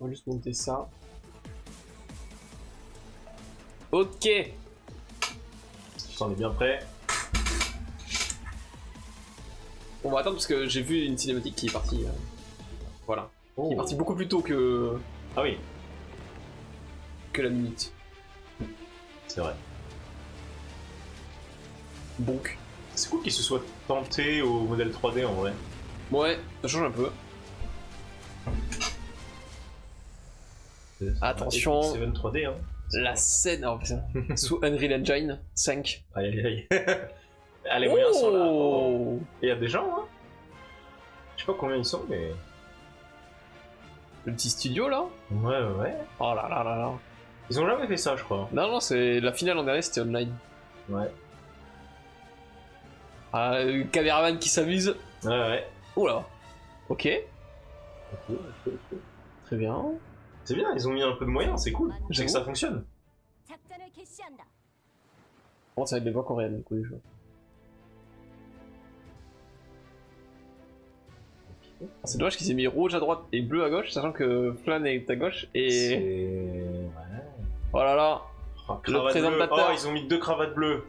On va juste monter ça. Ok. On est bien prêt. On va attendre parce que j'ai vu une cinématique qui est partie. Voilà. Oh. Qui est partie beaucoup plus tôt que. Ah oui, que la minute. c'est vrai. Donc. C'est cool qu'il se soit tenté au modèle 3D en vrai. Ouais, ça change un peu. Attention. E7 3D hein. La scène. Oh putain. Sous Unreal Engine 5. Aïe aïe aïe. Ah, les moyens sont là. Oh. Et il y a des gens hein. Je sais pas combien ils sont mais. Le petit studio là. Ouais ouais. Oh là là là là. Ils ont jamais fait ça je crois. Non non, c'est la finale en dernier, c'était online. Ouais. Ah, caméraman qui s'amuse. Ouais ouais. Oula. Ok. Ok. Très bien. C'est bien, ils ont mis un peu de moyens, c'est cool. Je sais que ça fonctionne. Bon, ça va être des voix coréennes du coup les jeux. C'est dommage qu'ils aient mis rouge à droite et bleu à gauche, sachant que Flan est à gauche et. Ouais. Oh là là. Oh, Le présentateur. Oh, ils ont mis 2 cravates bleues.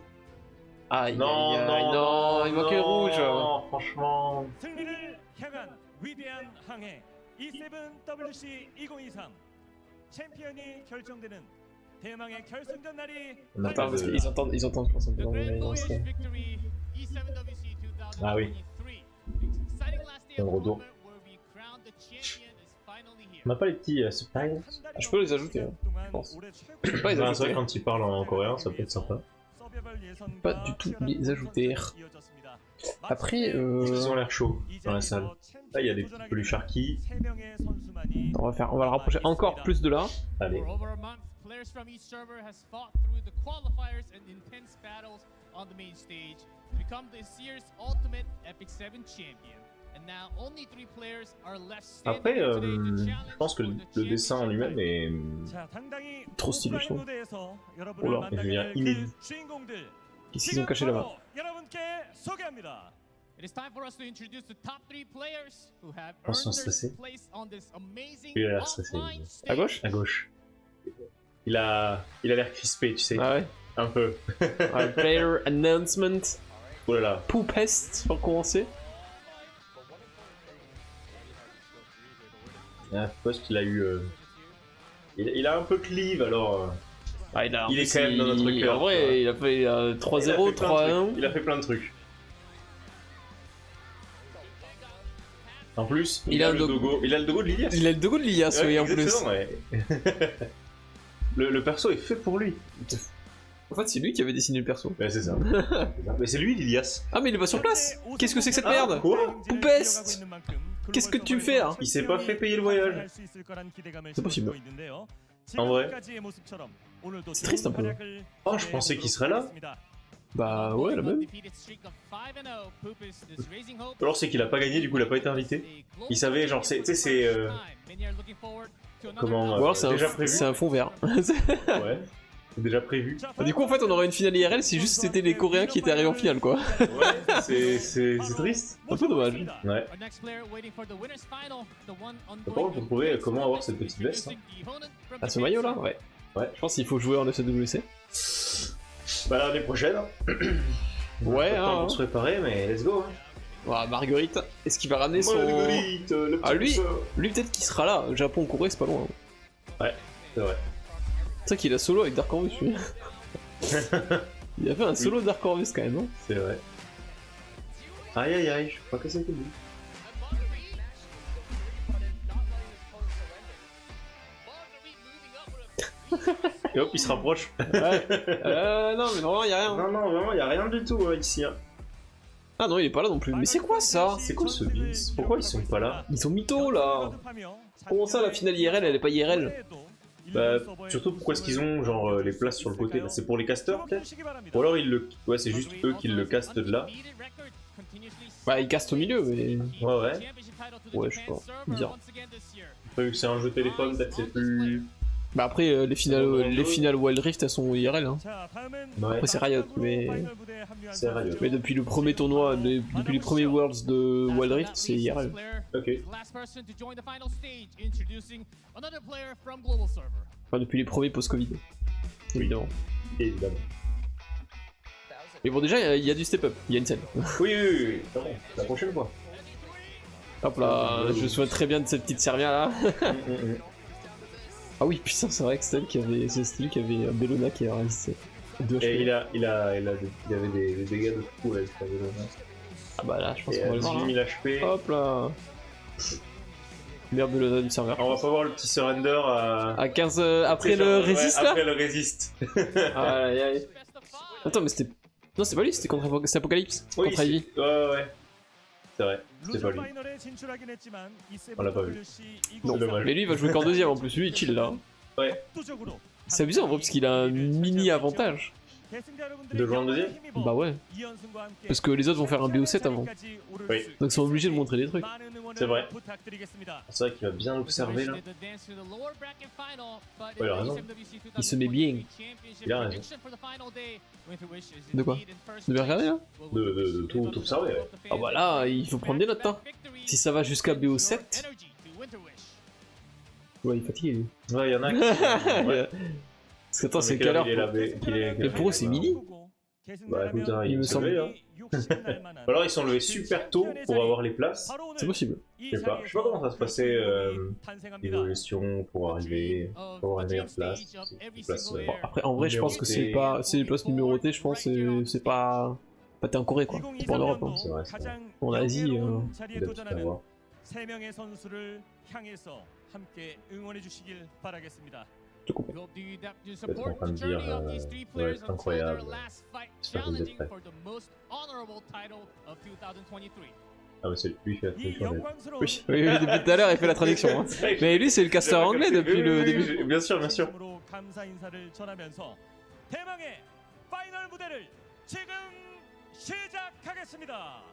Aïe, Non, aïe, aïe, non, non, il manquait le rouge. Non, franchement. 승리를 향한 위대한 항해 E7WC 2023 챔피언이 결정되는 대망의 결승전 날이 On n'a pas Parce de... qu'ils entendent, je pense, un peu The dans grand les glorious lancers. victory, E7WC 2023. Ah oui. Exciting last day Un of retour. tournament where we crowned the champion is finally here. On n'a pas les petits supplies. Je peux les ajouter, hein, je pense. Je peux pas les C'est vrai ajouter. quand ils parlent en coréen, ça peut être sympa. Pas du tout les ajouter. Après, Ils ont l'air chauds dans la salle. Là, il y a des petits pelucharquis. on va le rapprocher encore plus de là. Allez. For over a month, players from each server has fought through the qualifiers and intense battles on the main stage to become this year's ultimate Epic 7 champion. And now only 3 players are left standing Après, here today to je challenge pense que for le the dessin en lui-même est... Trop stylé, je trouve. Oula, il devient inédit. Qu'est-ce qu'ils ont caché là-bas? It is time for us to introduce the top 3 players who have On se earned sent their stressé. place on this amazing Il a l'air stressé. offline À gauche? À gauche. Il a l'air crispé, tu sais. Ah ouais. Un peu. Ouais, player announcement. Oh là là. Poupest pour commencer. Ah, Post, il a eu... Il a un peu cleave, alors... Ah, il est quand même dans notre cœur. En vrai, il a fait 3-0, 3-1. Il a fait plein de trucs. En plus, il a le logo. Il a le logo de Lilias. Il a le logo de Lias, oui, en plus. Exactement, ouais. le perso est fait pour lui. En fait, c'est lui qui avait dessiné le perso. Ouais, c'est ça. Mais c'est lui, Lilias. Ah, mais il est pas sur place. Qu'est-ce que c'est que cette Ah, merde? quoi? Poupest. Qu'est-ce que tu fais là? Il s'est pas fait payer le voyage. C'est possible. En vrai. C'est triste un peu. Oh, je pensais qu'il serait là. Bah ouais, la même. Alors c'est qu'il a pas gagné, du coup il a pas été invité. Il savait, genre, tu sais, c'est... Comment... Ou alors déjà prévu. c'est un fond vert. Ouais. C'est déjà prévu. Du coup, en fait, on aurait une finale IRL si juste c'était les Coréens qui étaient arrivés en finale, quoi. Ouais, c'est triste. Un peu dommage. Ouais. Par contre, vous trouvez comment avoir cette petite veste hein. Ah, ce maillot là? Ouais. Ouais. Je pense qu'il faut jouer en E7WC. Bah l'année prochaine. Ouais, Pas hein. pour se préparer, mais let's go. Hein. Voilà, Marguerite, est-ce qu'il va ramener son... Marguerite, le petit Ah, lui poussin. Lui, peut-être qu'il sera là. Japon, Corée, c'est pas loin. Ouais, c'est vrai. C'est vrai qu'il a solo avec Dark Orvis, lui. Il a fait un solo Dark Orvis quand même, hein. C'est vrai. Aïe aïe aïe, je crois que c'était lui. Et hop, il se rapproche. Ouais. Non, mais normalement, y'a rien. Non, non, vraiment, y a rien du tout ici. Hein. Ah non, il est pas là non plus. Mais c'est quoi ça? C'est quoi ce bis? Pourquoi ils sont pas là? Ils sont mythos là. Comment ça, la finale IRL, elle est pas IRL? Bah, surtout pourquoi est-ce qu'ils ont genre les places sur le côté là? C'est pour les casteurs peut-être? Ou alors ils le... Ouais, c'est juste eux qui le castent de là. Bah, ils castent au milieu, mais... Ouais, ouais. Ouais, je sais pas. Bizarre. Après, vu que c'est un jeu téléphone, peut-être c'est plus... Bah après, les finales Wild Rift, elles sont IRL. Hein. 자, 다음은 Ouais. Après, c'est Riot, mais... 파이널 무대에 합류한 C'est Riot. Mais depuis le premier tournoi, depuis les premiers Worlds de Wild Rift, c'est IRL. Ok. Last person to join the final stage, introducing another player from Global Server. Enfin, depuis les premiers post-Covid. Évidemment. Évidemment. Mais bon, déjà, il y a du step-up, il y a une scène. Oui. C'est bon. La prochaine fois. Hop là, je me souviens très bien de cette petite serviette là. Ah oui, putain, c'est vrai que c'est elle qui avait ce style, qui avait Bellona qui a résisté. Et il avait des dégâts de fou avec sa Bellona. Ah bah là, je pense Et qu'on va à le 18 voir. 000 Là. HP. Hop là. Meilleur Bellona du serveur. On va pas voir le petit surrender À 15 après le résist là. Après le résist. Aïe aïe. Attends, mais c'était. Non, c'est pas lui, c'était contre Apocalypse. Oui, Contre Ivy. ouais. C'est vrai, c'était pas lui. 파이널에 진출하긴 했지만 On l'a pas vu. Non, dommage. mais lui il va jouer qu'en deuxième en plus, lui il chill là. Ouais. C'est amusant en vrai parce qu'il a un mini avantage. De jouer en deuxième? Bah ouais. Parce que les autres vont faire un BO7 avant. Oui. Donc ils sont obligés de montrer des trucs. C'est vrai. C'est vrai qu'il va bien observer là. Ouais, il a raison. Il se met bien. Il a raison. De quoi? De bien regarder là? De tout observer, ouais. Ah bah là, il faut prendre des notes hein. Si ça va jusqu'à BO7. Ouais, il est fatigué lui. Ouais, il y en a qui... Ouais. Parce qu'attends, c'est Mais quelle heure il est là, qu'il est... Mais pour eux c'est midi. Bah écoute, hein, Il me se levait, semble. hein. Alors ils sont levés super tôt pour avoir les places. C'est possible. Je sais pas comment ça se passait niveau gestion pour arriver, pour avoir une meilleure place. Une place Bon, après en vrai je pense que c'est pas. C'est les places numérotées, je pense, c'est pas. Bah t'es en Corée quoi, c'est pas en Europe hein. C'est vrai, c'est vrai. En Asie, Il doit tout avoir. 3명의 선수를 향해서 함께 응원해 주시길 바라겠습니다. Je comprends. Peut-être en train de dire, ouais, c'est incroyable. J'espère que vous êtes prêts. Ah mais c'est lui qui fait la 이 traduction. 영광스러운 Oui, depuis tout à l'heure il fait la traduction. Hein. Mais lui c'est le casteur anglais depuis le début. Bien sûr, bien sûr. 진심으로 감사 인사를 전하면서 대망의 파이널 무대를 지금 시작하겠습니다.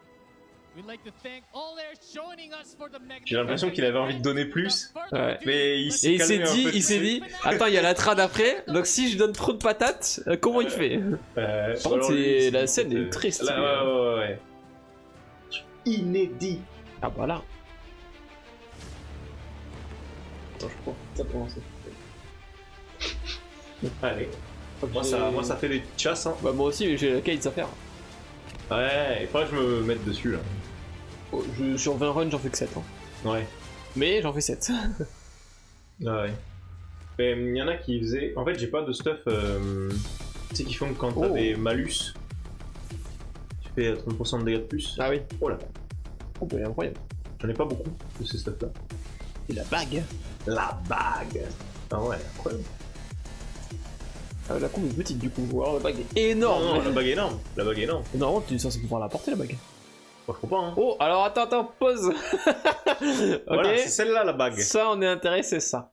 J'ai l'impression qu'il avait envie de donner plus, Ouais. mais il Et s'est il s'est calmé un dit, peu il s'est dit, attends, il y a la trad après, donc si je donne trop de patates, comment il fait? Par contre, alors lui, c'est la scène est très stylée. Là, ouais. Inédit. Ah bah là. Attends, je crois. Ça pour lancer. Allez. Moi ça fait des chasses hein. Bah moi aussi, mais j'ai la cadence à faire. Ouais, il faudrait que je me mette dessus là. Oh, sur 20 runs, j'en fais que 7. Hein. Ouais. Mais j'en fais 7. Ah ouais. Mais il y en a qui faisaient. En fait, j'ai pas de stuff. Tu sais, qui font que quand t'as des malus, tu fais 30% de dégâts de plus. Ah oui. Oh là. Oh bah incroyable. J'en ai pas beaucoup de ces stuff là. Et la bague. La bague. Ah ouais, incroyable. Ah, la coupe est petite du coup. Ou alors la bague est énorme. Non, la bague est énorme. La bague est énorme. Normalement, tu es censé pouvoir la porter la bague. Moi, je crois pas. Hein. Oh, alors attends, pause. Ok. Voilà, c'est celle-là la bague. Ça, on est intéressé, ça.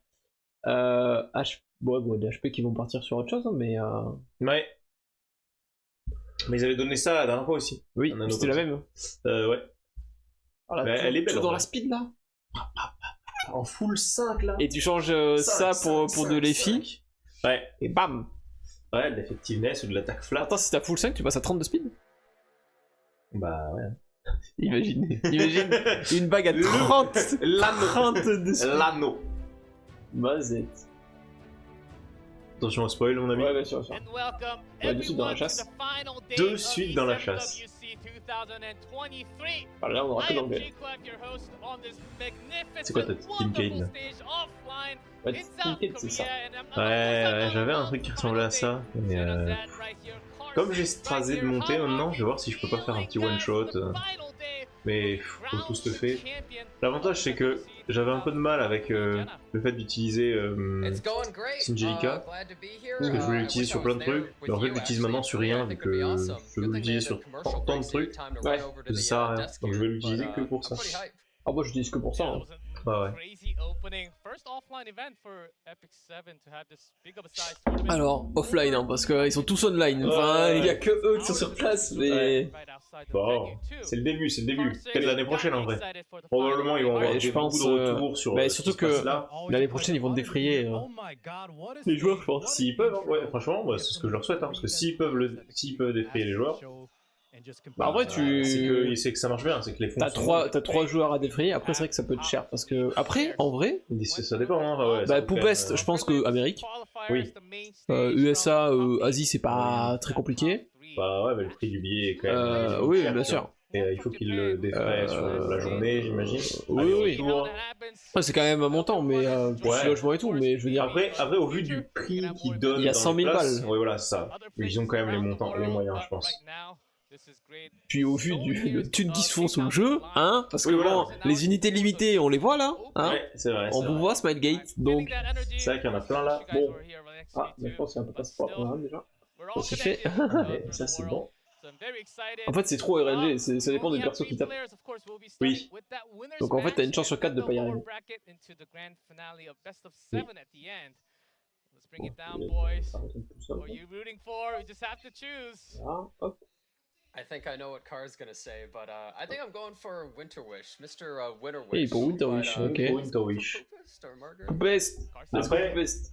Bon, des HP qui vont partir sur autre chose, hein, mais. Ouais. Mais ils avaient donné ça la dernière fois aussi. Oui, Un anneau c'était comme la ça. même. Ouais. Oh, là, Mais elle est belle, toujours en dans vrai. la speed là. En full 5 là. Et tu changes ça pour de l'EFI. Ouais. Et bam. Ouais, de l'effectiveness ou de l'attaque flat. Attends, si t'as full 5, tu passes à 30 de speed. Bah ouais. Imagine une bague à 30. L'anneau. 30 de speed. L'anneau. Mazette. Attention au spoil, mon ami. Ouais, bien sûr, bien sûr. Ouais, de suite dans la chasse. De suite dans la chasse. Alors là, on aura que l'anglais. C'est quoi ta Team Cade là? Ouais, Team Cade, c'est ça. Ouais, j'avais un truc qui ressemblait à ça. Mais comme j'ai strasé de monter maintenant, je vais voir si je peux pas faire un petit one shot. Mais faut tout se fait. L'avantage c'est que j'avais un peu de mal avec le fait d'utiliser Syngelica. Parce que je voulais l'utiliser sur plein de trucs. Mais en fait, je l'utilise maintenant sur rien vu que je veux l'utiliser sur tant de trucs. Ouais. Ça sert à rien. Donc je vais l'utiliser que pour ça. Ah, moi, je dis que pour ça. Hein. Bah ouais. Crazy opening. First offline event for Epic 7 to have this big of a size tournament. Alors, offline, hein, parce qu'ils sont tous online. Enfin, il y a que eux qui sont sur place, mais. Right outside the Bon, venue, too. c'est le début, c'est le début. Star Peut-être Six l'année prochaine en got vrai. excited for the Probablement ils vont avoir Ouais, je beaucoup pense, de retours sur mais ce surtout qui se passe que- là. L'année prochaine, ils vont défrayer les joueurs, je pense. S'ils peuvent, hein. Ouais, franchement, bah, c'est ce que je leur souhaite, hein, parce que s'ils peuvent défrayer les joueurs, Bah, en vrai, c'est que ça marche bien, c'est que les fonds T'as sont- 3 joueurs à défrayer, après c'est vrai que ça peut être cher, parce que... Après, en vrai, Ça dépend, hein. Ouais, ça bah coûte quand Poupest, même, je pense que Amérique, Oui. USA, Asie, c'est pas très compliqué. Bah ouais, mais le prix du billet est quand même... Oui, cher, bien tu vois. sûr. Et il faut qu'ils le défraient sur la journée, j'imagine. Oui, oui. Aller-retour. Ouais, c'est quand même un montant, mais pour Ouais. le logement et tout, mais je veux dire... Après, au vu du prix qu'ils donnent Il y a dans 100 000 les places, balles. ouais, voilà, c'est ça. Ils ont quand même les moyens, je pense. Puis au vu du thune qui se font sur le jeu, hein, parce que Oui, voilà. bon, les unités limitées, on les voit là, hein, Ouais, c'est vrai. on c'est vous vrai. voit Smilegate, donc C'est vrai qu'il y en a plein là. Bon. ah, mais je pense qu'il y a un peu pas ce programme déjà. Ça c'est fait. Et ça, c'est bon. En fait, c'est trop RNG, ça dépend des persos qui tapent. Oui. Donc en fait, t'as une chance sur 4 de pas y arriver. Let's bring it down, boys. Ça retombe tout seul. Who are you rooting for? We just have to choose. Là, hop. I think I know what Car's gonna say, but I think I'm going for Winter Wish, Mr. Winter Et Wish. pour Winter But, Wish, ok. Winter Wish. Poopest or Margaret? Poupest. Let's go Après- Poupest.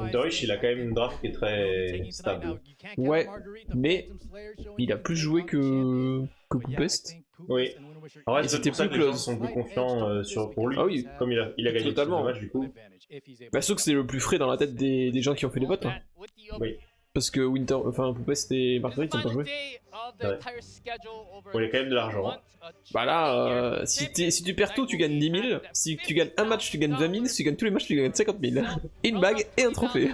Winterwish, il a quand même une draft qui est très stable. Ouais, mais il a plus joué que Poupest. Oui. En vrai, Et c'est c'était pour ça plus que les gens close. sont plus confiants pour lui. Ah oui. Comme il a gagné Totalement. tout le match, du coup. Bah, sauf que c'est le plus frais dans la tête des gens qui ont fait les votes. Hein. Oui. Parce que Poupest et Marguerite ils ont pas joué. Ouais. Bon, il y a quand même de l'argent. Hein. Bah là, si tu perds tout, tu gagnes 10 000. Si tu gagnes un match, tu gagnes 20 000. Si tu gagnes tous les matchs, tu gagnes 50 000. Et une bague, et un trophée.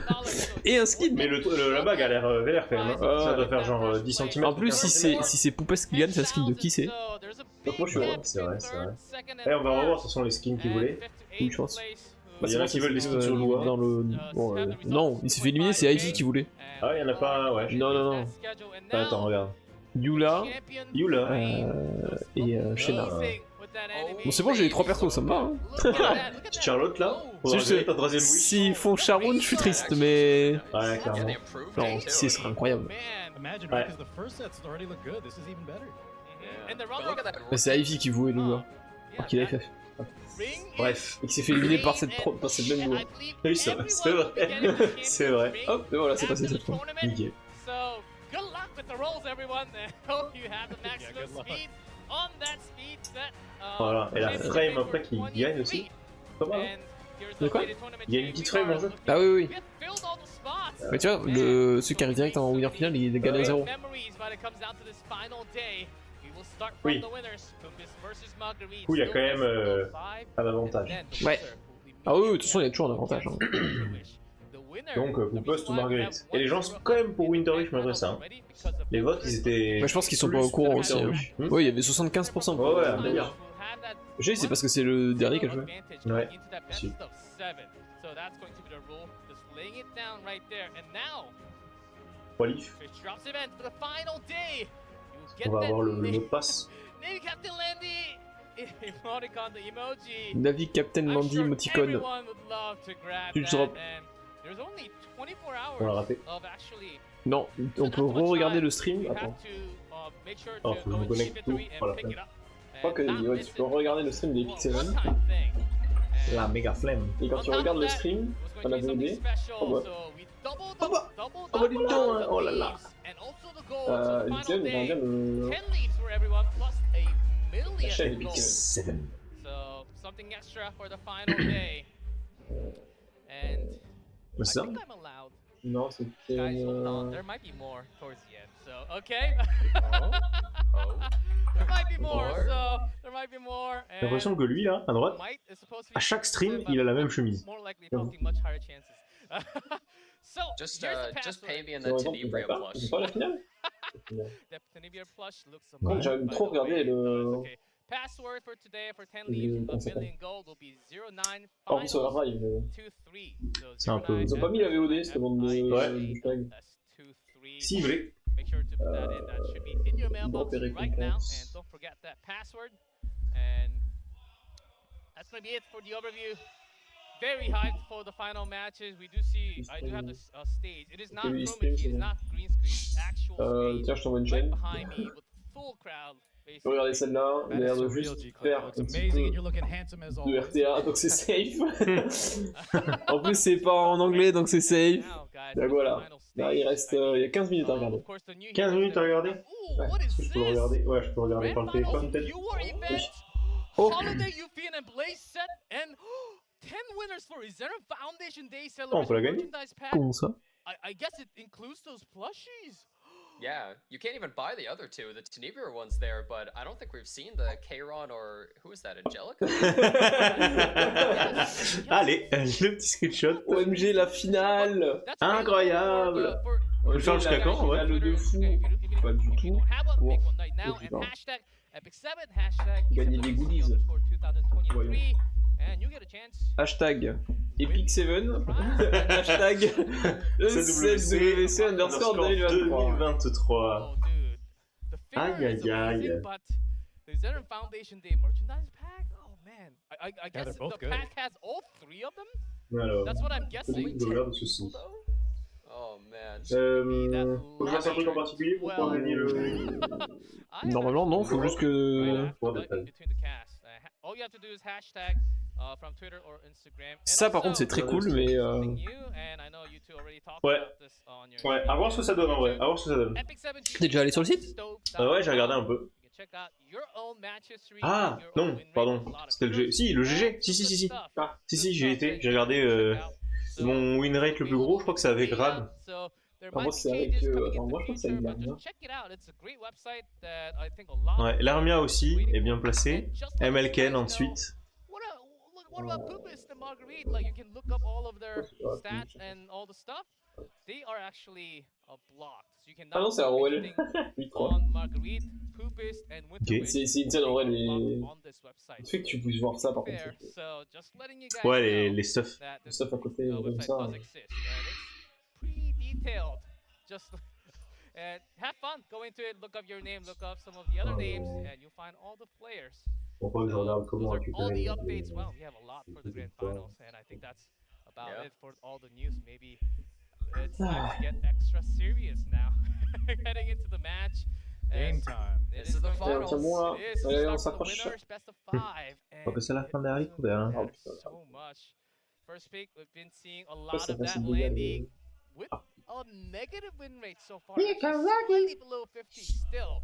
Et un skin. Mais la bague a l'air vénère quand même. Hein. Ça doit faire genre 10 cm. En plus, si c'est Poupest qui gagne, c'est un skin de qui c'est. Donc moi je suis heureux. C'est vrai, c'est vrai. Et on va revoir, ce sont les skins qu'ils voulaient. Oui, je pense. Bah, il y en a qui veulent des skins sur le joueur. Dans le... Bon, non, il s'est fait éliminer, c'est Ivy qui voulait. Ah, il y en a pas, ouais. Non. Bah, attends, regarde. Yula Yula. et Shena. Bon, c'est bon, j'ai les 3 persos, ça me va. Hein. Charlotte là. On va Je sais. regarder ta troisième wish. S'ils font Sharon, je suis triste, mais. Ouais, Did clairement. they improve Non, things, qui c'est, or- ce serait incroyable. Ouais. But look at that. Mais c'est Ivy qui vouait le joueur. Alors qu'il a FF. Bref. Et qui s'est fait éliminer par cette même joueur. Oui, c'est vrai. C'est vrai. C'est vrai. Hop, et voilà, c'est passé cette fois. Nickel. So, good luck with the rolls, everyone. I hope you have the maximum speed on that speed set. Voilà. Et la frame après qui gagne aussi. Pas mal. Hein. De quoi Il y a une petite frame en jeu. Ah oui. Mais tu vois, celui qui arrive direct en winner final, il gagne à 0. Oui. Du coup, il y a quand même un avantage. Ouais. Ah oui, de toute façon, il y a toujours un avantage. Hein. Donc, Poupest ou Marguerite. Et les gens sont quand même pour Winterwish malgré ça. Hein. Les votes, ils étaient. Mais je pense qu'ils sont pas au courant aussi. Hein. Winterwish. Oui, il y avait 75%. Ouais, un délire. Je sais, c'est parce que c'est le dernier qu'elle jouait. Ouais. Si. Qualif. On va avoir le mot de passe. Navi Captain Mandy Emoticon. Tu le drop. On l'a raté. Non, on peut re-regarder le stream. Attends. Oh, faut que je me connecte tout. Voilà. Je crois que ouais, tu peux regarder le stream des Pixel. La méga flemme. Et quand tu regardes le stream, on a VOD. Oh bah. Oh bah dis donc, hein. Oh là là. Pixel, mais j'aimerais bien le... la chaîne des Pixel. 7. So something extra for the final day. And Mais I ça think I'm allowed. Non, c'était... Guys, hold on. There might be more towards the end. So okay. There might be more. So there might be more. J'ai l'impression que lui là, à droite, Might is supposed to be à chaque stream, exclusive, il a la but même chemise. more likely talking much higher chances. So Just here's the just password. pay me in Par the exemple, Tenebria on plush. pas la finale. The Tenebria plush looks so Ouais. much, J'aime by trop the regarder way. le... Okay. Password for today for 10 Le leaves, a concept. million gold will be 09 Oh, en plus, ça va finals pas, ils... 23. So C'est un peu- 09 Ils ont pas mis la VOD, cette bande de... Ouais. douchebags. That's 23. Si, vous voulez. Make sure to put that in. That should be in your mailbox Drop et right now. récompense. And don't forget that password. And that's gonna be it for the overview. Very hyped for the final matches. We do see, I do have this stage. It is not Oui, chroma key, it is not green screen, it's actual stage Tiens, je t'envoie une right chaîne. behind me with full crowd. Regardez celle-là, il a l'air de juste faire un petit peu de RTA, donc c'est safe. En plus, c'est pas en anglais, donc c'est safe. Donc voilà. Là, il reste, il y a 15 minutes à regarder. 15 minutes à regarder? Ooh, Ouais, what est-ce is que je peux le this? regarder? Ouais, je peux regarder par le téléphone peut-être. Viewer event, Oh. Holiday UPN and Blaze set, and 10 winners for Reserve Foundation Day on peut la celebration gagner? merchandise pack. Comment ça? I guess it includes those plushies. Yeah, you can't even buy the other two. The Tenebria one's there, but I don't think we've seen the Kayron or who is that, Angelica? Allez, le petit screenshot. OMG, la finale! That's Incroyable. really cool On peut le faire jusqu'à quand, ouais? Le de fou. Pas du tout. Wow. Wow. Gagner des goodies. Voyons. Hashtag Epic7. Hashtag E7WC underscore 2023. 2023. Aïe, aïe, aïe. The Zeren Foundation Day merchandise pack? Oh man. I guess they're the both good. pack has all three of them? Alors, That's what I'm je guessing. regarde ceci. Oh man. Faut que je fasse un truc en particulier pour pouvoir gagner le... Normalement, non, faut juste que. All you have to do is hashtag from Twitter or Instagram. Ça, par contre, c'est très cool, mais. Ouais. Ouais, à voir ce que ça donne en vrai. À voir ce que ça donne. T'es déjà allé sur le site? Ouais, j'ai regardé un peu. Ah, non, pardon. C'était le G. Si, le GG. Si. Ah, si, j'y étais. J'ai regardé mon win rate le plus gros, je crois que c'est avec Rad. Moi, c'est avec. Moi, je crois que c'est avec Larmia. Ouais, Larmia aussi est bien placé. MLKN ensuite. What about Poopist and Marguerite? Like you can look up all of their stats and all the stuff. They are actually blocked. So you cannot Ah non, c'est un do OL. anything 8-3. on Marguerite, Poopist, and Winterwind. C'est une scène en vrai, les. on this website. Le fait que tu puisses voir ça, par contre. Fair. So just letting you guys Ouais, know les stuff. that Le this stuff à côté, comme website ça. does exist, and it's pretty detailed. Just and have fun. Go into it, look up your name, look up some of the other names, and you'll find all the players. Pourquoi je regarde comment Those are all the récupérer updates. Well, we have a lot for the grand finals, and I think that's about Yeah. it for all the news. Maybe it's time to get extra serious now, heading into the match. Game time. It This is the going to- finals. Tiens, bon là. it is Allez, on the start for the s'accroche. winners, best of 5. Faut que c'est la fin de la recoupe, hein. Oh, There's putain. so much. First pick, we've been seeing a Ça, lot ça of fait that c'est bien, landing with a negative win rate so far. Actually slightly below 50 still.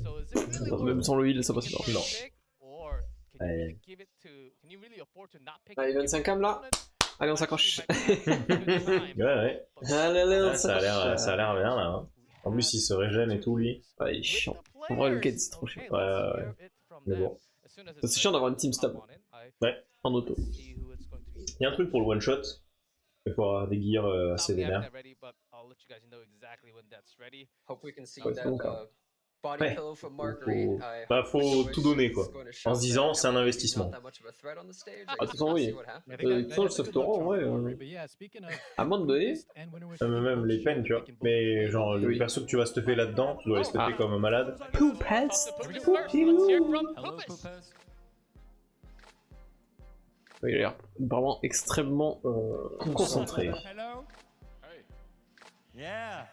So is it really worth Même sans le heal, ça passe picking pas. up the pick, or can you really give it to? Can you really afford to not pick? Allez, it, give 25 it cam to là. opponent? Allez, on s'accroche. Ouais. Allez, on Ouais, ça a l'air bien là. Hein. En plus, il se régène et tout, lui. Ouais, il est chiant. En vrai, le quête, c'est trop chiant. Ouais. Mais bon. C'est chiant d'avoir une team stable. Ouais. En auto. Il y a un truc pour le one shot. Il faut avoir des gears assez vénères. Hope we can see Ouais, that c'est bon, body Ouais. pillow from Marguerite. Bah, faut tout donner, quoi. En se disant, c'est un He's investissement. not that much of a threat on the stage. Ah, de toute façon, oui. De toute façon, le soft torrent, en vrai, à un moment donné, Même les peines, tu vois. Mais genre, le Oui. perso que tu vas stuffer là-dedans, tu dois les stuffer Ah. comme un malade. il a l'air vraiment extrêmement concentré. Hello. Yeah.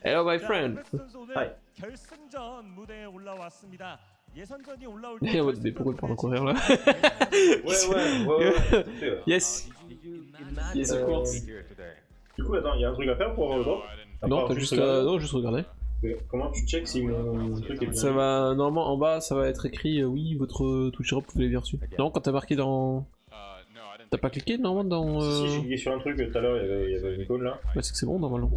Hello, my friend. Hi. 결승전 무대에 올라왔습니다. 예선전이 올라올 Et en mode, mais pourquoi il parle en coréen là? Ouais. Yes. Yes, of course. Du coup, attends, il y a un truc à faire pour avoir le droit? Non, t'as juste, non, juste regarder. Comment tu checks si mon truc est bien? Ça va, normalement, en bas, ça va être écrit oui, votre Twitch Europe, vous l'avez bien reçu. Non, quand t'as marqué dans. T'as pas cliqué normalement dans. Si, j'ai cliqué sur un truc tout à l'heure, il y avait une icône là. Ouais, c'est que c'est bon normalement.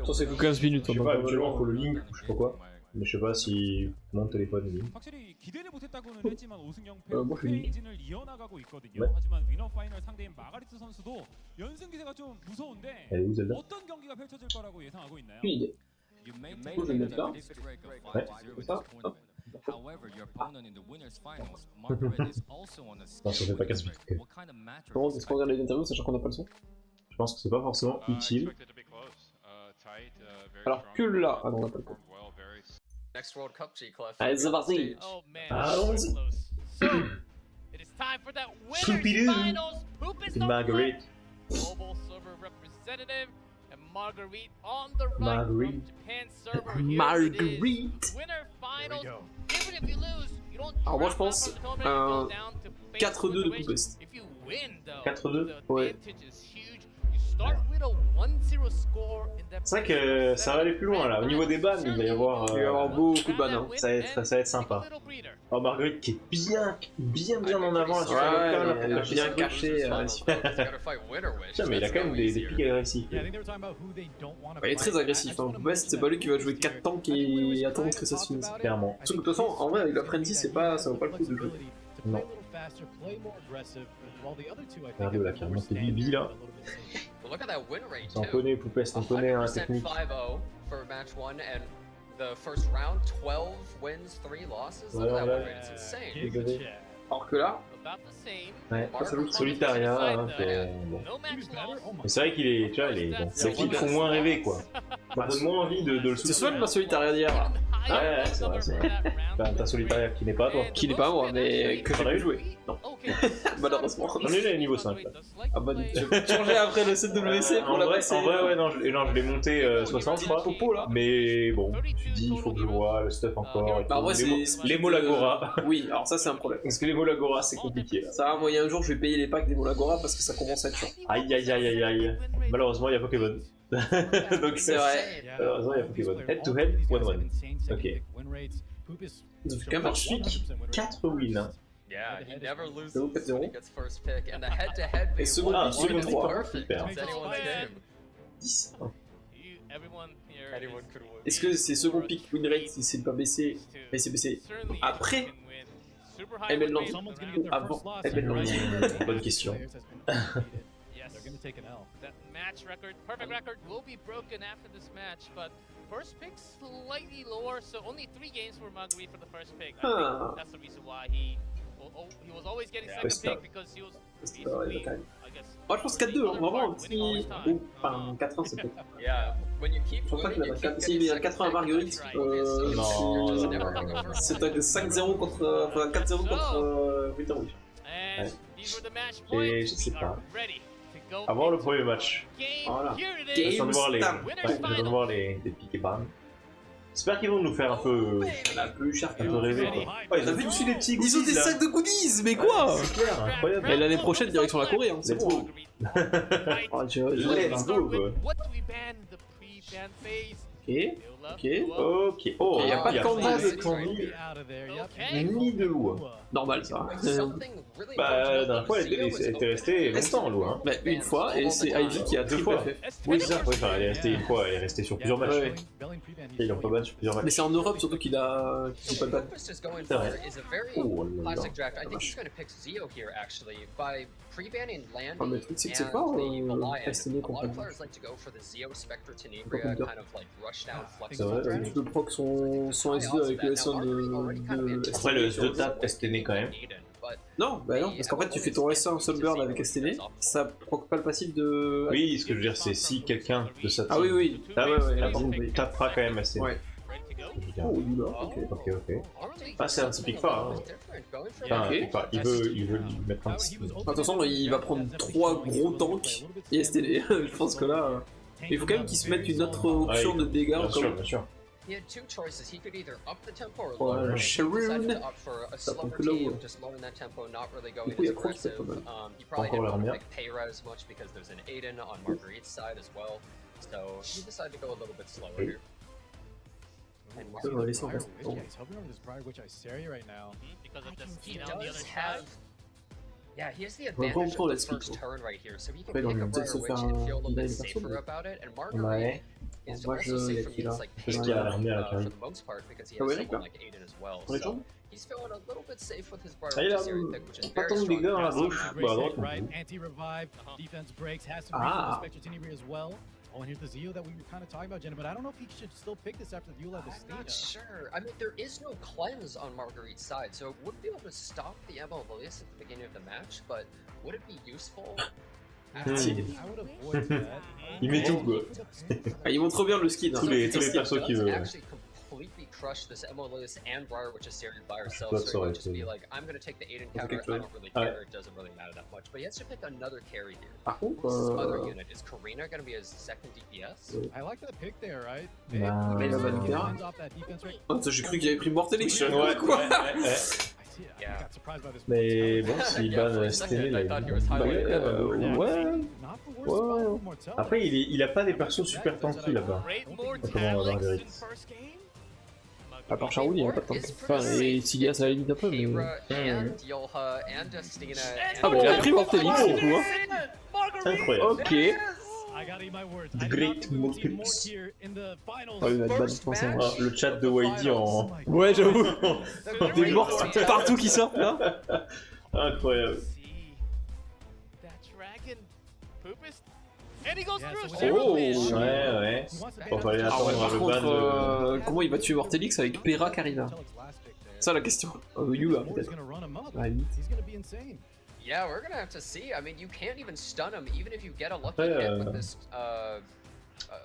Ça, c'est 15 minutes, Je sais on pas, va habituellement, il faut le link ou je sais pas quoi. Mais je sais pas si mon téléphone est link. 확실히 기대를 못했다고는 했지만 오승영 뭐 페이지를 이어나가고 있거든요. 네. 하지만 위너 파이널 상대인 마가리트 선수도 연승 기세가 좀 무서운데 Elle est où Zelda? 어떤 경기가 펼쳐질 거라고 예상하고 있나요? Une idée. You may coup, take je vais mettre là. a pivot break of Ouais. 5-0 Ça, at this tournament. However, your opponent in the winners finals, Margaret, is also on a Non, ça fait pas 15 minutes. What kind of match are Comment you est-ce qu'on regarde les interviews sachant qu'on n'a pas le son? Je pense que c'est pas forcément utile. Alors que là. Ah non, on n'a pas le son. Next World Cup, G-Clef. Allez, c'est parti. Oh man, Ah, so allons-y. close. So, it is time for that Poopy-doo. winners finals. Poop is the Marguerite. global server representative, and Marguerite on the right Marguerite. from Japan server. Here it Marguerite. is. Winner finals. Even if you lose, you don't Alors moi, je drop pense out from the tournament, you go down to face 4-2 de the Poop Est. If you win, though, 4-2? the Ouais. advantage is huge. You start with a 1-0 score in that C'est vrai que ça va aller plus loin là. Au niveau des bans, il va y avoir, Il va y avoir beaucoup de bans. ça va être sympa. Alors Marguerite qui est bien en avant là sur Ouais, le local, elle a là, bien caché. Tiens, mais il a quand même des pics agressifs. Il est très agressif. Hein. West, c'est pas lui qui va jouer 4 tanks et attendre que ça se finisse. Clairement. De toute façon, en vrai, avec l'apprenti, ça vaut pas le coup de jouer. Non. Regardez là, qui a remonté Bibi là. On connaît Poupest, on connaît la technique. 5-0 for match 1 and the first round 12 wins, 3 losses. Look at that Ouais, win rate, it's insane. Désolé. Alors que là, Ouais, Solitaria, hein, bon. Mais c'est vrai qu'il est, tu vois, bon, c'est qui font moins rêver quoi. Ça donne moins envie de le c'est soutenir. soit de ma Solitaria d'hier, là. Ouais, c'est vrai, c'est vrai. Enfin, t'as Solitaria qui n'est pas toi. Qui n'est pas moi, mais que j'ai pu jouer. Non. Malheureusement. J'en ai eu niveau 5 là. Ah bah, tu veux changer après le 7WC pour En la vrai, passer. en vrai, ouais, non, je l'ai monté 60 je crois. Popo, là. Mais bon, je me suis dit, il faut que je vois le stuff encore. Et Bah, en vrai, tout. Les mots Lagora. Oui, alors ça, c'est un problème. Parce que les mots Lagora, c'est compliqué là. Ça, moi, il y a un jour, je vais payer les packs des Molagora parce que ça commence à être chiant. Aïe aïe aïe aïe aïe. Malheureusement, il y a Pokémon. Donc C'est vrai. Malheureusement, il y a Pokémon. Head to head, 1-1. Ok. Donc, quand même, Chic, 4 wins. Hein. Yeah, he never loses So, when he gets first pick, and the head-to-head being second one pick, point second is trois. perfect. Super. It's anyone's game. 10. Anyone could win. Est-ce que c'est second pick win rate si c'est pas baissé, mais c'est baissé après ML Land ou avant ML Land? Bonne question. That match record, perfect record, will be broken after this match, but first pick slightly lower, so only 3 games for Marguerite for the first pick. I think that's the reason why he was always getting second pick because he was basically, I guess. Moi je pense 4-2, hein, vraiment un petit. Ou enfin 4-1 c'est peut-être. Yeah, when you keep Je pense pas qu'il winning, va you faire keep 4. S'il met un getting 4-1 à Marguerite, Non. c'est un 5-0 contre. Enfin 4-0 contre Winterwish. And these were the match Et points. je sais We pas. are ready to go Avant le into premier match. game. Voilà. Here it Game. is. J'attends de voir les, start. j'attends de voir les piques et bam. J'espère qu'ils vont nous faire un peu cher rêver quoi. Ouais, ils ont tous des petits goodies Ils ont des là. sacs de goodies, mais quoi? C'est clair, incroyable. Et l'année prochaine, direction la Corée, hein, c'est Let's bon. go. Oh, Let's go. go. What do we ban the pre-ban phase? Ok. Oh, Il y a pas de candidat de candy, ni de loup. Normal ça. Bah, la dernière fois, elle était restée longtemps, loup. Hein. Bah, une fois, et c'est Ivy qui a 2 triple fois. FF. Oui, c'est ça. Oui, enfin, elle est restée une fois, elle est restée sur plusieurs matchs. Ouais. Et ils l'ont pas battu sur plusieurs Mais matchs. c'est en Europe surtout qu'il a. Qu'il a pas de ban. Focus is going C'est vrai. for is a very Oh là là. classic draft. I think he's going to pick Zeo here actually by pre-banning Landy Ah, mais le truc, c'est que c'est and pas, the Malaya. Destiny A lot of complètement. players like to go for the Zeo Spectre Pas Tenebria comme kind of like rush down C'est flexible vrai, draft. Tu peux proc son S2 avec le S1 de. Après, le S2 tape STN quand même. Non, bah non, parce qu'en fait tu fais ton S1 Sunburn avec STD, ça proc pas le passif de. Oui, ce que je veux dire, c'est si quelqu'un de sa team Ah oui, tapera quand même STN. Ouais. Oh, lui là, ok. Ok. Ah, c'est un petit pick pas. Hein. Enfin, Ok. pick pas. Il veut lui mettre un petit. De toute façon, il va prendre 3 gros tanks et STD. Je pense que là. Il faut quand même qu'il se mette une autre option de dégâts. Bien sûr, Comme... bien sûr. He had 2 choices. He could either up the tempo or Ouais, lower it. He Sharon. decided to opt for a Ça prend slower que là team, où- just lowering that tempo, not really going Du coup, il y as a Croc qui fait aggressive. pas mal. He probably Encore didn't la want to première. like Payra as much because there's an Aiden on Marguerite's side as well. So he decided to go a little bit slower Oui. here. And Ça va laisser en reste. Because of the he speed on the other does side. have. Yeah, he has the va advantage prendre of la the speed, first quoi. turn right here, so he can Après, pick il a va peut-être se Briar faire Witch and un feel a little bit dive perso, safer mais- about it. And Marguerite Ouais. is Moi, also je- safe il y a from qui, là? units like Parce Payra qu'il y a l'armée à la for carry. the most part because he Ah has ouais, someone d'accord. like Aiden as well. Pour les So gens he's feeling a little bit safe with his Briar Ah, il a Witch series pick, which is pas very tant de strong. dégâts à gauche, Great bah à save, droite. right? Non plus. Anti-revive, defense breaks, has to Ah. reach the Spectre Tenebria as well. Oh, and here's the Zeo that we were kind of talking about, Jenna, but I don't know if he should still pick this after the Viola I'm Destina. not sure. I mean, there is no cleanse on Marguerite's side, so it would be able to stop the ML Lilius at the beginning of the match, but would it be useful? I would avoid that. Il met tout, quoi. Ah, il montre bien le skin. Hein. Tous les persos qu'il veut. Actually completely crush this Emolius and Briar, which is series by herself. That's So he right, would just be yeah. like, I'm gonna take the Aiden That's counter. okay, I don't really ouais. care. It doesn't really matter that much. But he has to pick another carry here. Par contre, This other unit is Karina gonna be his second DPS? I like that pick there, right? Nah. Mais il va He Valkyra. lines off that defense right. Oh, j'ai cru qu'il avait pris Mortelix, je suis Ouais, quoi. I see it. I Yeah. got surprised by this. Mais bon, s'il Yeah, for ban a Stélé, second, là, I thought he was il highlighting va- ouais. Not the worst spot for Mortel. Après, il a pas des persos super tanky là-bas. Great more Comment on va Talix Marguerite. in first game. À part Charwood, il n'y a pas de temps. Enfin, et Sigas à la limite un peu, mais. Kira and Yolha and Destina. Ah, bah il a pris Mortelix, du coup. Incroyable. Ok. I gotta eat my words. The I great did not see Mortelix. more here in the finals. Oh, il va être ban, First je pense. hein. match. Ah, le chat de Waidy en... Ouais, j'avoue. The Des great morts Mortel. partout qui sortent là. Incroyable. See that dragon, Poopist, and he goes Yeah, through. so Several Oh. pins. Ouais, ouais. He wants to Bon, fallait ban Ah ouais, attendre par le contre, ban de... comment il va tuer Mortelix avec Pera Karina? Mortel's last pick there. Ça la question. Yuga Mor's peut-être. gonna run him up. À la limite. He's gonna be insane. Yeah, we're gonna have to see. I mean, you can't even stun him, even if you get a lucky Après, hit with this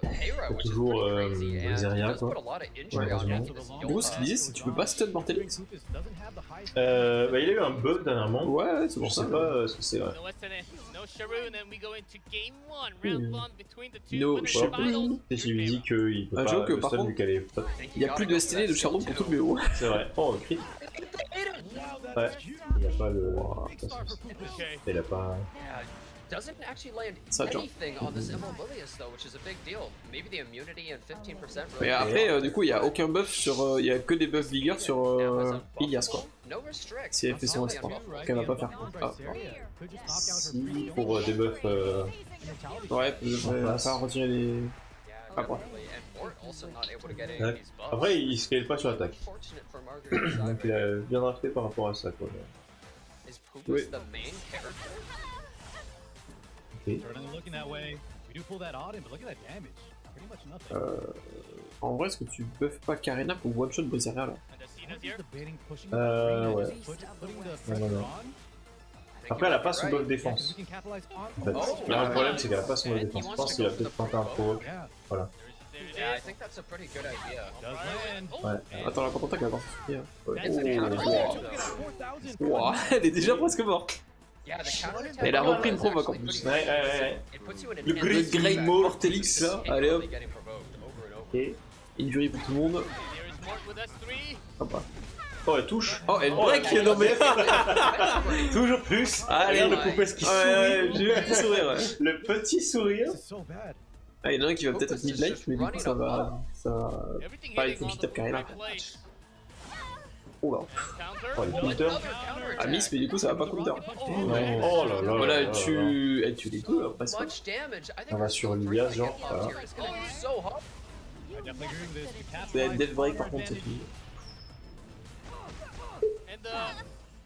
Hera, which is toujours, pretty crazy, and Brésilien, it does quoi. put a lot of injury Ouais, on heureusement. into this Du coup, ce qu'il disait, Yolha. c'est que tu peux pas stun Mortelix. Doesn't have the highest. Bah, il a eu un bug dernièrement. Ouais, c'est Je pour ça. sais pas ce que c'est, ouais. No SNS, no Sharoon, and we go into game one, round one between the two No winners Sharoon. finals. Et s'il lui dit qu'il peut Ah, pas j'avoue que le par stun contre, vu qu'elle est pas... Il n'y a plus de STD de Chardon pour tout le BO. C'est vrai. Oh, crit. Ouais. Il a pas le... Okay. Il a pas... Yeah, doesn't actually land Ça, genre. anything on this Emolius though, which is a big deal. Maybe the immunity and 15% Mais après, du coup, il n'y a aucun buff sur. Il y a que des buffs vigueur sur Ilias quoi. No restrict. Si elle fait son Solely on espoir. Yolha. Qu'elle va pas faire. Ah, Si, pour debuff... ouais, elle va pas retirer les. Yeah, Ah, bon. definitely. And Mort also not able to get any Ouais. of these buffs. Après, il scale pas sur l'attaque. Unfortunate for Marguerite's side Donc il a bien drafté par rapport à ça, quoi. Is Poopus Oui. the main character? Certainly looking that way. We do pull that odd in, but look at that damage. Pretty much nothing. En vrai, est-ce que tu buffes pas Karina pour one shot Brésilien là? And the Cena's here. Debating pushing Ouais. putting the Non, pressure non, non. on. I think Après, elle a you pas might son be buff right. défense. We can capitalize on. En fait, Oh, il y a un ouais. problème, c'est qu'elle a pas son buff défense. Je pense qu'il a peut-être tenté un provoque. Yeah, Voilà. There it Yeah, I is. think that's a pretty good idea. does land. Oh, Ouais. Attends, la contre-attaque elle va encore se finir. That's a Oh, counter. wow. Took it at 4,000. Wow, elle est déjà presque morte. Yeah, the counter Elle a repris une is provoque en actually plus. pretty Ouais. It puts you in an Le endless Great feedback Mortelix, loop, là, just allez, hop. continually getting provoked over and over. Ok. Injury pour tout le monde. There is Mort with us three. Hop là. Oh, elle touche. Oh, elle break. Non mais. Toujours plus. Allez, Regarde le ouais. poupesse qui Ouais, sourit. j'ai eu un petit sourire. Ouais. Le petit sourire. This is so bad. Ah, il y en a un qui va peut-être être mid-life, mais du coup ça va. Everything Bah, il hitting faut on qu'il the tape Karina. right place. Oh là. Counter. Oh, le counter. Ah, miss, mais du coup ça va pas counter. Ouais. Oh là là. Voilà, là elle là. tue les deux là, presque. Much damage. I think On va our sur skill Lilia, three genre, hit voilà. here is gonna be so hard. I definitely agree with this. We C'est capitalize Death Break on par our contre, c'est advantage. fini. And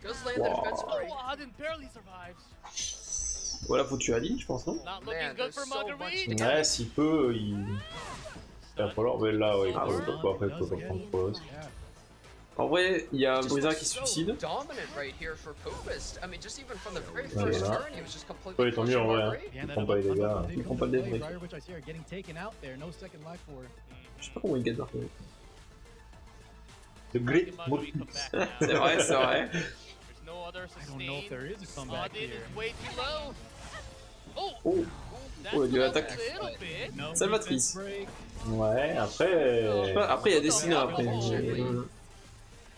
Does land the Wow. defense break. Auden barely survives. Voilà, faut tuer Ali, je pense, non? Not looking Man, good there's for so much Marguerite. Ouais, s'il peut, il va falloir. Mais là, ouais, il peut pas. Après, il peut pas prendre trop. Yeah. En vrai, il y a un Just Brisard looks qui se so suicide. dominant right here for Poopist. I mean, just even from the very Ouais, first voilà. turn, he was just completely Ouais, tant mieux en vrai. Hein. Marguerite. Il prend pas les dégâts. Il prend pas le death break. Briar, which I see are getting taken out there. No second life for. Je sais pas comment il gagne par contre. Le Great Marguerite come Mortelix. back C'est now. vrai, c'est vrai. There's no other I don't know if sustain. there is a comeback Auden here. is way too low. Oh, Oh, that's oh, il y a up l'attaque. a little bit. No Salvatrice. defense break. Ouais, après. Je sais pas, après il y a Destina après.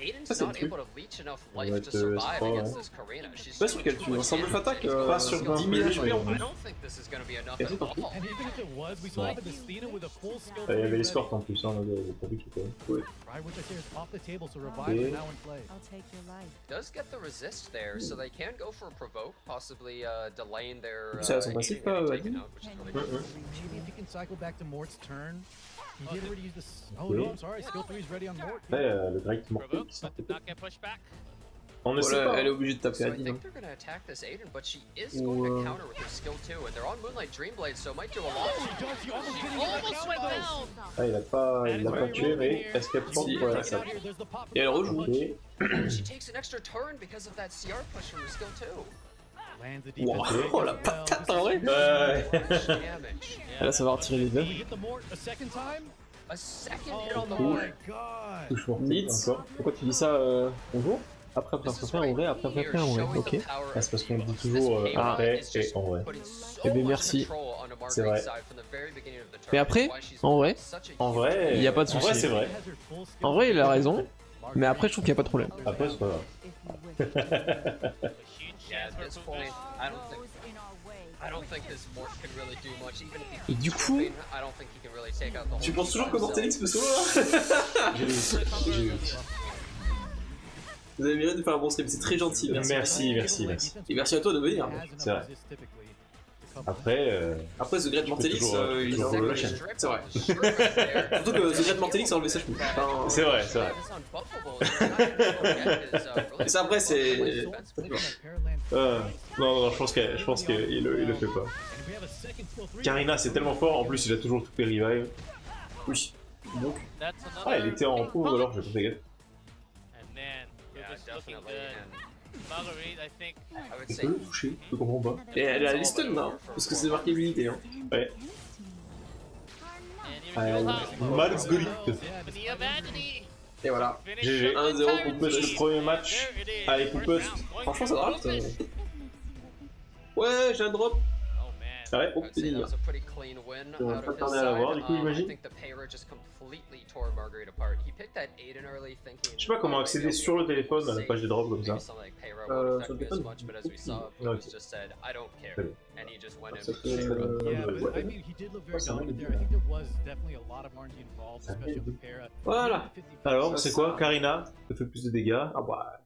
Aiden's Ça, c'est not le truc. able to leech enough Ouais, life to te survive laisse against pas, this Karina. She's Pas sûr qu'elle tue. Un simple attaque, Pas sur 10 000 HP en I plus. don't think this is going to be enough Et at c'est tant pis. all. And even if it was, we still have a Destina with a full skill. Il y avait tree l'escorte ready. en plus, hein, le compliqué quoi. Ouais. Briar, which I see is off the table, so revive Okay. is now in play. I'll take your life. Does get the resist there, so they can go for a provoke, possibly delaying their Ça, son passif, getting pas, taken Adi? out, which is really good. Maybe if he can cycle back to Mort's turn. He did already use this. Oh no, I'm sorry. Skill 3 is ready on Mort. Après, le Great Provoke, Mortelix. but did not get pushed back. On ne sait Voilà, pas. elle est obligée de taper So I Ali. think they're going to attack this Aiden, but she is going to counter with her skill 2, and they're on Moonlight Dreamblade, so it might do a lot. Almost went down. Ah, il a pas tué, mais est-ce qu'elle prend? Si, Ouais, ça. Et elle rejoue. Ok. She takes an extra turn because of that CR push from her skill 2. Lands the Wow. defense. Oh la patate en vrai. Damage. Là ça va retirer les Can we buffs. hit the Mort a second time? A second hit on the Oh board. my god! Touche mortelle Nitz, encore. pourquoi tu dis ça bonjour? Après, en vrai, après, en vrai, ok. Ah, c'est parce qu'on dit toujours après et en vrai. Eh bien, merci. C'est vrai. Mais après, en vrai, En vrai, il y a pas de En vrai, souci. c'est vrai. en vrai, il a raison. Mais après, je trouve qu'il n'y a pas de problème. Après, c'est pas grave. Et du coup, tu penses toujours que Mortelix peut solo là? J'ai eu. Vous avez mérité de faire un bon stream, c'est très gentil. Merci. Et merci à toi de venir. C'est vrai. Après, Après, The Great Mortelix, il toujours a follow la chaîne. C'est vrai. Surtout que The Great Mortelix a enlevé sa chemise. Enfin, c'est vrai. et ça, après, c'est. Non, je pense qu'il le fait pas. Karina, c'est tellement fort, en plus il a toujours tout les revive. Oui. Donc, Ah, il était en pauvre alors, j'ai pas fait gaffe. Il peut le toucher, je comprends pas. et elle est à Liston là, parce que c'est marqué l'unité. Hein. Ouais. Max Golit. Et voilà. GG. 1-0 pour Poupus, le premier match. Allez, Poupus. Franchement, ça draft. Ouais, j'ai un drop. Ouais, Oh, c'est mignon. On va pas tarder à l'avoir, du coup, j'imagine. Je sais pas comment accéder sur le téléphone à la page des drops comme ça. Sur le téléphone. Ok. Yeah, but I mean, he did look very confident there. I think there was definitely a lot of RNG involved, especially on the para. Voilà. Alors, c'est quoi? Karina te fait plus de dégâts. Ah bah,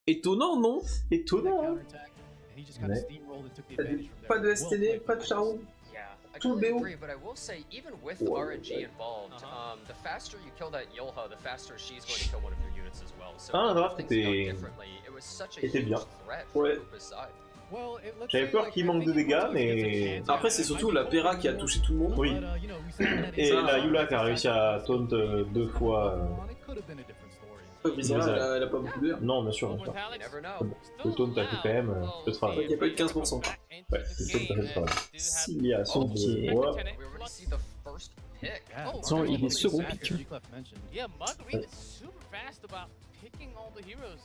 Étonnant, non? étonnant. Counterattack, and he just kind of Ouais. steamrolled and took the advantage from there. Pas de Well STD, played pas de by charbon. Tout le le BO. BO. But I will say, even with Whoa. RNG involved, the faster you kill that Yolha, the faster she's going to kill one of your units as well. So Ah, draft things go était- differently. It was such a était huge bien. threat for Ouais. Koopa's side. Well, let's J'avais say, peur like, qu'il I manque de think it dégâts, was mais- against Après, c'est surtout la Pera qui a touché tout le monde. Oui. But, you know, we saw that Et in- la Yula qui a réussi à taunt 2 fois. It could have been a different story. Bizarre, elle a pas beaucoup d'air. Non, bien sûr, bien sûr. You never know. Le taunt a fait quand même le travail. Il n'y a pas eu de 15%. Ouais, le taunt a fait le travail. S'il y a son Ok. de voix, We already see the first pick. Yeah, Oh, Attends, il est second As pick. G-Clef mentioned. Yeah, Marguerite is super fast about picking all the heroes.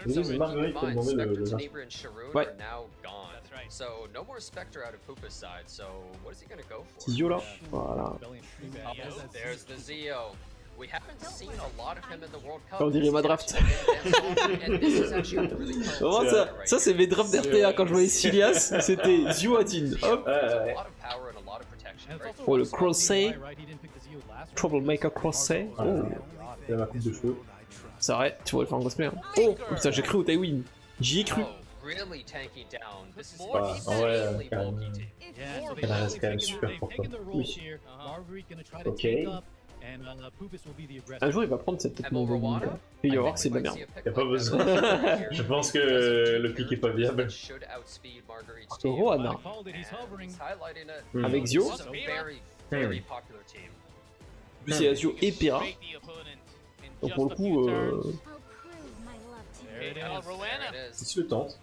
Oui, Marguerite t'a demandé le Spectre, le Tenebra, and Sharoon Ouais. are now gone. That's right. So no more Spectre out of Koopa's side. So what is he gonna go for? Zio là. Voilà. Rebellion pretty Oh, bad. there's the Zio. We haven't seen a lot of him in the World Cup. On dirait ma draft. And this is actually a really cool Vraiment, set right ça c'est here. mes drafts d'RTA quand je voyais Silias, c'était Zio Adin. Hop. There's a lot of power and a lot of protection. And it's Right? also Oh, le worth cross-say. noting why, right, he didn't pick the Zio last round. Troublemaker cross-say. Oh. Oh. il a ma coupe de cheveux. C'est vrai, tu vois le faire en cosplay. Hein. Oh putain, j'ai cru au Tywin. J'y ai cru. Oh, really tanky down. This is Bah, en vrai, extremely quand même. bulky team. Yeah, so Elle reste they've quand même taken- super they've forte. taken their roles Oui. here. Uh-huh. Marguerite gonna try to Ok. take up, and Poopus will be the aggressor. Un jour il va prendre cette tête Emma de Rwanda? et il va I voir think que c'est de la we merde. might see a pick Y a pas like besoin. that here. Je pense que Because of two le pic est pas characters viable. that should outspeed Marguerite's Que team. Rohan, I called it, he's hovering. He's highlighting it. Avec Zio. This is a very, very popular team. Lui c'est Zio et Pera. Break the opponent in Donc just pour le a coup, few turns. There it Oh, is. Rowena. There it is. Il se le tente.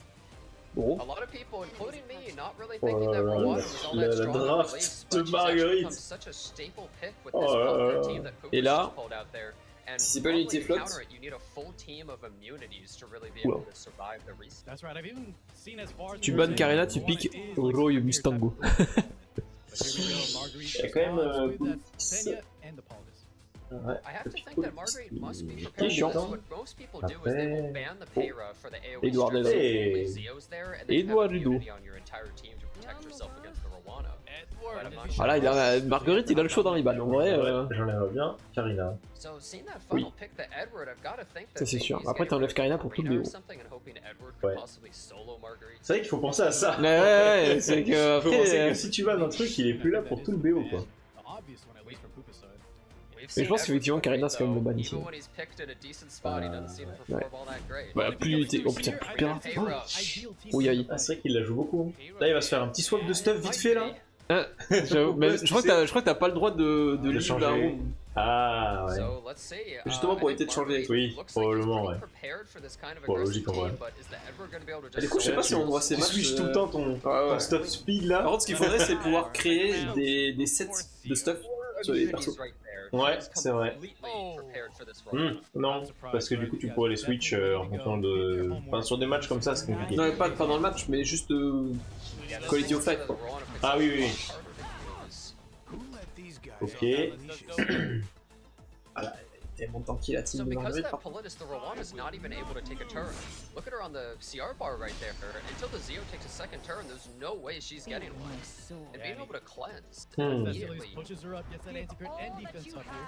Bon. A lot of people, including me, not really Oh thinking là that là, Rwanda was all that la strong of a draft release, de but she's actually Marguerite. become such a staple pick with Oh this là popular là. team that Et Koopa's là, just pulled out there. And si c'est pas normally l'unité to flotte. counter it, you need a full team of immunities to really be Oula. able to survive the reset. That's right. I've even seen as far as Tu where bannes they- Karina, tu Rwanda piques is like Roy a Mustango. But here we go, Marguerite Il y a quand même, responds with that Poopus. Senya and the Paulus. Ouais. I have to think that Marguerite must be Qui est prepared chiant. because what most people do is they will ban the Pera for the AoE Edouard strips Dedo. with only Zeos there, and then you have Edouard Dedo. immunity on your entire team to protect yourself against the Rwanda. Edward. But I'm not sure. Voilà, il a, Marguerite il a le choix dans les balles. En vrai, J'en aimerais bien. Karina. So seeing that final pick to Edward, I've got to think that Ça, c'est maybe sûr. he's Après, getting t'enlèves rid of Karina pour tout le Arena or BO. something and hoping Edward could Ouais. possibly solo Marguerite. C'est vrai qu'il faut penser à ça. ouais, c'est que Faut penser après. que si tu vas dans un truc, il est plus là pour tout le BO quoi. The obvious one, at least from Poopus' side. We've Mais je pense seen qu'effectivement, Edward Karina, great, c'est quand même le though. ban ici. Even when he's picked at a decent spot, he doesn't seem to perform all that great. Bah, plus l'unité. Oh putain, plus Pera. Oui, aïe. Ah, c'est vrai qu'il la joue beaucoup. Là, il va se faire un petit swap de stuff vite fait là. J'avoue, mais je crois que t'as pas le droit de De leave changer. la room. Ah ouais. So, let's see. Justement, pour I think éviter de changer. Marguerite Oui, looks like he's probablement, pretty ouais. prepared for this kind of Bon, aggressive logique, en vrai. team, but is the Edward gonna be able to Et du just coup, je sais pas si on voit ces Tu matchs. switches tout le temps ton Ouais, ouais. stuff speed là. Par contre, ce qu'il faudrait, c'est pouvoir créer des sets de stuff sur les persos. Ouais, c'est vrai. Non, parce que du coup tu pourrais les switch en fonction de... Enfin sur des matchs comme ça c'est compliqué. Non mais pas dans le match, mais juste quality of fight quoi. Ah oui, oui. Ok. Voilà, tellement tanky la team So de because Marguerite. that Politis, the Rwana's not even able to take a turn. Look at her on the CR bar right there. Until the Zeo takes a second turn, there's no way she's getting one. And being able to cleanse immediately. Pushes her up, gets that anti-crit and defense up here.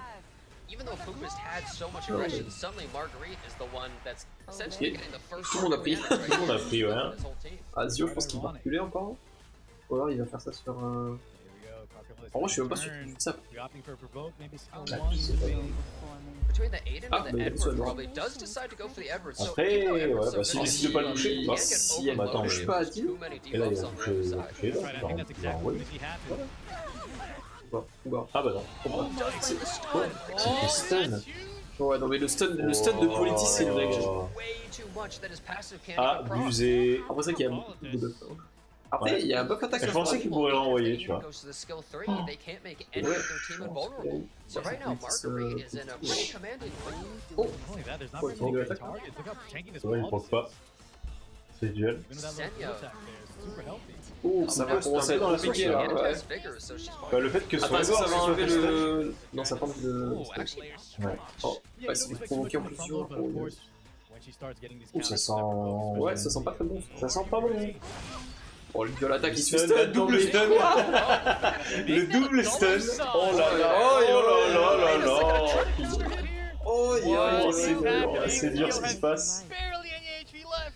Even though Pupa's had so much aggression, suddenly Marguerite is the one that's essentially getting the first Tout le monde a pris. advantage right Tout le monde a pris, ouais. now. His whole team. Ah Zio je pense qu'il va reculer encore. Ou alors il va faire ça sur un... En vrai je suis même pas sûr qu'il fait ça. Between the Aiden Ah, and the mais Edward c'est probably does decide to go for the Edward. So Après, even though Edward's ouais, so bah, s'il good, décide de pas le toucher, he bah, can get si elle m'attend, overloaded je sais pas, with too many Et là il debuffs a on the touché, other il a side. touché, là, il a envoyé. Ah bah non. C'était stun. Ouais non mais le stun de Politis c'est une vraie que j'aime. Way too much that his passive can't even proc. Abusé. Après ça qu'il y a beaucoup de buffs. Après il y a un buff attaque. Je pensais qu'il pourrait renvoyer, tu vois. Goes to the skill 3, they can't make any of their team invulnerable. So right now, Marguerite is in a pretty commanding lead. Oh, Ouais, il proc pas. C'est duel. Senya, oh ça va commencer à être compliqué là. and Ouais. has vigor, so she's Bah, le fait que son Attends, est-ce que ça va Edward enlever soit le... Non ça prend de... Oh, actually, Ouais. Oh, ouais c'est provoqué en plus sur... Ouh, ça sent... Ouais ça sent pas très bon. Ça sent pas bon. Oh le duel attaque il se fait Stun, stun. double stun. Le double stun. Oh là là. Oh là là là là. Oh Oh, c'est dur ce qui se passe. Barely any HP left.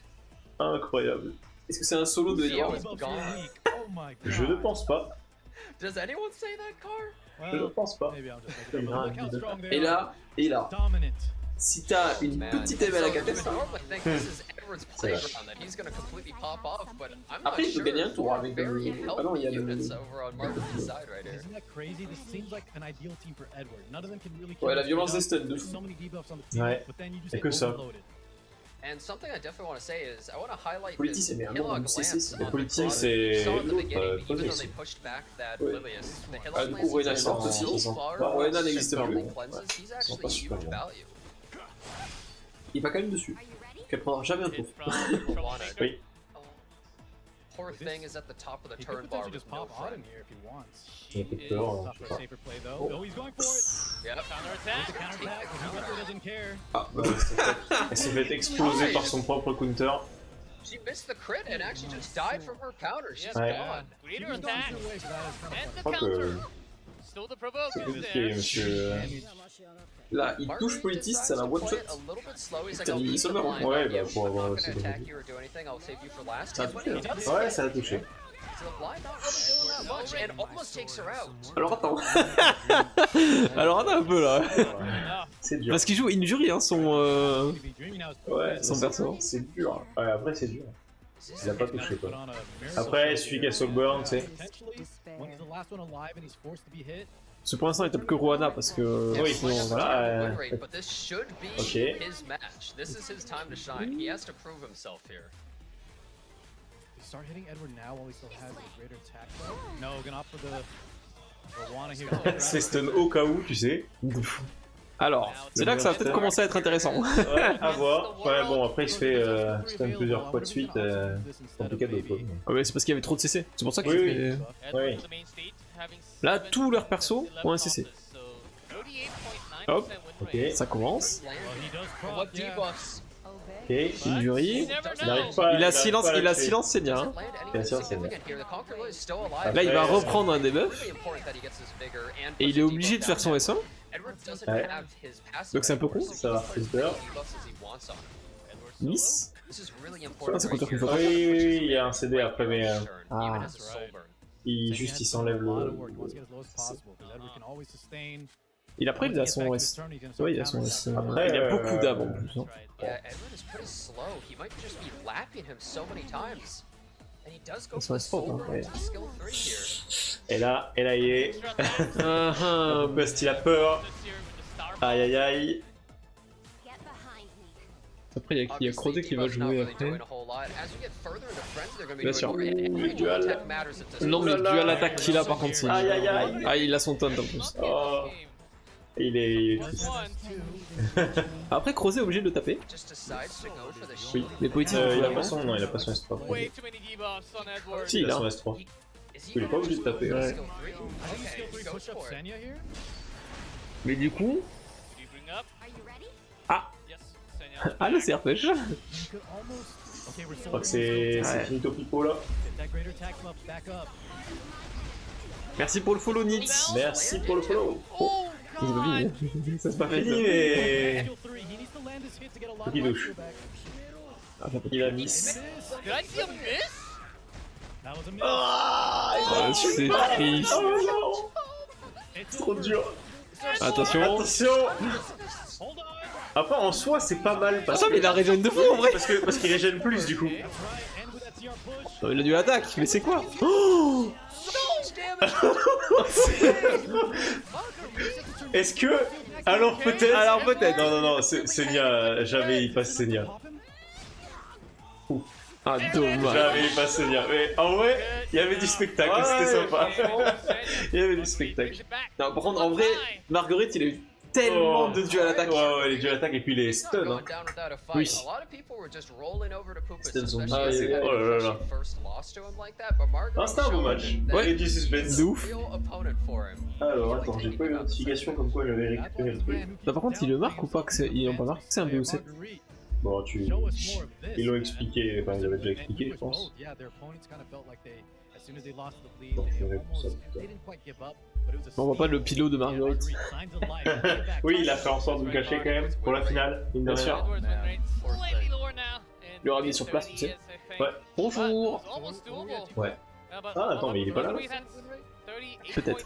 Incroyable. Est-ce que c'est un solo de Zio Edward? is gone. Je ne pense pas. Does anyone say that, Car? Je ne pense pas. Et là, si t'as une petite ML à 4 You would normally think this is Edward's playground, that he's gonna completely pop off, but I'm not Après, il peut sure. gagner un tour Four avec very le... Ah non, il y a healthy le... units over on Marguerite's side right here. Isn't that crazy? This seems like an ideal team for Edward. None of them can really Ouais, la violence des stuns de fou. so many debuffs on the field, Ouais. but then you just Et get que ça. overloaded. And something I definitely want to say is I want to highlight Politis, this mais un Hillock nom, CC, lance c'est on Politis, the c'est You saw at the l'autre, beginning, even though Politis. they pushed back that Ouais. Lilius, the Ah, Hillock du lance coup, Reyna is sort so aussi. far Bah, Reyna n'existe from plus. the cleanses, he's pas actually super huge bien. value. Il va quand même dessus. Qu'elle prendra jamais un tour. Hit from Troublemaker. Oui. Oh. Poor thing is at the top of the He turn could bar potentially with just no pop out friend. in here if he wants. J'ai un peu peur, hein, je sais pas. Safer play though. Oh, he's going for it. Yep. Counterattack. The counter attack. He definitely doesn't care. Ah, bah, Elle s'est fait exploser par son propre counter. She missed the crit and actually just died from her counter. She's Ouais. gone. Greater He's going attack. through away for that as kind of And the Je crois counter. que Still the provoke c'est is compliqué, there. monsieur. là, il touche Politis, ça va one shot. Putain, il se meurt. Ouais, bah, pour avoir aussi de Ça a touché, hein. Ouais, ça a touché. Alors attends. Alors attends un peu là. C'est dur. Parce qu'il joue Injury, hein, son... Ouais, son perso. C'est dur. Ouais, après, c'est dur. Il a pas touché, quoi. Après, celui qui a Soulburn, tu sais. Ce pour l'instant il tape que Roana parce que... Oui, sinon, voilà. But this should be Okay. his match. This is his time to shine. He has to prove himself here. Start hitting Edward now while he still has a greater attack though. No, gonna opt for the Rwana here. Se fait stun au cas où, tu sais. Alors, c'est là que ça va peut-être commencer à être intéressant. Ouais, à voir. Ouais, bon, après, il se fait stun plusieurs fois de suite. Compliqué de l'autre. Ah ouais, c'est parce qu'il y avait trop de CC. C'est pour ça que Oui, j'ai oui. fait- Ouais. Là, tous leurs persos ont un CC. Hop, Ok. ça commence. What debuffs? Ok. Injury. Il n'arrive pas. Il a n'arrive silence, pas à il a lâcher. silence, c'est bien. hein. Bien sûr, c'est bien. Là, il va Après, reprendre un debuff. Et il est obligé de faire son S1. Ouais. Donc c'est un peu con. Ça va, Filter. Miss. Ah, ça compte une fois. Oui, oui, oui, il y a un CD après, mais Ah. il s'enlève le. Il a pris, il a son S. Ouais, il a son S. Après, il a beaucoup d'âme en plus. hein. Yeah, Edward is pretty slow. He might just be lapping him so many times. And he does go That's for my the fault, soul hein, burn ouais. to skill 3 here. Et là, il est. Bust, il a peur. Aïe aïe aïe. Get behind me. Après, il y a Crozet qui va jouer après. Bien sûr. Le dual. Non, mais le dual attaque qu'il a par contre, c'est. Aïe aïe aïe. Ah, il a son taunt en plus. Oh. Il est triste. Après, Crozet est obligé de le taper. Oui, mais politique. Il a pas son, non, il a pas son S3. Si, il a là. son S3. Il est pas obligé de taper. Ouais. Mais du coup. Ah! Ah, le CRPG! Je crois que c'est finito pipo là. Merci pour le follow, Nit! Merci pour le follow. Oh. Ça c'est pas fini. Ça c'est pas fini, mais. Petit douche. Il a miss. Ah, c'est triste. Oh non! C'est trop dur. Attention! Attention! Après, en soi, c'est pas mal parce mais il a régène de fou en vrai! parce qu'il régène plus du coup. Non, il a dû l'attaque, mais c'est quoi? Oh. Est-ce que. Alors peut-être. Alors peut-être. Non, Senia, jamais il passe Senia. Ah, dommage. Jamais il passe Senia. Mais en vrai, il y avait du spectacle, c'était sympa. Il y avait du spectacle. Non, par contre, en vrai, Marguerite, il a eu tellement de dual attaque. Ouais, les dual attack et puis les stuns. Hein. Oui. Stuns sont passés. Oh là là. Ah, c'était un beau match. Ouais. Et du suspense. De ouf. Alors, attends, j'ai pas eu une notification comme quoi j'avais récupéré le truc. Non, par contre, il le marque ou pas que ils n'ont pas marqué que c'est un BO7? Bon, ils l'ont expliqué, enfin, ils l'avaient déjà expliqué, je pense. Donc, je verrai pour ça plus tard. On voit pas le pilot de Marguerite. Oui, il a fait en sorte de me cacher quand même pour la finale, mine de Bien rien. sûr. Il l'aura mis sur place, tu sais. Ouais. Bonjour. Ouais. Ah, attends, mais il est pas là. Peut-être.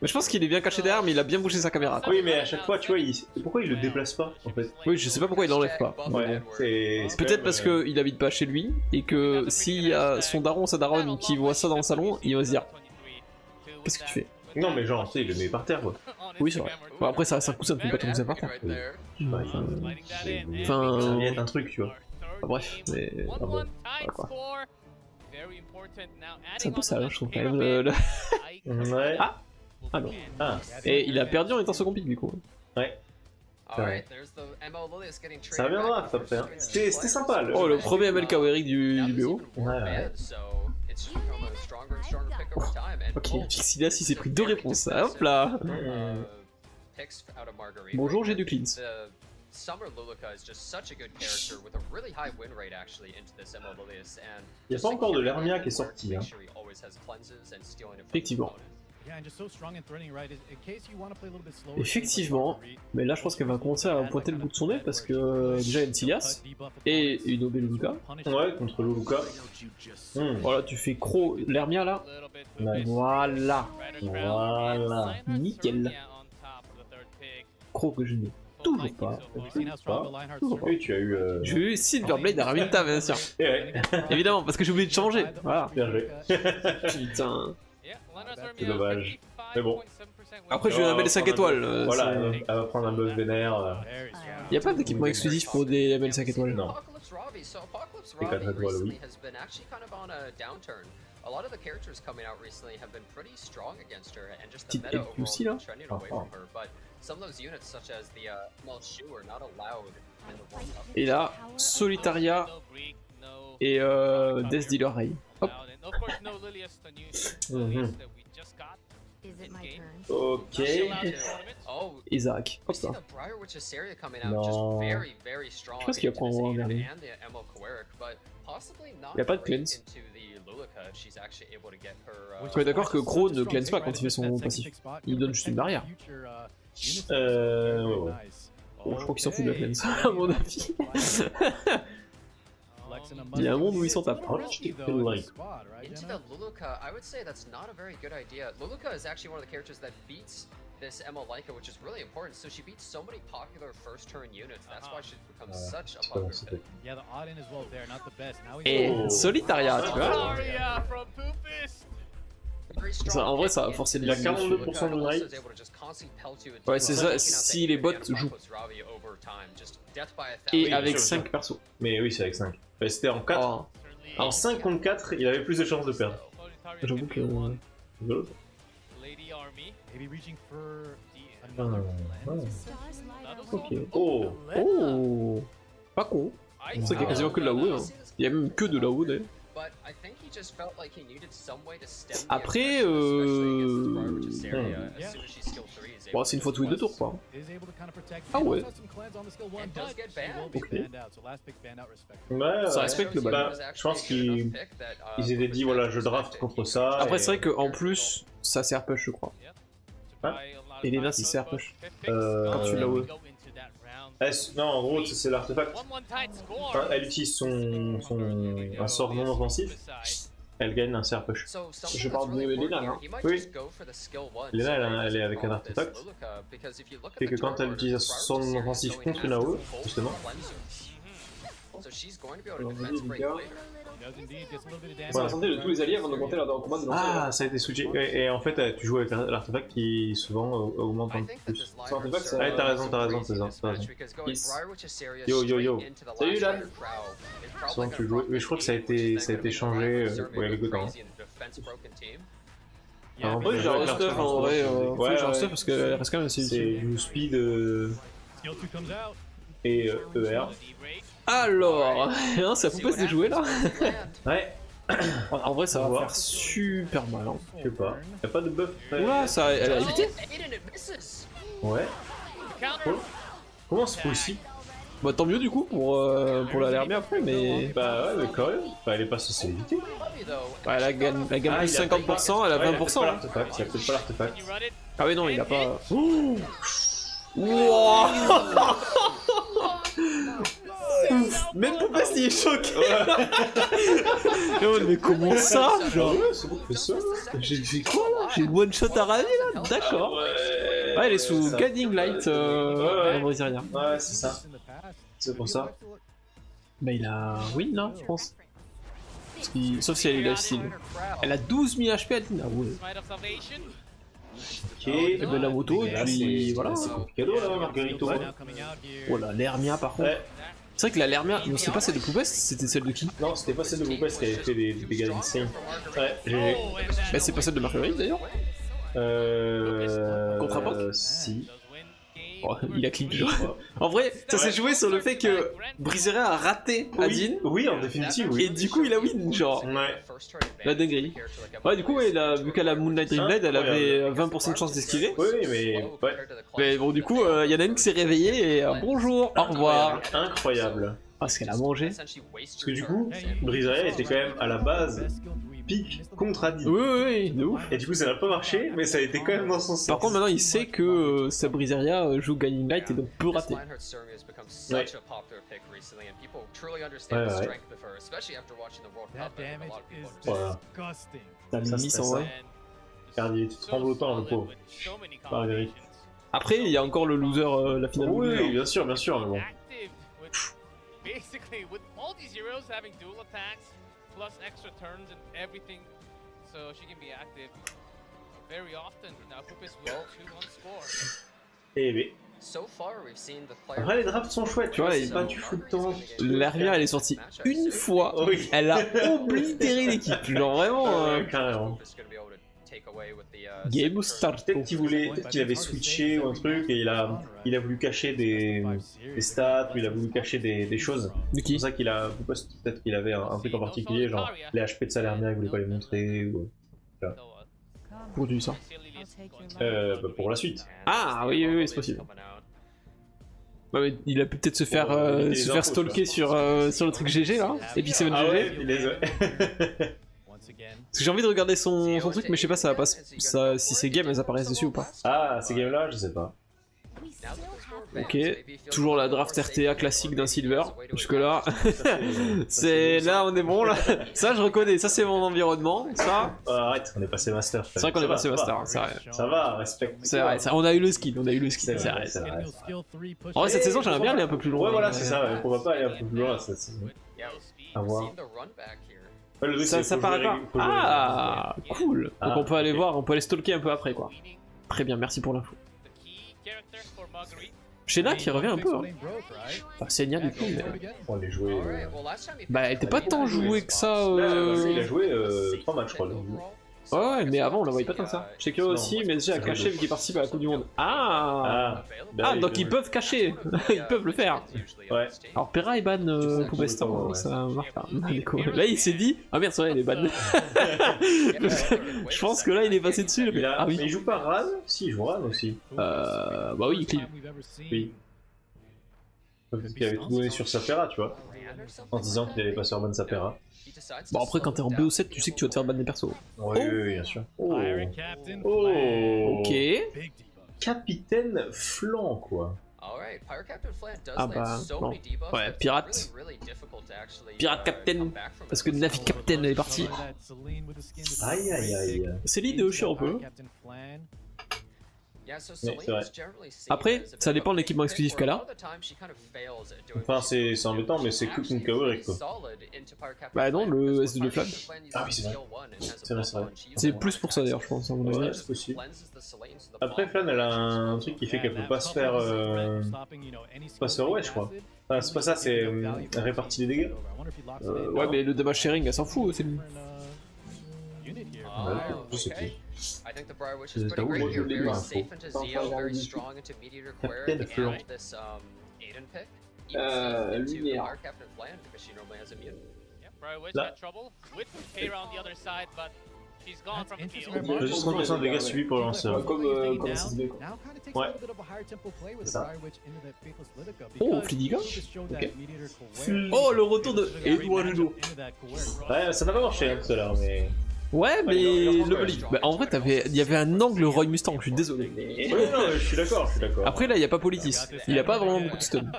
Mais je pense qu'il est bien caché derrière, mais il a bien bougé sa caméra. Quoi. Oui, mais à chaque fois, tu vois, pourquoi il le déplace pas en fait? Oui, je sais pas pourquoi il l'enlève pas. Ouais, c'est Peut-être parce qu'il habite pas chez lui et que s'il y a son daron, sa daronne qui voit ça dans le salon, il va se dire qu'est-ce que tu fais? Non, mais genre, tu sais, il le met par terre quoi. Oui, c'est vrai. Bon, après, ça reste un coussin, tu peux pas ton coussin par terre. Enfin. Ça vient être un truc, tu vois. Bref, mais. Ah bon. Voilà, quoi. C'est un peu ça, je trouve quand même. Ouais. Ah! Ah non. Ah. Et il a perdu en étant second pick du coup. Ouais. Ça reviendra après. Hein. C'était sympa. Oh, le premier MLK Eric du BO. Ouais. Ok, Fixidas il s'est pris 2 réponses. Hop là! Bonjour, j'ai du cleans. Il n'y a pas encore de l'Hermia qui est sorti. Hein. Effectivement. Effectivement, mais là je pense qu'elle va commencer à pointer le bout de son nez parce que déjà il y a une Silias et une OB Luluka. Ouais, contre Luluka. Voilà, tu fais Crow l'Hermia là. Nice. Voilà. Voilà. Nickel. Crow que je n'ai toujours pas. Toujours pas. Et tu as eu. J'ai eu Silverblade à Ravinta, bien sûr. Ouais. Évidemment, parce que j'ai oublié de changer. Voilà. Bien joué. Putain. C'est dommage. Mais bon. Après, je vais ML 5 étoiles. Voilà, elle va prendre un buff vénère. Y'a pas d'équipement exclusif pour des ML 5 étoiles. Non. Et 4 étoiles, oui. Petite LQC là. Et là, Solitaria et Death Dealer Ray. Hop. Ok. Isaac. Hop là. Non. Je pense qu'il va prendre un dernier. Il n'y a pas de cleanse. Tu es d'accord que Crow ne cleanse pas quand il fait son passif. Il donne juste une barrière. Ouais. Bon, je crois qu'il s'en fout de la cleanse, à mon avis. Il y a un monde où ils s'en tapent. Into the Luluka, I would say that's not a very good idea. Luluka is actually one of the characters that beats this Emma Leica, which is really important. So she beats so many popular first turn units. That's why she's become such a popular pick. Yeah, the odd in as well there, not the best. Now Et Solitaria, tu vois. Ça, en vrai, ça a forcé Il a le 42% de win rate. Ouais, c'est ça, si les bots jouent. Et avec 5 persos. Mais oui, c'est avec 5. Bah, c'était en 4. Oh. En 5 contre 4, il avait plus de chances de perdre. J'avoue que... Rigolo. Maybe reaching for Ah, another ah. lens. Ok. Oh. Oh, pas con. C'est vrai qu'il y a quasiment que de la WoW. Hein. Il y a même que de la WoW d'ailleurs. Après, bon, c'est une fois tous les 2 tours quoi. Ah ouais. Ok. Ouais, Ça respecte le bah, ban. je pense qu'ils étaient dit voilà, je draft contre ça. Après, c'est vrai qu'en plus, ça sert push, je crois. Hein Et les nains, ils servent push. Quand tu l'as WoW. Non, en gros, c'est l'artefact. Enfin, elle utilise un sort non offensif. Elle gagne un CR push. Je parle de Lena, hein. Oui. Lena, elle est avec un artefact. Et que quand elle utilise un sort non offensif contre une AOE, justement. C'est la santé de tous les alliés avant d'augmenter leur combat de lancer. Ah, ça a été switché. Et en fait, tu joues avec l'artefact qui souvent augmente un peu plus. Ouais, t'as raison. Yo. Salut Lan. Souvent tu joues. Mais je crois que ça a été changé avec le temps. En vrai, j'ai un stuff en vrai. Ouais, j'ai un stuff parce qu'elle reste quand même assez C'est utile. du speed et ER. Alors, hein, ça pouvait se déjouer là. Ouais. En vrai, ça va faire super mal. Hein. Je sais pas. Y'a pas de buff. Oula, ça, elle a évité. Ouais. Comment c'est possible? Bah tant mieux du coup pour la Lermia après, mais... Bah ouais, mais quand même. Bah, elle est pas censée éviter. Bah, elle gagne plus 50%, elle a 20%. Il a peut-être pas l'artefact. Ah oui non, il a pas... Wouah. Même pour passer, il est choqué. Mais comment ça? Genre, j'ai fait quoi là? J'ai une one shot à ravi là? D'accord. Ouais, elle est sous Guiding Light en brésilien. Ouais, c'est ça. C'est pour ça. Bah il a win là, je pense. Sauf si elle est lifesteal. Elle a 12 000 HP Aline. Ah ouais. Ok. Et ben la moto, et puis voilà. C'est cadeau là, Margarito. Oh la Lermia par contre. Ouais. C'est vrai que la Lermia, non c'est pas celle de Poupès, c'était celle de qui? Non, c'était pas celle de Poupès qui avait fait des dégâts insane. Ouais, GG. Bah c'est pas celle de Marguerite d'ailleurs. Contre Avec si. Oh, il a cliqué genre. En vrai, ça s'est joué sur le fait que Briseria a raté Adine. Oui, en définitive, oui. Et du coup il a win, genre. Ouais. La dinguerie. Ouais, du coup, ouais, vu qu'elle a Moonlight Dreamblade, elle avait 20% de chance d'esquiver. Oui, mais. Ouais. Mais bon, du coup, il y en a une qui s'est réveillée et bonjour, au revoir. Incroyable. Ah, ce qu'elle a mangé. Parce que du coup, Briseria était quand même à la base pique contre Adine. Oui, de ouf. Et du coup, ça n'a pas marché, mais ça a été quand même dans son sens. Par contre, maintenant, il sait que sa Briseria joue Guiding Light et donc peut rater. Ouais. Voilà. T'as mis en vrai. Car il est tremblotant, le pauvre. Marguerite. Après, il y a encore le loser, la finale. Oui, bien sûr, mais bon. Basically, with all these heroes having dual attacks, plus extra turns and everything, so she can be active very often. Now, Pupis will 2-1 score. Eh ben. Après, les drafts sont chouettes, tu vois, c'est pas du foot de temps. L'Hermia, elle est sortie une fois, oui. Elle a oblitéré l'équipe. Genre vraiment. Carrément. Game start. Peut-être qu'il avait switché ou un truc et il a voulu cacher des stats, ou il a voulu cacher des choses. De qui? C'est pour ça qu'il a. Peut-être qu'il avait un truc en particulier, genre les HP de Salernia, il voulait pas les montrer. Ou... Pour du ça. Bah pour la suite. Ah oui, c'est possible. Bah, mais il a pu peut-être se faire, stalker sur le truc GG là, Epic 7WC. Ah ouais, Parce que j'ai envie de regarder son truc, mais je sais pas si ces games elles apparaissent dessus ou pas. Ah, ces games là, je sais pas. Ok, toujours la draft RTA classique d'un Silver, jusque là. C'est là on est bon là. Ça je reconnais, ça c'est mon environnement, ça. Arrête, on est passé master. C'est vrai qu'on est passé master, c'est vrai. Ça va, respecte. C'est vrai, on a eu le skill, c'est vrai. En vrai cette saison j'aimerais bien aller un peu plus loin. Ouais voilà, c'est ça, on va pas aller un peu plus loin cette saison. À voir. Ouais, le truc, Ça, c'est ça faut paraît jouer pas. rég- faut jouer Ah, cool. Donc Ah, on peut aller ok. voir, on peut aller stalker un peu après quoi. Très bien, merci pour l'info. The key character for Marguerite. Shena qui revient un peu. Hein. Broke, right? Enfin, Senia du coup, mais... On les jouer. Alright, well, last time he Bah, elle était pas tant jouée que ça. Il a joué 3 matchs, je crois. donc. Ouais, mais avant on la voyait pas tant ça. Chez Kyo aussi, mais déjà à cacher vu qu'il participe à la Coupe du Monde. Ah, bah oui, donc bien ils peuvent cacher. Ils peuvent le faire. Ouais. Alors Pera est ban pour Bestan, ça marche pas. Là il s'est dit, ah merde c'est vrai il est ban. Je pense que là il est passé dessus. Il a... Ah oui. Mais il joue pas Ran? Si, il joue Ran aussi. Bah oui, il clean. Oui. Peut-être qu'il avait tout donné sur Sapera, tu vois. En disant qu'il allait pas se faire ban Sapera. Bon après quand t'es en BO7 tu sais que tu vas te faire ban des persos. Oui, oui, bien sûr. Oh. Pirate Captain Oh. Ok. Big debuff. Capitaine flanc, quoi. Ah bah non. Ouais, pirate. Pirate Captain. Parce que Navi Captain elle est partie. Aïe aïe aïe. C'est l'idée de chier un peu. c'est vrai. Après, ça dépend de l'équipement exclusif qu'elle a. Enfin, c'est embêtant, mais c'est que une Kaori, quoi. Bah non, le S2 flamme. Ah oui, c'est vrai. C'est vrai, c'est vrai. C'est plus pour ça d'ailleurs, je pense. À mon Ouais, avis. c'est possible. Après, Flan, elle a un truc qui fait qu'elle peut pas se faire. Pas se faire ouais, je crois. Enfin, c'est pas ça, c'est elle répartit les dégâts. Ouais, mais le damage sharing, elle s'en fout, c'est lui. Ouais, je sais plus. I think the Briar Witch Je is pretty t'avoue, great moi, je here, l'ai very pas, safe info. into Zeo, very strong into Meteor Query, Captain Flan. and this Aiden pick. Even safe into lumière. our Captain Flan, because she normally has immune. Yeah, Briar Witch Là. had trouble with Kayra on the other side, but she's gone from the field. J'ai juste 30% de dégâts subis pour le lanceur. Comme SSB quoi. Ouais. C'est ça. Oh, Flidiga. Ok. Oh, le retour de Eduardo. Ouais, ça n'a pas marché hein, tout à l'heure, mais. Ouais, mais il en le... bah, en vrai, il y avait un angle Roy Mustang, je suis désolé. Oui, non, je suis d'accord, je suis d'accord. Après, là, il n'y a pas Politis. Il a pas vraiment beaucoup de stun.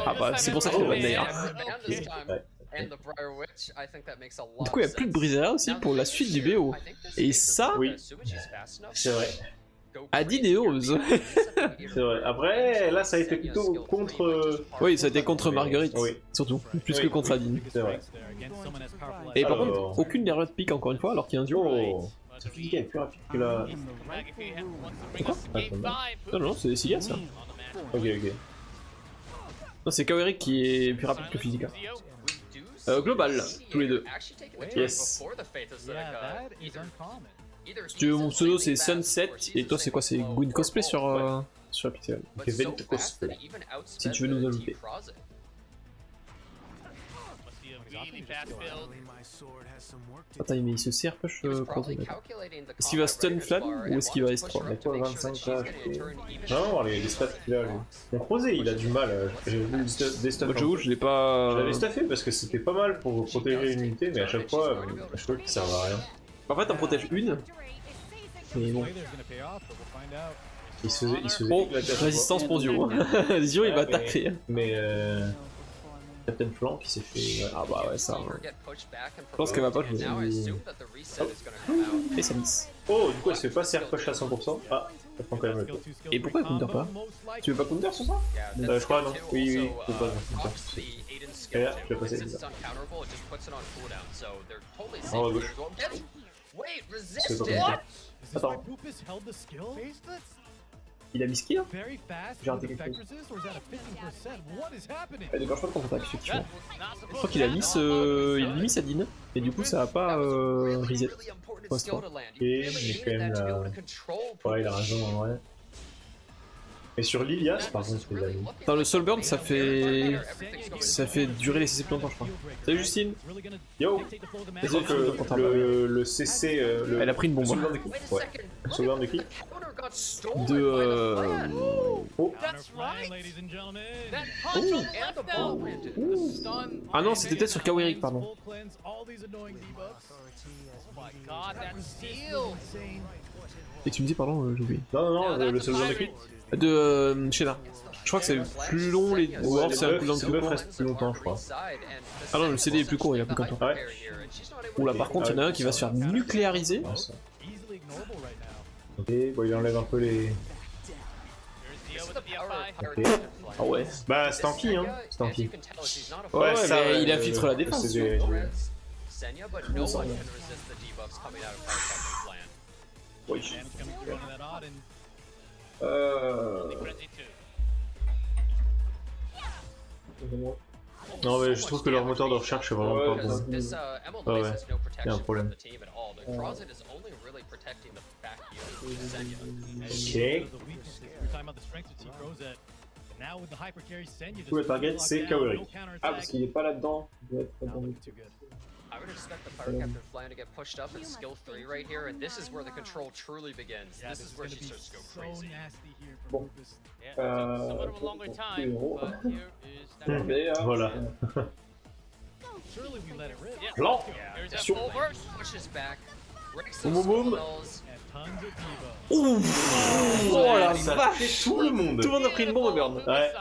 Ah bah, c'est pour ça qu'il est ban d'ailleurs. And the Briar Witch, I think that makes a lot Du coup, il n'y a plus de Brisera aussi pour la suite du BO. Et ça, Oui. C'est vrai. Adine est heureuse. C'est vrai. Après, là, ça a été plutôt contre. Oui, ça a été contre Marguerite, Oui. surtout, plus que Oui. contre Adine. C'est vrai. Et par Alors. contre, aucune erreur de pique encore une fois, alors qu'il y a un duo. Oh. Ça fait qu'elle est plus rapide que la. Quoi Non, non, c'est Siga ça. Ok, ok. Non, c'est Kaori qui est plus rapide que Physica. Global, tous les deux. Yes. Si tu veux, mon pseudo c'est Sunset, et toi c'est quoi? C'est Gwynt Cosplay sur la PTL. Ok, Vent Cosplay. Si tu veux nous ajouter. Attends, mais il se sert push croisé. Est-ce qu'il va stun Flan ou est-ce qu'il va S3? Il a quoi, 25 là? Non, les stats qu'il a, lui. Mon croisé, il a du mal. J'ai vu des stats. Moi j'avoue, je l'ai pas. Je l'avais staffé parce que c'était pas mal pour protéger une unité, mais à chaque fois, je trouve qu'il servent à rien. En fait, on protège une. Mais bon. Il se faisait Oh, éclater à chaque résistance fois. pour Zio. Zio il va taper. Mais Captain Flanc qui s'est fait. Ah bah ouais, ça. Je pense qu'elle va pas jouer. Et ça miss. Oh, du coup, elle se fait pas serre push à 100%. Ah, ça prend quand même le temps. Et pourquoi elle counter pas? Tu veux pas counter sur ça? Je crois, non. Oui, je peux pas counter. Et là, je vais passer bizarre. En haut à gauche. C'est pas compliqué. Attends. Il a mis skill là? J'ai raté quelque chose. Elle dégage pas de contre-attaque, effectivement. Je crois qu'il a mis Adine, et du coup ça va pas reset. Post-3. Et mais quand même la. Ouais, il a raison en vrai. Et sur l'Ilias, par contre, il a mis. Dans le Soulburn, ça fait durer les CC plus longtemps, je crois. Salut Justine. Yo! Désolé Donc le CC. Elle a pris une bombe. Sauvegarde de qui? Ouais. Sauvegarde de qui? Oh. Ah non, c'était peut-être sur Kawirik, pardon. Et tu me dis, pardon, j'ai oublié. Non, le sauvegarde de qui? De Shena. Je crois que c'est plus long les wards, c'est un cooldown le plus buff court. reste plus longtemps, je crois. Ah non, le CD est plus court, il a plus qu'un temps. Ouais. Oula, par contre, il y en a un qui va se faire nucléariser. Ok, bon, il enlève un peu les. Ok. Ah ouais. Bah, c'est tanky, hein. C'est tanky. Ouais, mais il infiltre la défense. Senya, but no one can resist the debuffs coming out of Fire Captain Flan. Oui. Sam's coming through into that odd and Frenzy too. Non mais je trouve que leur moteur de recherche est vraiment pas bon. This ML ouais. has no protection un from problème. the team at all. The Crozet is only really protecting the back heel of Senya. Ok. the weaknesses. We're talking about the strength of Team Rosette. But now with the hyper carry Senya, Coup, le target, c'est Kaori. Ah, parce qu'il est pas là-dedans. Il doit être Not là-dedans. looking too good. I would expect the Fire Captain Flan to get pushed up at skill 3 right here, and this is where the control truly begins. Yeah, This is where gonna she be starts to go so crazy. nasty here for Bon. Rufus. Yeah, somewhat of a longer time, but here is that. Mais, Voilà. Surely we let it rip. Yeah. Blanc. There's that Sur- full burst. Pushes back. Breaks Boum, those boum, boum. spells. And tons of Devo. Ouf. Oh la Ça vache. fait tout le monde. Tout le monde a pris une bombe, burn. Ouais.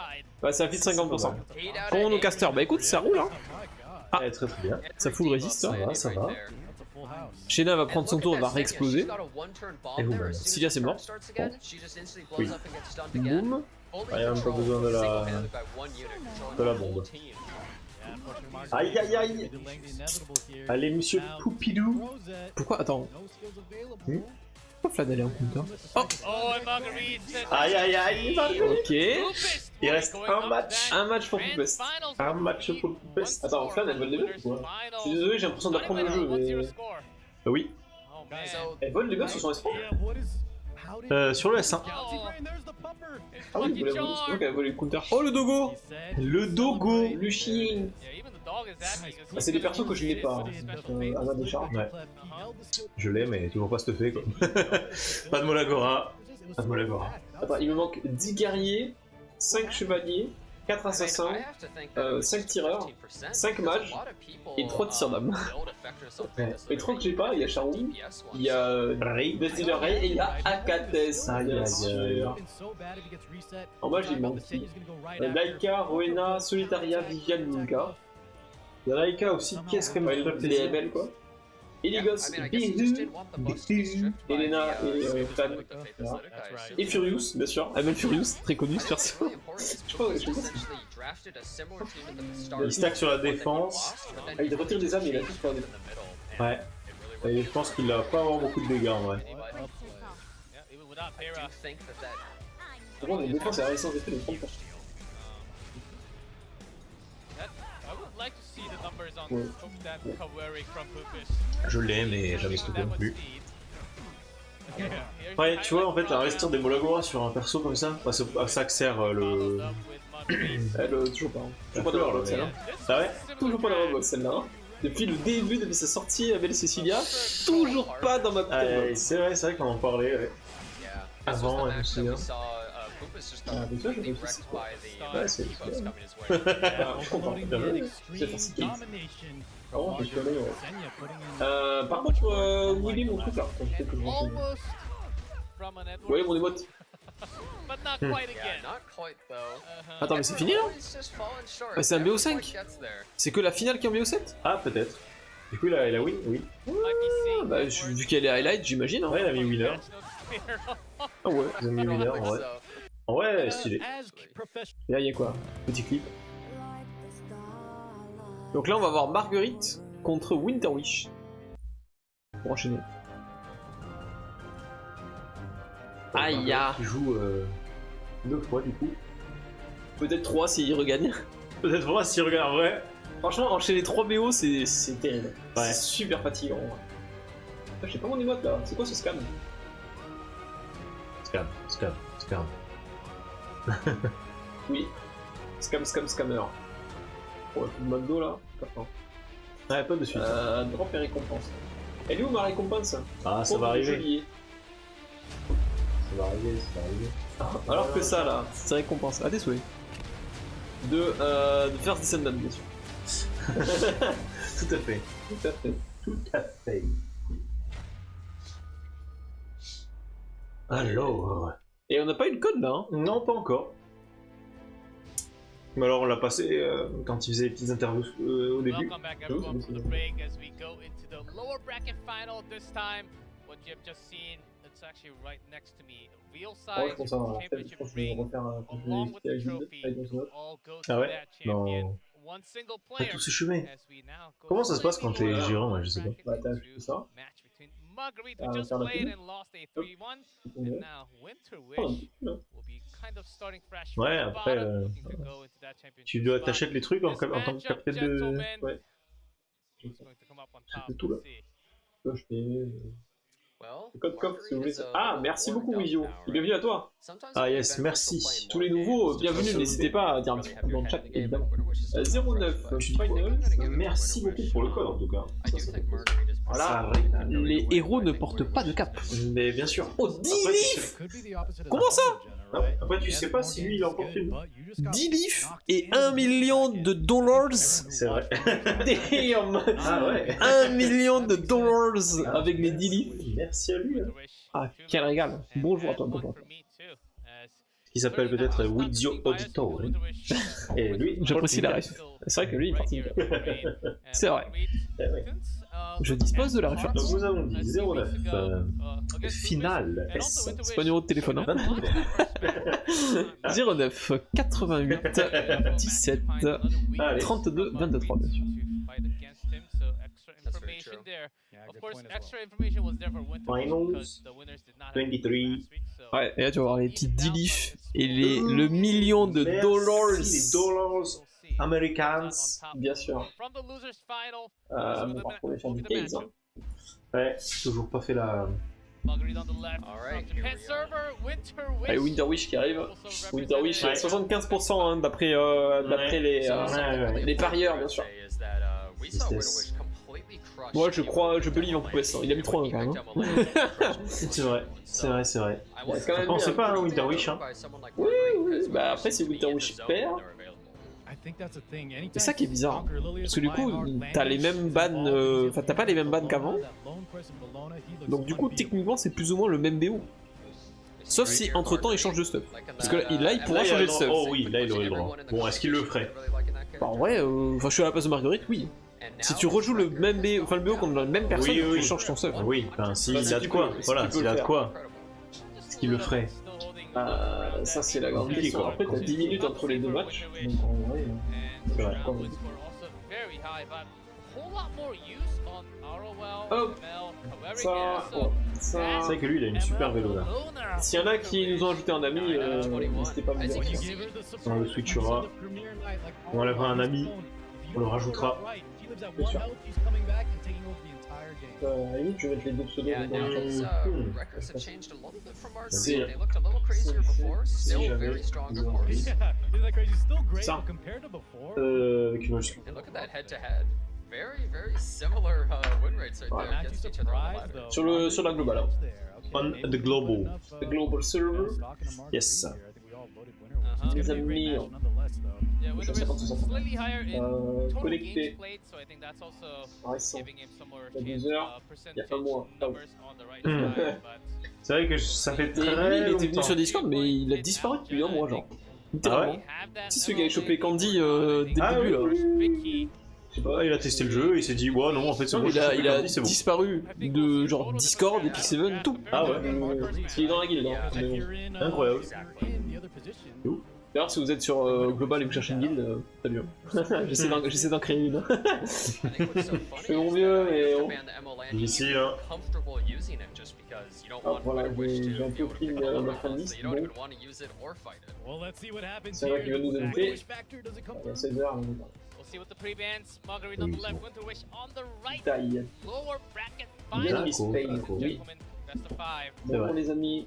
Ouais, ça vite 50%. 8 out Comment of nos 8. casters? Bah écoute, ça roule hein. Oh my god. Ah, très très bien. Ça fout le résiste, hein. va, ça va. there. That's a full house. Shayna va prendre son tour, elle va réexploser. Et vous, bah, Cilia, c'est mort. Oui. Boum. Ah, y a même pas besoin de la bombe. Yeah, unfortunately, Margaret Aïe, aïe, aïe. will be delaying the inevitable here. Allez, monsieur Now, Poupidou. Rosette, Pourquoi? Attends. no skills available. Pourquoi Flan elle est en counter? Oh. Oh, and Marguerite. Aïe, aïe, aïe. Ok. Il reste un match. Un match pour Poupest. Un match pour Poupest. Attends, Flan elle vole les buffs ou quoi? Je suis désolé, j'ai l'impression d'apprendre le jeu, mais... Oui. Oh man. Elle vole les buffs sur son espoir? Yeah, what is... How did... Sur le S1. Galaxy Brain, there's the pupper. Ah oui, vous l'avez volé, c'est toi qui avez volé le counter. Oh le dogo! He said, Le dogo. Le chien! Yeah, even the dog is happy 'cause Ah, c'est des persos que je n'ai pas. À ma décharge. Ouais. Je l'ai, mais toujours pas stuffé quoi. Pas de Molagora. Pas de Molagora. Attends, il me manque 10 guerriers, 5 chevaliers, 4 assassins, 5 tireurs, 5 mages et 3 tisseurs d'âme. Ouais. Les 3 que j'ai pas, il y a Charon, il y a Best Dealer Ray et il y a Akates. Aïe, Bien aïe, sûr. En bas, j'ai manqué Laika, Rowena, Solitaria, Viviane, Lunka. Il y a Laika aussi, qu'est-ce qu'elle me fait les ML quoi. Eligos, Bihu, Elena et Fan. Et Furious, bien sûr. ML Furious, très connu ce perso. Il stack sur la défense. Ah, il retire des âmes, il a tout sur la défense. Ouais. Et je pense qu'il va pas avoir beaucoup de dégâts en vrai. Yeah, even without Hera. Par contre, la défense est la résistance d'effet de 30%. I would like to see the numbers on Ouais. that Kaweri from Pupus. Je l'ai, mais jamais stuffé non plus. Here Ouais, tu vois, en fait, investir des Molagora sur un perso comme ça, bah, c'est à ça que sert le. Elle, toujours pas. Toujours pas de la celle-là. Ah ouais. Toujours pas dans ma box celle-là. Depuis le début, depuis sa sortie avec Cecilia, toujours pas dans ma box. C'est vrai qu'on en parlait. Ouais. Avant, je me souviens. Ah, mais tu vois, j'ai réussi. Ouais, c'est bien. Yeah, je suis content. promoting Bien the joué. extreme C'est facile. domination Ah bon, je suis allé, ouais. Senya putting in Par contre, Willy, mon truc là. Attends, peut-être que je m'en souviens. Almost from an Edward, Ouais, mon émote. but not quite again. Attends, mais c'est fini là? Ah, c'est un BO5? C'est que la finale qui est en BO7? Ah, peut-être. Du coup, il a win, oui. Might be Ah, seeing bah, vu qu'elle est highlight, j'imagine. Hein. Ouais, il a mis winner. Ah ouais. Ils ont mis winner, en vrai. En vrai, stylé. as professional. Et là, il y a quoi? Petit clip. Donc là, on va voir Marguerite contre Winterwish. Pour enchaîner. Aïe ya. Qui joue 2 fois, du coup. Peut-être 3 s'il regagne. Peut-être voir s'il regarde en vrai. Franchement, enchaîner 3 BO, c'est terrible. Ouais. C'est super fatigant. Ah, j'ai pas mon émote là. C'est quoi ce scam? Scam. Oui. Scammer. Oh, le McDo là. Attends. Ouais, pas de suite. Drop et récompense. Elle est où ma récompense? Ah, ça va arriver. Geôlier. Ça va arriver. Alors que ça là, c'est récompense. Ah, des souhaits. De First Descendant, bien sûr. Tout à fait. Tout à fait. Tout à fait. Alors. Et on n'a pas eu le code là, hein? Non, pas encore. Mais alors on l'a passé quand il faisait les petites interviews au début. Welcome back everyone from the break as we go into the lower bracket final this time. What you have just seen, it's actually right next to me. Real Ouais, je size pense à championship je vais ring refaire un along with the trophy avec will all go to Ah ouais? that champion. T'as tous échumé. Comment ça se passe quand t'es gérant, moi je sais pas. Bah t'as fait ça. Ouais, après, tu dois t'achètes les trucs en tant que capitaine de... Ouais. C'est tout là. Je fais... Code coffre si vous voulez ça. Ah, merci beaucoup Wizio. Et bienvenue à toi. Ah yes, merci. Tous les nouveaux, bienvenue, n'hésitez pas à dire un petit coup dans le chat, évidemment. 09 Final, Merci beaucoup pour le code en tout cas. Voilà, les héros ne portent pas de cap. Mais bien sûr. Oh, 10 livres. Comment ça? Après tu sais pas si lui il en porte une. 10 livres et 1 million de dollars. C'est vrai. Damn. Ah ouais. 1 million de dollars avec les 10 livres. Merci à lui. Hein. Ah, quel régal. Bonjour à toi, bonjour. Il s'appelle peut-être Wizio Audito. Hein. Et lui, j'apprécie la ref. C'est vrai que lui, il participe. C'est vrai. Je dispose de la référence. Donc nous avons dit 09. Finale S. C'est pas un numéro de téléphone, hein. 09 88 17 32 23, bien sûr. Finals 23. Ouais, et là tu vas voir les petits 10 leafs et le million de dollars. Les dollars americans. Bien sûr. On va retrouver faire du case. Hein. Ouais, toujours pas fait la... Allez, Winterwish qui arrive. Winterwish, 75% hein, d'après les parieurs, bien sûr. Moi, je crois, je believe en Poupès. Il a mis 3 quand même. Hein. C'est vrai, c'est vrai, c'est vrai. Après, on sait pas un Winterwish. Hein. Oui, oui. Bah après, si Winterwish perd. C'est ça qui est bizarre. Parce que du coup, t'as les mêmes bans. Enfin, t'as pas les mêmes bans qu'avant. Donc, du coup, techniquement, c'est plus ou moins le même BO. Sauf si entre temps il change de stuff. Parce que là, il pourra changer de stuff. Oh oui, là, il aurait le droit. Bon, est-ce qu'il le ferait? Bah, en vrai, je suis à la place de Marguerite, oui. Si tu rejoues le même BO, enfin le BO contre la même personne, tu changes ton stuff. Oui, enfin, s'il a de quoi. Voilà, s'il a de quoi. Est-ce qu'il le ferait? Ça, c'est la grande question. Après, t'as 10 minutes entre les deux matchs. Donc, en vrai, c'est vrai. Hop, ça. C'est vrai que lui, il a une super vélo là. S'il y en a qui nous ont ajouté un ami, n'hésitez pas à me dire. On le switchera. On enlèvera un ami. On le rajoutera. Bien sûr. À la limite, je vais mettre les deux pseudos dans le chat. Si jamais ils ont envie. Ça. Avec une majuscule. Ouais. Sur la globale. Hein. On the global. The global server. Yes. Les amis. Connecté. Récent. Il y a 2 heures. Il y a pas moins. C'est vrai que ça fait très longtemps. Il était venu sur Discord, mais il a disparu depuis un mois, genre. Littéralement. C'est celui qui avait chopé Candy dès le début, là. Je sais pas, il a testé le jeu, il s'est dit, ouais, non, en fait, c'est bon. Il a disparu de genre Discord, Epic 7, tout. Ah ouais. Parce qu'il est dans la guilde, hein. Incroyable. D'ailleurs, si vous êtes sur Global et que vous cherchez une guilde, salut. J'essaie d'en créer une. Je fais mon mieux, mais on... Ici, là. Ah, voilà, j'ai un peu pris ma famille, c'est bon. C'est vrai qu'il va nous inviter. Il y a 16 heures, taille. Bien Miss Payne, oui. Bon, les amis.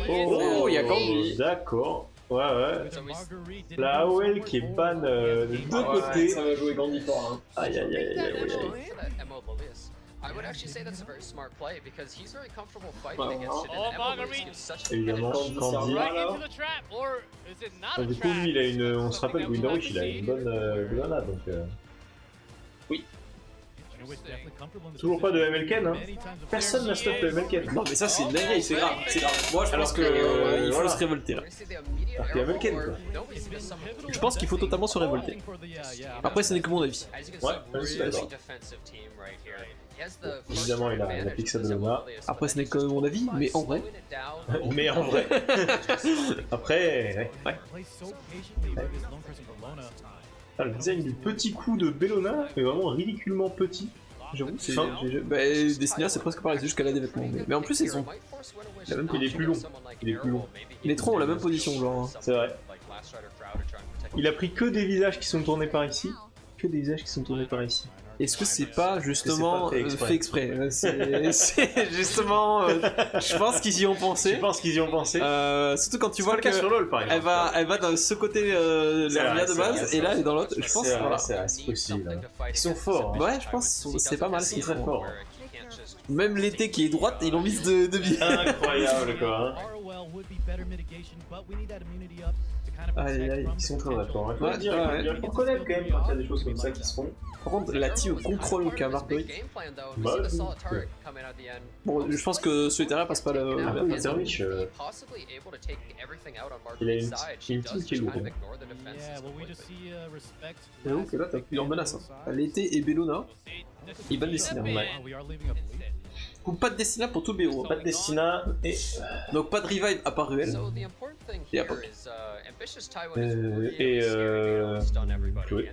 Oh, il y a Candy. D'accord. Ouais, ouais. La AOL qui est ban de deux côtés. Ça va jouer Candy fort. Hein. Aïe aïe aïe aïe aïe. I would actually say that's a very smart play because he's very comfortable fighting against it. And Marguerite gives such a évidemment, Candy. Du coup, lui, il a une. On se rappelle, Winterwish, il a une bonne grenade donc. Oui. Toujours pas de MLken, hein. Personne n'a stop le MLken. Non mais ça c'est une dinguerie, c'est grave, c'est grave. Moi je pense que il faut se révolter là. Alors qu'il y a MLken quoi. Je pense qu'il faut totalement se révolter. Après ce n'est que mon avis. Ouais, je suis d'accord. Évidemment il a Pixel de Luna. Après ce n'est que mon avis, mais en vrai. Mais en vrai. Après, ouais. Ah, le design du petit coup de Bellona est vraiment ridiculement petit. J'avoue, c'est fin. Bah, Destinia c'est presque pareil, c'est juste qu'elle a des vêtements. Mais en plus ils ont... Il est plus long. Il est plus long. Les trois ont la même position genre. C'est vrai. Il a pris que des visages qui sont tournés par ici. Que des visages qui sont tournés par ici. Est-ce que c'est pas justement fait exprès? C'est justement... je pense qu'ils y ont pensé. Je pense qu'ils y ont pensé. Surtout quand tu vois que sur LoL par exemple. Elle va dans ce côté l'area de base et là elle est dans l'autre. Je pense c'est possible. Ils sont forts. Ouais, je pense que c'est pas mal. Ils sont très forts. Même l'été qui est droite, ils l'ont mise de biais. Incroyable quoi. Aïe aïe, ils sont très d'accord. Il faut reconnaître quand même quand il y a des choses comme ça qui se font. Par contre, la team contrôle aucun Marguerite. Bon, je pense que Solitaire passe pas le. Un peu Zerwich. Il a une team qui est lourde. Et donc là, t'as plusieurs menaces. Hein. L'été et Bellona. Ils battent Destinia. Ouais. Ou pas de Destinia pour tout le BO. Pas de Destinia et. Donc pas de revive à part Ruel. Et Avec. Chloé.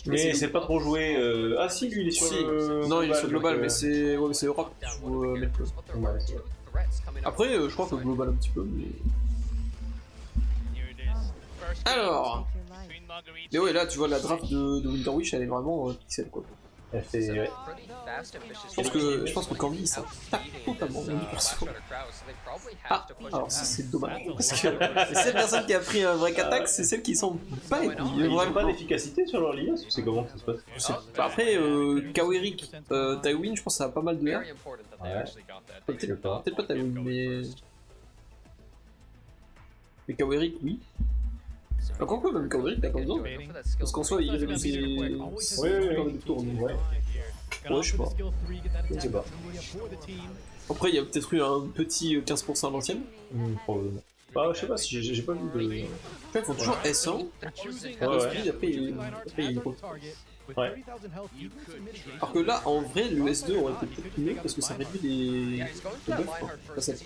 Mais c'est pas trop joué. Ah si, lui il est sur le... Non, il est sur Global, mais c'est Europe. Après, je crois que Global un petit peu, mais... Alors... Mais ouais, là tu vois la draft de Winterwish, elle est vraiment pixel quoi. Elle fait... Ouais. Je pense que Candy ça tape totalement du perso. Ah, alors ça c'est dommage. Parce que cette personne qui a pris un vrai attaque, c'est celle qui semble pas être. Ils n'ont pas d'efficacité sur leur ligne, c'est comment ça se passe? Après, Kawerik, Tywin, je pense que ça a pas mal de R. Ouais. Peut-être pas Tywin, mais. Mais Kawerik, oui. Encore quoi, même Kawerik, t'as pas besoin. Parce qu'en soi, il réduit ses. Ouais. Ouais, je sais pas. Je sais pas. Après, il y a peut-être eu un petit 15% à l'ancienne. Probablement. Bah, je sais pas si j'ai pas vu de. Ils font toujours S1. Ouais. Après, il Ouais. Alors que là, en vrai, le S2 aurait été peut-être mieux parce que ça réduit les buffs. Là, ça peut.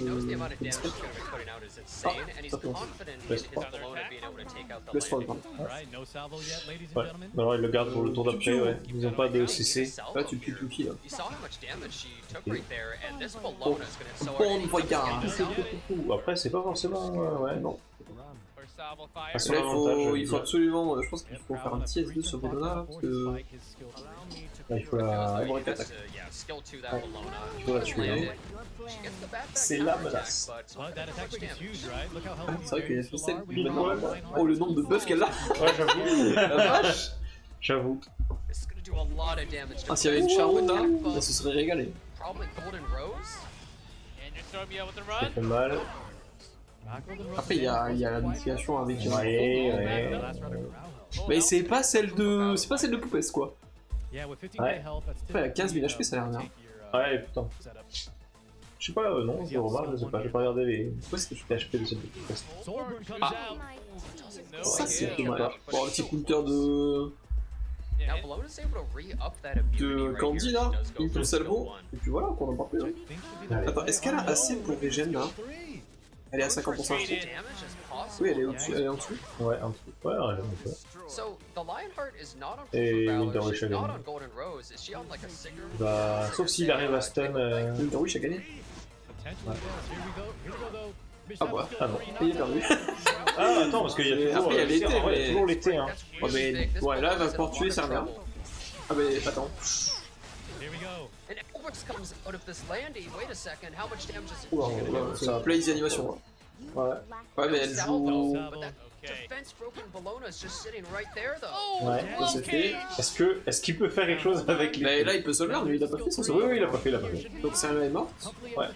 Ah, ça peut lancer. Laisse 3, pardon. Ouais. Alors, ils le gardent pour le tour d'après, ouais. Ils ont pas de CC. Là, tu tues tout qui là. Bon voyage. Après, c'est pas forcément. Ouais, non. Là, il faut absolument, je pense qu'il faut faire un petit S2 sur Bellona parce que là, il faut la attaque. Il faut la tuer. C'est la menace. C'est vrai qu'il y a fait celle maintenant. Oh, le nombre de buffs qu'elle a. Ouais, j'avoue. La vache. J'avoue. Ah, s'il y avait une charme là, ça se serait régalé. Ça fait mal. Après, il y a la modification avec. Ouais. Mais c'est pas celle de. C'est pas celle de Poupès quoi. Ouais. Après, elle a 15 000 HP, ça a l'air bien. Ouais, putain. Je sais pas, non, je remarque, je sais pas, j'ai pas regardé les. Pourquoi c'était HP de celle de Poupès? Ah, ça c'est dommage. Bon, un petit counter de Candy là, il peut salvo, et puis voilà, qu'on en parle plus. Hein. Attends, est-ce qu'elle a assez pour régène là? Elle est à 50% je trouve. Oui, elle est au-dessus, elle est en dessous. Ouais, en dessous. Ouais, elle est en dessous. Et Winterwish a gagné. Bah, sauf s'il arrive à stun. Winterwish a gagné. Ouais. Ah bah, ah non. Il est perdu. Ah attends, parce qu'il y a toujours l'été. Ouais, toujours l'été, hein. Oh, mais ouais, là, elle va pouvoir tuer Serena. Ah mais attends. Oula, c'est un play easy animation là. Ouais. Ouais, mais elle joue. Ouais, ça c'est fait. Est-ce qu'il peut faire quelque chose avec les. Mais là, il peut sauver, mais il a pas fait ça. Oui, il a pas fait, Donc Serena est morte. Ouais.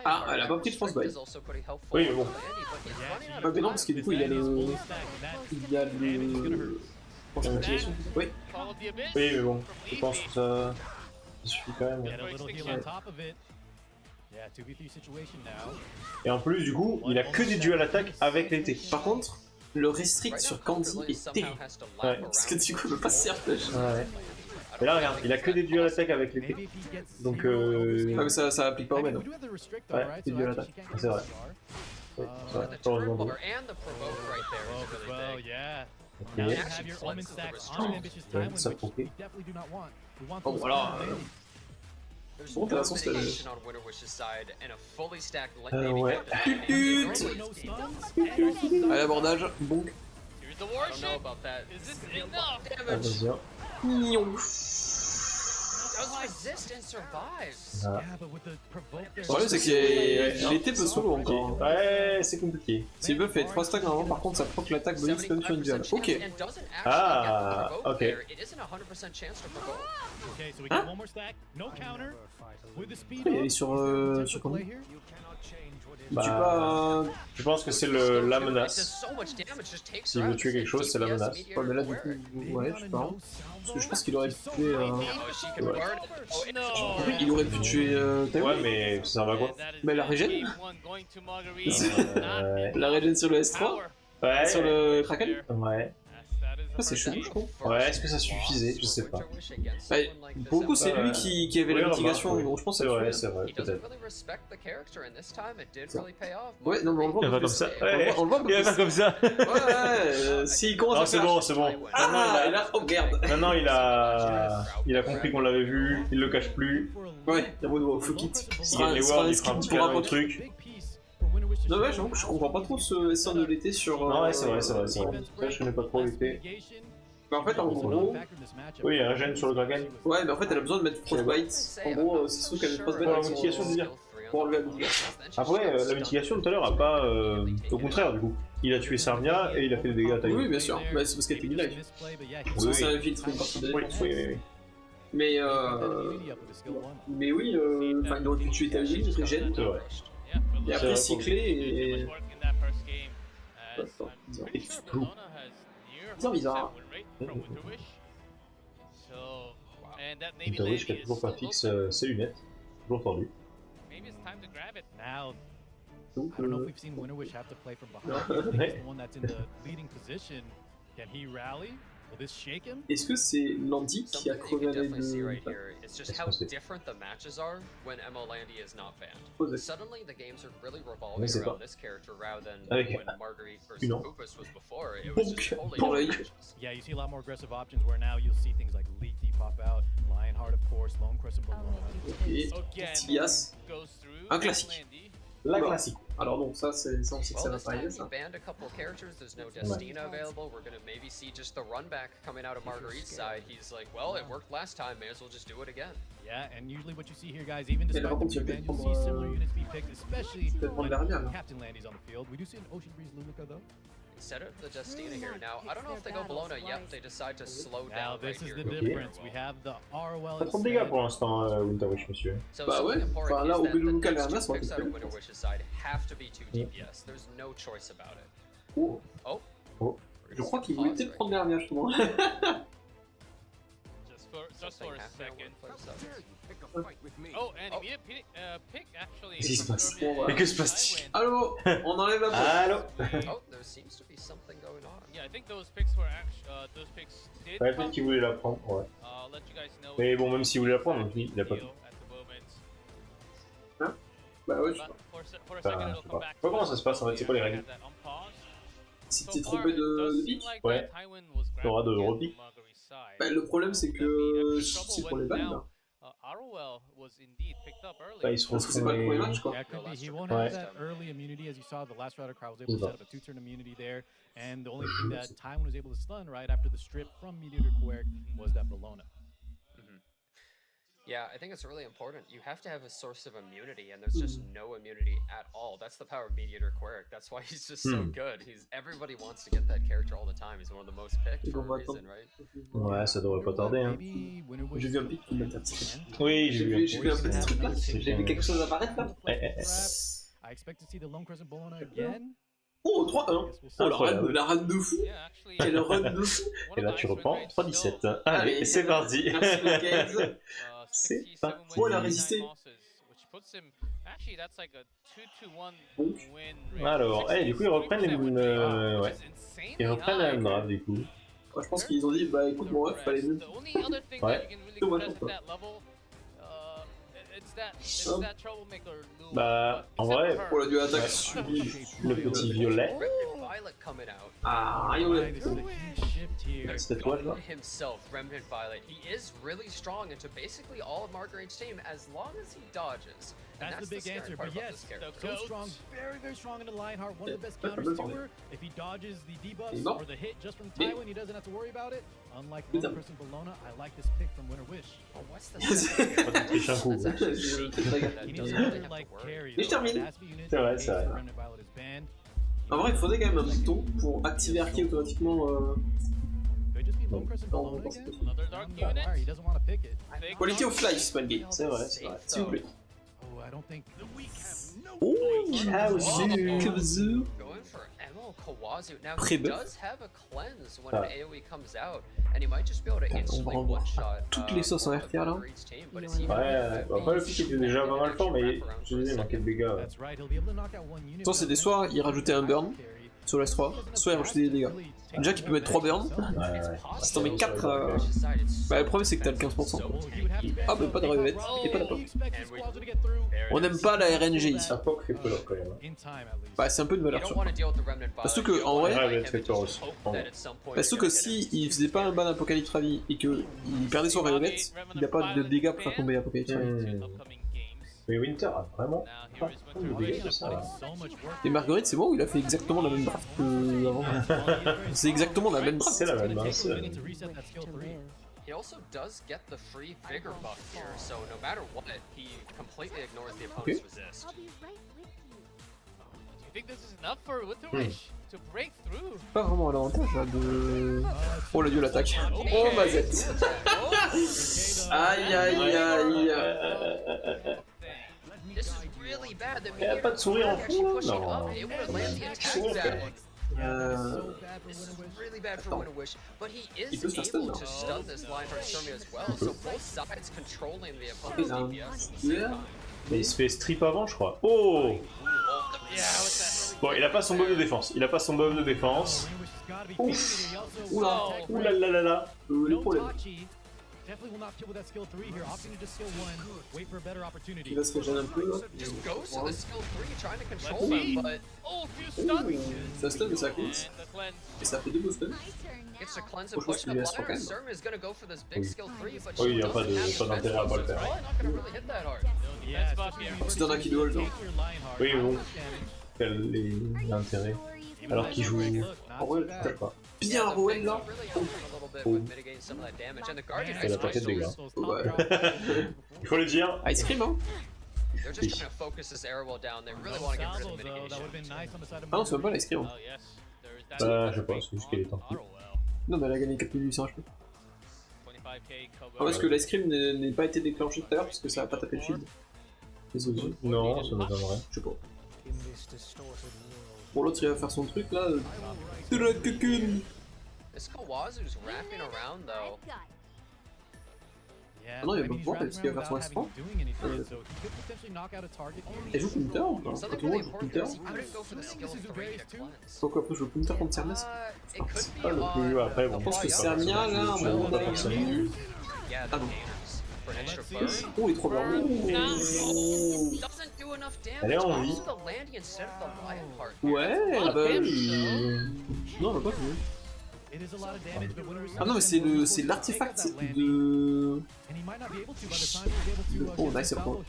Ah, elle a pas pris de frostbite. Oui, mais bon. Pas mais non, parce que du coup, il y a le. Transmutation. Oui. Call of the Abyss. Oui, mais bon, From je lead pense phase. que ça suffit quand même. Get a little heal on top of it. Yeah, 2v3 situation now. Et en plus, du coup, il a que des duels attaque avec l'été. Par contre, le restrict sur Candy est somehow terrible. has to lap Ouais. around Parce que du coup, il peut pas se faire flash. Ouais. Mais là, regarde, il a que des duels attaque avec l'été. Maybe if he gets Donc, Ah, mais ça applique pas au I mean, main. we do have the restrict Ouais, though, right? c'est So duel actually attaque. she can't C'est get vrai. the star. Ouais, The ouais, turn heureusement. bar and the provoke right there is Provoke as really well, big. yeah. Ok. Now you Actually have your flexes omen the stacks restraint. on ambitious Ouais, time, ça which profite. we definitely do not want. We want Oh, those voilà. combos. There's Bon, no de toute façon, c'est- mitigation on Winter Wish's side and a fully stacked ouais. Tut. No stuns. Allez, abordage. Bon. Here's the I don't know warship. about that. Is this enough? Ah, Damage vas-y, hein. does resist and survives. Ah. Yeah, but with the provoke there. Le problème, c'est que l'été peut solo encore. Ouais, c'est compliqué. Si le buff fait 3 stacks normalement, par contre, ça proc l'attaque bonus stun sur une duel. 75% Ok. chance and doesn't actually Ah, get the provoke ok. there. It isn't a 100% chance to provoke. Okay, so we get one more stack, no counter. With the speed Après, il up, est sur, potential sur play combien here. Il tue pas un... Je pense que c'est la It does menace. so much damage, just takes S'il her veut out. tuer quelque chose, c'est la DPS, menace. mediator, Ouais, mais là, du Warrior. coup, ouais, je sais pas. Parce que je pense qu'il aurait pu tuer... Oh, she can Ouais. burn. Oh, it's No. Oui, il aurait pu tuer Taïwan. Ouais, mais ça va quoi? Mais la régène La régène sur le S3 Ouais. Sur le Kraken Ouais. Ah, c'est chelou, je trouve. Ouais, est-ce que ça suffisait? Je sais pas. Bah, pour le coup, c'est lui qui avait Oui, la remarque, mitigation, oui. donc je pense que C'est ça vrai, suffit. c'est vrai, He doesn't peut-être. really respect the character, and this time it did Ça. really pay off. Ouais, non, mais on le voit Il un va peu comme plus. ça. On le voit un peu Il va plus. faire comme ça. Ouais, s'il commence Non, à c'est faire... bon, c'est bon. Ah, et là, oh, garde. Maintenant, il a compris qu'on l'avait vu, il le cache plus. Ouais, il y a bon nouveau, fuck it. Il gagne les worlds, il fera un petit canon au truc. Non, ouais, j'avoue que je comprends pas trop ce S1 de l'été sur... Non, ouais, c'est vrai, c'est vrai, c'est vrai. Ça, je connais pas trop l'été. Mais en fait, en gros... Oui, il y a un gène sur le Kraken. Ouais, mais en fait, elle a besoin de mettre Frostbite. En gros, c'est sûr qu'elle met Frostbite Pour la avec son- mitigation, tu veux dire pour enlever la mitigation. Après, la mitigation tout à l'heure a pas. Au contraire, du coup. Il a tué Sarmia et il a fait des dégâts à taille. Oui, bien sûr. Bah, c'est parce qu'elle était live. Oui, Ça infiltre une partie de la Oui, défense. oui, oui. Mais oui, enfin, il aurait pu tuer Taïwan, régène, C'est vrai. et après cycler et... Bizarre, bizarre. Winterwish qui a toujours pas fixe ses lunettes. Toujours tordu. Now, Donc, I don't know if we've seen Winter Wish have to play from behind. He's the one that's in the leading position. Can he rally? Will this shake him? est-ce que c'est Landy qui a Something you crevé can avec definitely see le... right here is just Est-ce how qu'on sait? different the matches are when Emma Landy is not banned. Posé. Suddenly, the games are really Mais revolving c'est around pas. this character rather than Avec when Marguerite versus une an. Pupus was before. It was just Bonk. totally Pour l'œil. different matches. Yeah, you see a lot more aggressive options where now you'll see things like Leaky pop out, Lionheart, of course, Lone Crescent Bologna. Et Tias. Un classique. La Oula. classique. Alors non, ça, on sait que ça Well, va this pas time arriver, he ça. banned a couple characters. There's no Destina available. We're gonna maybe see just the run back coming out of Marguerite's side. He's like, well, it worked last time. May as well just do it again. Yeah, and usually what you see here, guys, even Yeah, despite par the contre, il va ban, peut-être you'll see prendre, similar units be picked, especially peut-être prendre when l'arrière, là. Captain Landy's on the field. We do see an Ocean Breeze Lumica, though. Instead of the Destina here. Now, I don't know if they go Bologna. Yep, they decide to slow Now, down right this is here. the Okay. difference. We have the ROL. Pas trop de dégâts pour l'instant, Winterwish, monsieur. So Bah something ouais, important enfin, là, is au that bout de the Luca next Lerna, two ça aurait picks été out of fait. Winter Wish's side have to be 2 DPS. There's no choice about it. Oh, Oh. Oh. je crois qu'il voulait peut-être prendre l'arrière, justement. Just for a second. Oh, and immediate pick actually. Qu'est-ce qui se passe? Bon, voilà. Mais que se passe-t-il? Allô, on enlève la porte. Allô? Oh, there seems to be something going on. Yeah, I think those picks were actually those picks did Ouais, come. peut-être qu'il voulait la prendre, ouais. Let you guys know. Mais bon, même s'il voulait la prendre, il a pas tout. At the moment. Bah ouais, je sais But pas. for a Enfin, second, je it'll sais come pas. back. Je sais pas comment ça se passe en fait, c'est quoi les règles? Si t'es trompé de pique, Ouais. T'auras de repique. bah, le problème c'est que c'est pour les balles là. Bah, ils se Parce que c'est pas le premier retrouvent. match quoi. Yeah, it could No, be. last He turn. won't Ouais. have that early immunity, as you saw. The last Rider crowd was able to set up a 2-turn immunity there, and the only thing that Tywin was able to stun right after the strip from Mediator Quirk was that Bologna. Yeah, I think it's really important. You have to have a source of immunity, and there's just no immunity at all. That's the power of Mediator Quirk. That's why he's just so good. Everybody wants to get that character all the time. He's one of the most picked for a reason, right? Ouais, ça devrait pas tarder, hein. Maybe Winter Wish J'ai vu un pic qui me tape. Oui, j'ai vu un J'ai vu un petit truc là. C'est J'ai vu quelque chose apparaître là. Eh, eh, eh. I expect to see the Lone Crescent Bologna again. Oh, 3-1. Oh, la run de fou. Quelle run de fou. Et là, tu reprends 3-17. Allez, c'est parti. Merci, le Gaze. C'est parti. Oh, elle a résisté. Alors, du coup, ils reprennent les... ouais. Ils reprennent la même draft, du coup. Ouais, je pense qu'ils ont dit, bah écoute, mon ref, fallait mieux. Ouais. Bah, en vrai, Oh, la duo attaque subie. le petit violet. Ah, Violet. Cette toile là. Himself, Remnant Violet. He is really strong into basically all of Marguerite's team as long as he dodges. And That's the big scary answer, part but about yes, this character. so strong, very strong into Lionheart. One of the best counters to her. If he dodges the debuffs or the hit just from Tywin, he doesn't have to worry about it. Unlike one person Bologna, I like this pick from Winter Wish. Oh, what's the Pas de triche un coup. That's actually He needs another like carry. Et je termine. C'est vrai, c'est vrai. Remnant Violet is banned. En vrai, il faudrait quand même un bouton pour activer Arki automatiquement. Could just be Lone Crescent Bologna again. Another dark Don't unit. worry, he doesn't want to pick it. Quality of life, Spangate. C'est vrai, c'est vrai. S'il vous plaît. Oh, I don't think. Oh, Kawazu. Kawazu. Going for Emil Kawazu. Now he Pré-buff. does have a cleanse when an AoE comes out, and he might just be able to instantly va voir one-shot toutes les sauces en RTA, là. Marguerite's team, but is he Ouais, bah, après le pic était déjà pas mal fort, mais je disais, il manquait de dégâts. Ouais. That's right, he'll be able to knock out one unit. Soit c'est des soit il rajoutait un burn sur l'S3, soit il rajoutait des dégâts. Déjà qu'il peut mettre 3 burns, si t'en mets 4, bah le problème c'est que t'as le 15%. Ah bah pas de revette et pas d'APOC. On n'aime pas la RNG ici. APOC fait peur quand même. Bah c'est un peu de valeur sûre. Parce que en vrai, parce que si il faisait pas un ban Apocalypse Ravi et que il perdait son revette, il a pas de dégâts pour faire tomber Apocalypse Ravi. Mais Winter a vraiment pas de dégâts de ça. Et Marguerite, c'est moi où il a fait exactement la même draft que avant. C'est exactement la même draft. C'est la même, hein. He also does get the free vigor buff here, so no matter what, he completely ignores the opponent's resist. Do you think this is enough for Winter Wish to break through? Pas vraiment à l'avantage là de. Oh le dieu l'attaque. Oh Mazette. Aïe aïe aïe. This is really bad. The Il y a pas de sourire en fond là? Non. It would have landed the attack down. This is really bad for Winter Wish, but he is peut se faire stun, able non? to stun this Lionheart Stormy as well, so both sides controlling the opponent's DPS. Mais il se fait strip avant, je crois. Oh! Bon, il a pas son buff de défense. Il a pas son buff de défense. Ouf! Oula. Oula là là là. Le problème. Definitely will not kill with that skill 3 here, opting to just skill 1, wait for a better opportunity. Il va se régénérer un peu là. Just goes to the skill 3 trying to control him, but Ça stun mais ça coûte. Et ça fait 2 beaux stuns. it's a cleanse Oh, and je pense push qu'il up lui reste ladder. quand même. Serm is gonna go for this big skill 3, but Oui, she il y a pas doesn't have d'intérêt à pas le defense, faire. so it's probably not gonna really hit that hard. Yeah, C'est un qui duel, genre. Oui, mais bon. Quel est l'intérêt? Alors qu'il joue. En vrai, peut-être pas. Bien Rowan là. Elle a pas fait de dégâts. Ouais. Il faut le dire. Ice cream hein. They're just trying to focus this arrow well down. They really want to get rid of the mitigation. Ah non, c'est même pas l'ice cream. Bah, je sais pas, c'est juste qu'elle est en coup. Non, mais elle a gagné 4800 HP. Ah, parce que l'ice cream n'est pas été déclenché tout à l'heure parce que ça a pas tapé le shield. Désolé. Non, ça m'étonnerait. Je sais pas. Bon, l'autre il va faire son truc là. De la cocoon. This Kawazu's wrapping around though. Ah non, il va pas pouvoir parce qu'il va faire son S3. Elle joue Counter ou pas? Something Tout le really monde joue important Counter. is he couldn't go for the skill 3 to cleanse. Pourquoi après je joue Counter contre Sermias? It could be Pas le plus. Après, bon, Je pense que c'est pas Sermia là, forcément- on je va vois pas aller. forcément. Yeah, the Ah bon. gainers for an extra burn. Oh, il est trop bien. Doesn't do enough Elle est damage. en vie. Also the landing instead of the Lionheart. Ouais, bah. Non, on va pas jouer. Ah non, mais c'est l'artefact de. Oh, nice, c'est bon.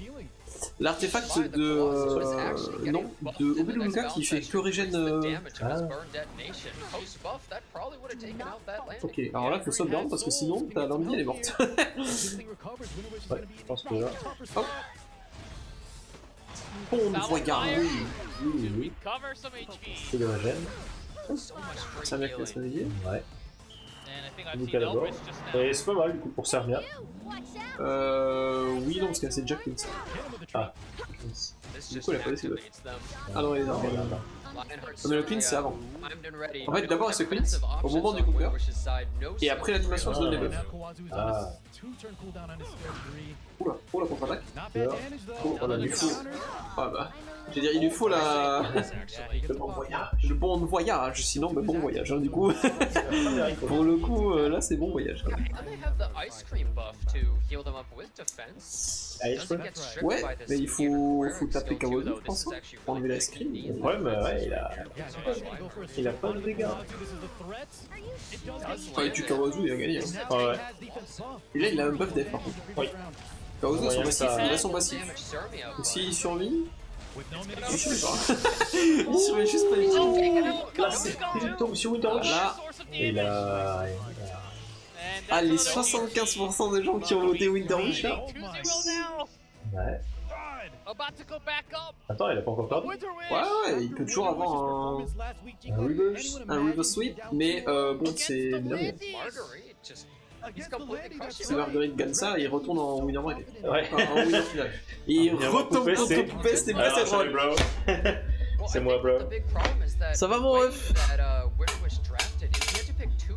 L'artefact de. Non, de Obelunka qui fait que régène. Ok, alors là, faut sauvegarde parce que sinon, ta Landy elle est morte. Ouais, je pense que là. Hop. On voit garder. Oui. C'est de la gêne. Ça m'a fait se réveiller. Ouais. Nickel d'abord. Et c'est pas mal du coup pour Sermia. Oui, non, parce qu'elle c'est Jack Quincy. Ah. Du coup, elle a pas laissé l'autre. Ah non, elle est là. Mais le clean c'est avant. En fait d'abord elle se clean au moment du counter et après l'animation se donne les buffs. Ah. Oula, oh la contre-attaque. Oh on a du fou. Ah bah, je veux dire il lui faut la... le bon voyage, sinon bah, bon voyage hein, du coup. Pour le coup là c'est bon voyage. Ouais, mais il faut taper KO2 je pense, hein, pour enlever l'ice cream. Ouais mais ouais il a pas de dégâts. Enfin il tue KO2 il a gagné. Hein. Ouais. Et là il a un buff def par contre. Oui. KO2 son passif, il a son passif. Donc s'il survit... Je sais pas. Il survit juste pas du tout. Là c'est tombe sur Winterrush. Là, il a... ah les 75% des gens qui ont voté Winterrush là. Ouais. Attends, il a pas encore perdu. Ouais, il peut toujours avoir un reverse sweep, mais bon, c'est bien. Si Marguerite gagne ça, il retourne en winner bracket. Ouais. Enfin, en winner final. Et il retombe contre Poupée, c'était pas cette salut, bro. C'est moi, bro. Ça va, mon ref?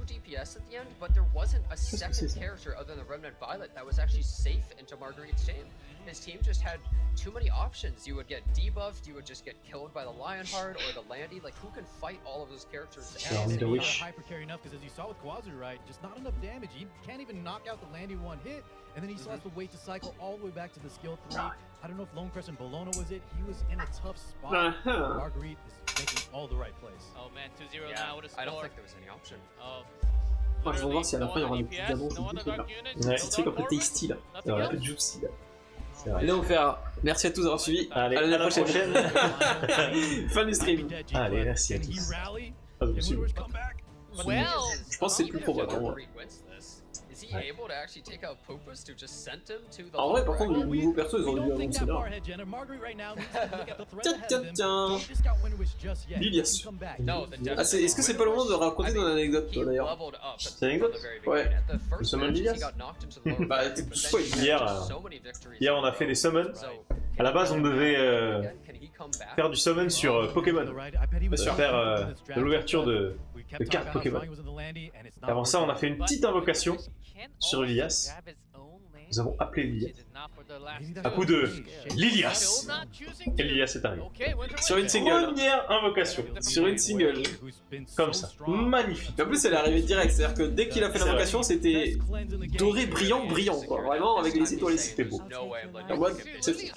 DPS at the end, but there wasn't a second character other than Remnant Violet that was actually safe into Marguerite's team. His team just had too many options. You would get debuffed, you would just get killed by the Lionheart or the Landy. Like, who can fight all of those characters? The wish. Hyper carry enough because as you saw with Quazu, right, just not enough damage. He can't even knock out the Landy one hit, and then he still has to wait to cycle all the way back to the skill 3. I don't know if Lone Crest and Bologna was it. He was in a tough spot. Marguerite is making all the right plays. Oh man, 2-0 now. What a score. I don't think there was any option. Moi, je vais voir si à la fin il y aura des petites annonces ou des trucs là. Des petits trucs un peu tasty là. Un peu juicy là. Et là on fait un merci à tous d'avoir suivi. Allez, à l'année prochaine. Fin du stream. Allez, merci à tous. Pas de soucis. Je pense que c'est plus probable. En vrai, par contre, le nouveau perso, ils ont dû annoncer là. Tiens. Lilias. Ah, est-ce que c'est pas le moment de raconter ton anecdote, toi d'ailleurs? C'est l'anecdote? Ouais. Le summon Lilias? Bah, t'es tout soit Hier, on a fait des summons. À la base, on devait faire du summon sur Pokémon. Faire de l'ouverture de cartes Pokémon. Avant ça, on a fait une petite invocation sur Lilias. Nous avons appelé Lilias. À coup de Lilias. Et Lilias est arrivé. Sur une single. Première invocation. Sur une single. Comme ça. Magnifique. En plus, elle est arrivée direct. C'est-à-dire que dès qu'il a fait l'invocation, c'était doré, brillant, quoi. Vraiment, avec les étoiles, c'était beau. En mode, c'est...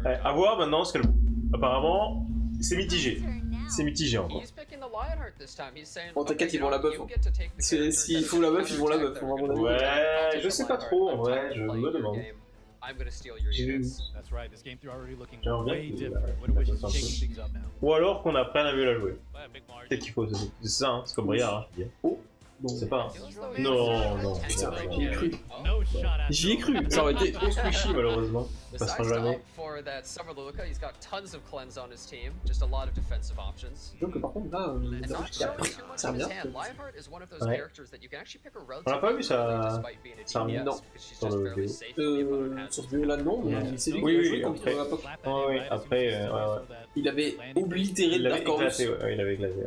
À voir maintenant ce qu'elle vaut. Apparemment, c'est mitigé. C'est mitigé encore. Bon, t'inquiète, ils vont la buff. S'il faut la buff, ils vont la buff. Ouais, je sais pas trop, en vrai, je me demande. Ou alors qu'on apprenne à mieux la jouer. Peut-être qu'il faut. C'est ça, hein, c'est comme Briard, hein, je dis. Oh, c'est pas. Non. Putain, j'y ai cru. J'y ai cru. Ça aurait été trop squishy, malheureusement. Ça passera jamais. Donc, par contre, là, ça revient. Ouais. On l'a pas vu ça. Ça revient. Non. Sur le vidéo. Sur ce vidéo-là, non. C'est lui qui a joué contre Avec. Oui, après, ouais. Il avait oblitéré le Dark Horus. Il avait éclaté.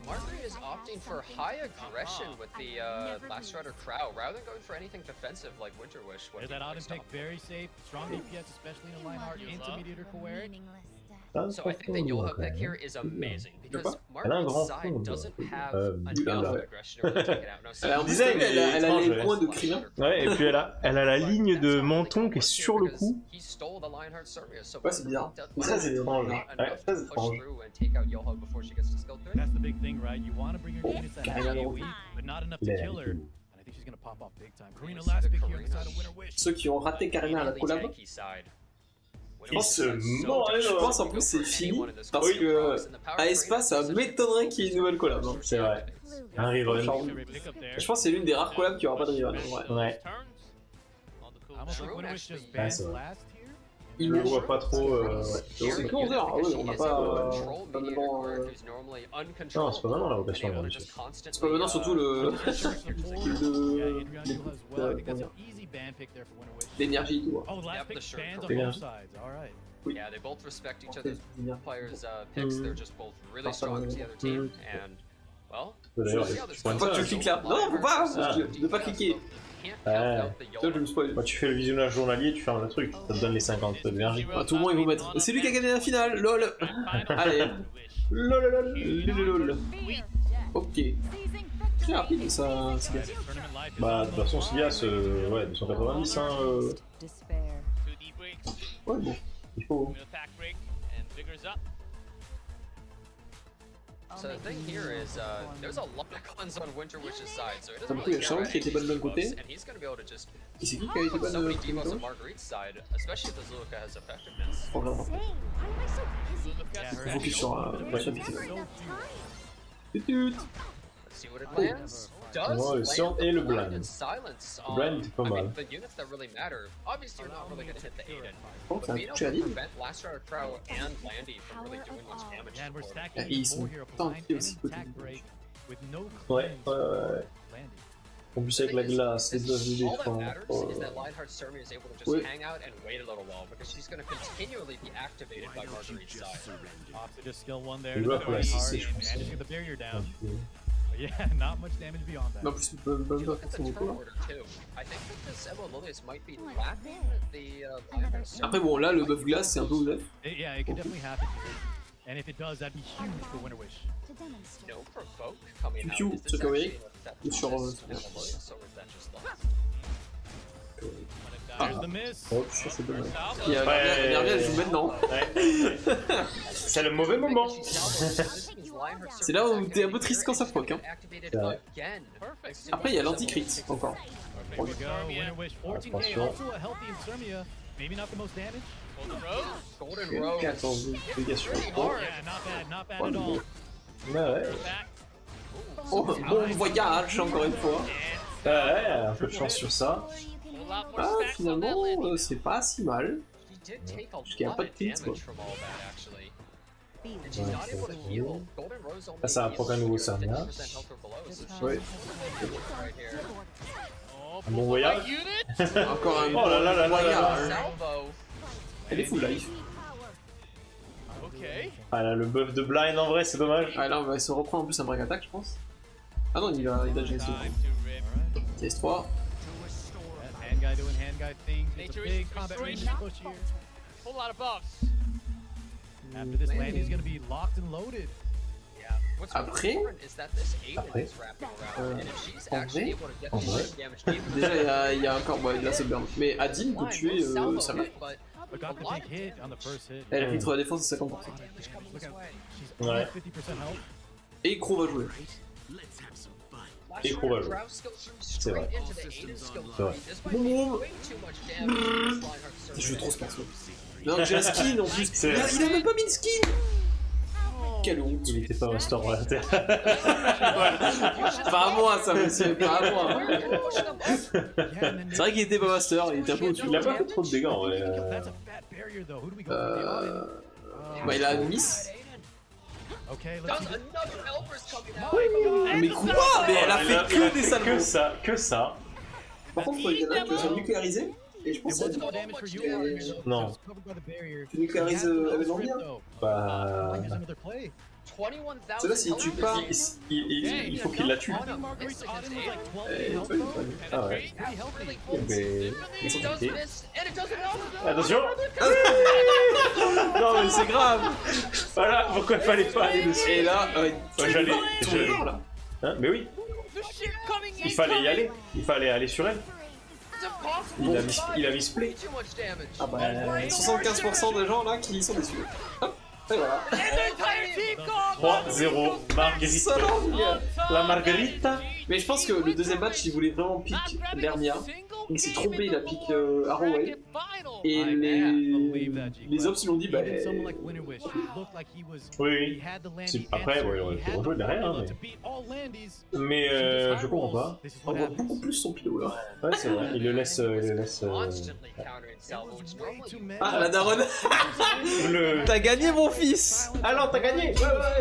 Marguerite is opting for high aggression with the Last Strider Crow rather than going for anything defensive like Winter Wish. That auto pick very safe, strong DPS, especially in Lionheart, Intermediate or Coeric. So I think the Yoha pick here is amazing because Marguerite's side doesn't have enough aggression to take it out. Elle a un design, elle a les points de crime. Ouais, et puis elle a la ligne de menton qui est sur le cou. Ouais, c'est bizarre. Très étrange. Ouais, très étrange. That's the big thing, right? You want to bring your units that have AoE, but not enough to kill her. And I think she's going to pop off big time. Karina last pick here inside of Winter Wish. Ceux qui ont raté Karina à la collab, je pense en plus c'est fini parce que à Espace ça m'étonnerait qu'il y ait une nouvelle collab. Hein. C'est vrai. Un rival. Je pense que c'est l'une des rares collabs qui aura pas de rival. Ouais. Ah, c'est vrai. Je le vois pas trop. C'est que 11h, ah oui, on n'a pas maintenant. Non, c'est pas maintenant la rotation. C'est pas maintenant surtout le. L'énergie et tout. Yeah, they both respect each other's players' picks. They're just both really strong to the other team, and well, D'ailleurs, Faut pas que tu cliques là. Non, faut pas. Ne pas cliquer. Toi, je me spoil. Quand tu fais le visionnage journalier, tu fermes le truc, ça te donne les 50 d'énergie. Ah, tout le monde ils vont mettre. C'est lui qui a gagné la finale, lol. Allez. Lol. Ok. Très rapide ça. Bah, de toute façon, Silas, ouais, 290, hein. Ouais, bon. Il faut. So the thing here is, there's a lot of guns on Winter Witch's side, so it Ça doesn't me fait really la care chance qui était bonne d'un côté. and he's gonna be able to just Et c'est qui a été bonne so many de devos on l'autre Marguerite's side, especially if the Zuluka has effectiveness. On verra. Focus sur la victime. Let's see what it lands. Does Ouais, le land Sword the et le blind blind. and silence. Le blind était pas I mean, mal. the units that really matter. Obviously, you're not really gonna hit the Aiden. Oh, ça But a being able touché à to l'île. prevent Last Star Crow and Landy from really doing much damage. And we're to the board. stacking Ils sont more here up tant behind pis and aussi, an attack côté break with no Ouais, cleanse ouais. landing. En plus, avec la glace, les buffs de All that défense. matters is that Lionheart Sturmy is able to just Oui. hang out and wait a little while because she's going to continually be activated by Marguerite's side. Opposite just skill one there. Il to va the pour la right hard, 6, je pense. managing the barrier down. But yeah, not much damage beyond that. Mais en plus, If you bonne look at the façon turn beaucoup. order too, I think that this Emma Lilius might be lacking the Lionheart Sturmy. Après, bon, là, le buff glace, c'est un peu ouf. Yeah, it could definitely happen here. And if it does, that'd be huge for Winter Wish. No provoke coming out. Piu, Is this sur Avec, actually an effect ou sur, on this Emma Lilius, or is that just lost? There's the miss. Oh, ça c'est dommage. Il y a Nervia, elle joue maintenant. Ouais. C'est le mauvais moment. C'est là où t'es un peu triste quand ça proc. Hein. C'est vrai. Après, il y a l'anti-crit encore. There we go. Winter Wish 14k, Attention. also a healthy Insurmia. Maybe not the most damage. Golden Rose. 14 dégâts sur le corps. Yeah, not bad at all. Ouais. Oh, bon voyage, encore une fois. Ouais, un peu de chance sur ça. Ah, finalement, c'est pas si mal. He did take a Parce qu'il y a lot pas de of crit, damage quoi. from all that, actually. And she's not able to heal. Golden Rose only Ça, ça apporte un nouveau Sarnia. 50% health or below, so she's Ouais. right here. Un bon voyage. Encore un Oh là là là là là. voyage. Salvo. Elle est full life. Ah là, le buff de blind en vrai, c'est dommage. Ah, là, on va se reprendre en plus un break attack, je pense. Ah non, il a GS. TS3. Hand guy doing hand guy things. It's a big combat range push here. Whole lot of buffs. After this, Landy's gonna be locked and loaded. Yeah. What's really Après, important is that this Aiden is wrapping around, and if she's en actually vrai, able to get en the vrai. damage even Déjà, il y a encore de la subburn. Mais Adine peut tuer sa meuf. But got the big hit on the first hit. Elle a pris 3 défense de 50%. Look at, she's Ouais. only 50% health. Et Crow va jouer. Et courageux. C'est vrai. C'est vrai. Je veux trop ce perso. Non, j'ai un skin en plus. C'est- Il a même pas mis de skin. Quelle honte. Il était pas master en la terre. Pas à moi ça monsieur, pas à moi. Yeah, and then C'est vrai qu'il était pas master, il était un peu au-dessus. Il a pas fait trop de dégâts en vrai. that's a fat barrier though. Who do we go for? The Auden? Bah il a miss. Okay, let's see. Mais quoi? Mais elle a fait que des sales Que mots. ça, que ça. Par contre, il y en a qui sont nucléarisés. Et je It pense wasn't que no damage for you. Non. It was covered by the barrier. tu nucléarises avec l'envie. Bah. Here's another play. C'est là si tu pars. Il faut qu'il la tue. Marguerite's Auden was like 12 Eh, health tu vois, though. Ah ouais. Pretty healthy. Mais. It does miss, and it doesn't help. Attention. Non mais c'est grave. Voilà pourquoi il fallait pas aller dessus. Et là, Moi j'allais. là. Hein, mais oui. Il fallait y aller. Il fallait aller sur elle. Il a mis play. Too much damage. Ah bah 75% des gens là qui sont déçus. Hop, et voilà. 3-0. Marguerite. Salaud. La Margarita. Mais je pense que le deuxième match, il voulait vraiment pick Lermia. Il s'est trompé, il a pick Arrowway. Et les ops lui ont dit bah. Even someone like Winter Wish, who looked like he was. Oui, He oui. had the C'est- Landy après, answer, ouais, ouais, he faut had rejouer the derrière, formula mais- to beat all Landys. Mais je comprends pas. This is On what voit happens. beaucoup plus son pilot là. Ouais, c'est vrai. Il le laisse. Constantly countering salvo, which Way normally too many. Ah la daronne. Le. T'as gagné mon fils. Alors t'as gagné. Ouais,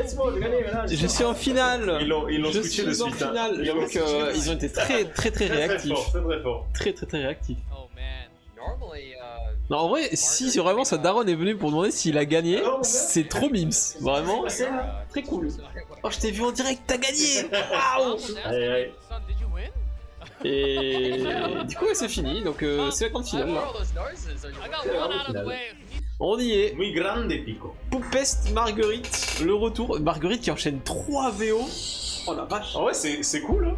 c'est bon, j'ai gagné. Voilà. Je suis en finale. Ils l'ont Je switché de suis en suite. hein. finale. Ils l'ont Donc switché de ils ont suite. été très Très réactifs. fort, très fort. Très réactifs. Oh man. normally Non, en vrai, si vraiment sa daronne est venue pour demander s'il a gagné, c'est trop mimes. Vraiment, c'est très cool. Oh, je t'ai vu en direct, t'as gagné. Waouh. Allez, allez. Et du coup, ouais, c'est fini. Donc, c'est la grande finale là. On y est. Muy grande pico. Poupest Marguerite, le retour. Marguerite qui enchaîne 3 VO. Oh la vache. En vrai, c'est cool. Hein.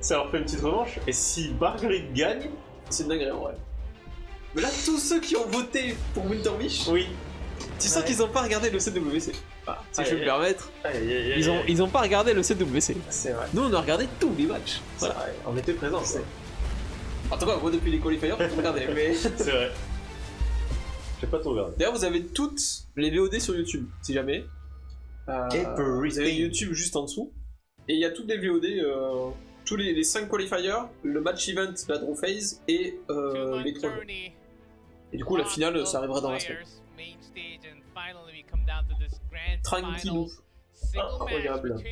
Ça leur fait une petite revanche. Et si Marguerite gagne, c'est dingue en vrai. Mais là, tous ceux qui ont voté pour Winter Wish, oui. Tu sens qu'ils ont pas regardé le E7WC. Ah, si je peux me permettre. Ils ont pas regardé le E7WC. C'est vrai. Nous, on a regardé tous les matchs. Voilà. On était présents. En tout cas, moi, depuis les qualifiers, regardez. Mais... c'est vrai. J'ai pas tout regardé. D'ailleurs, vous avez toutes les VOD sur YouTube, si jamais. Vous avez YouTube juste en dessous. Et il y a toutes les VOD, tous les 5 qualifiers, le match event, la draw phase et les 3 jeux. Et du coup, la finale, ça arrivera dans la semaine. Tranquillou. Incroyable.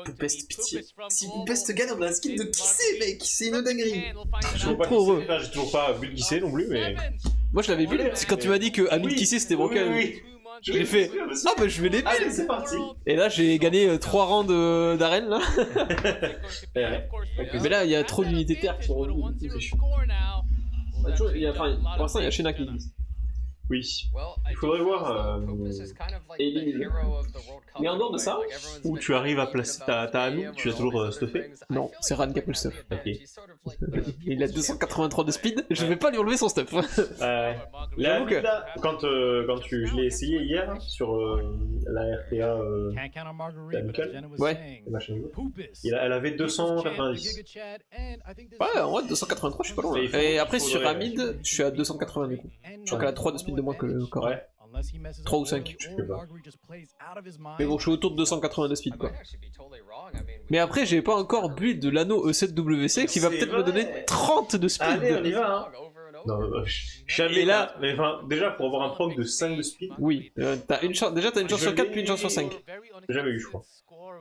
Poupest, pitié. Si Poupest gagne, on a un skin de qui c'est, mec. C'est une dinguerie. Je suis trop heureux. J'ai toujours pas vu de qui c'est non plus, mais... Moi, je l'avais vu, c'est quand tu m'as dit que Amit qui c'est, c'était broken. Oui. J'ai fait, ah bah je vais les Allez, c'est parti. Et là, j'ai gagné 3 rounds d'arène, là. Mais là, il y a trop d'unités terre qui sont revenues. C'est chiant. Pour l'instant, il y a Shena qui existe. Oui. Il faudrait voir. Mais en dehors de ça, où tu arrives à placer ta Ami, tu l'as toujours stuffé? Non, c'est Ran qui a le stuff. Ok. Il a 283 de speed, je vais pas lui enlever son stuff. Là, quand je l'ai essayé hier sur la RTA amicale, ouais, elle avait 290. Ouais, en vrai, 283, je suis pas loin. Et après, sur Hamid, je suis à 280 du coup. Je crois qu'elle a 3 de speed de moins que le corps. Ouais. 3 ou 5. Je sais pas. Mais bon, je suis autour de 280 de speed quoi. Mais après, j'ai pas encore build de l'anneau E7WC qui va peut-être me donner 30 de speed. Allez, on y va, hein. Non, jamais là. Mais enfin, déjà, pour avoir un proc de 5 de speed. Oui, t'as une chance. Déjà, t'as une chance sur 4 puis une chance sur 5. Jamais eu, je crois.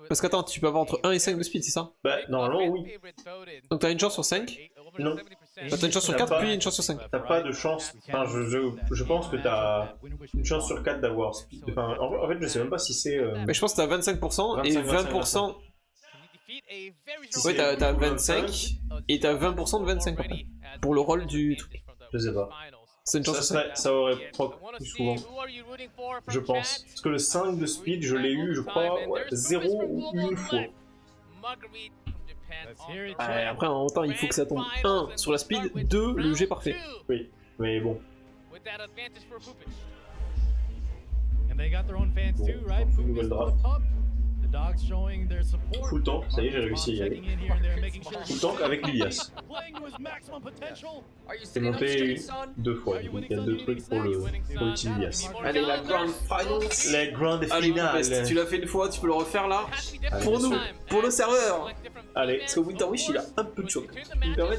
Parce qu'attends, tu peux avoir entre 1 et 5 de speed, c'est ça? Bah, normalement, oui. Donc t'as une chance sur 5? Non. T'as une chance sur 4 puis une chance sur 5. T'as pas de chance. Enfin, je pense que t'as une chance sur 4 d'avoir speed. Enfin, en fait, je sais même pas si c'est. Mais je pense que t'as 25% et 20%. Ouais, t'as 25 et t'as 20% de 25 après. Pour le rôle du truc. Je sais pas. C'est une chance. Ça aurait proc plus souvent. Je pense. Parce que le 5 de speed, je l'ai eu, je crois, 0 ou une fois. Après, en temps, il faut que ça tombe 1 sur la speed, 2 le jet parfait. Oui, mais bon. Nouvelle draft. Full tank, ça y est, j'ai réussi à y aller. Full tank avec Lilias. C'est monté 2 fois, du coup il y a 2 trucs pour le team Lilias. Allez, la Grand Finals. La grande Allez, finale. tu l'as fait une fois, tu peux le refaire là. Pour nous, pour le serveur. Allez. Parce que Winter Wish, il a un peu de choc. Il me permet,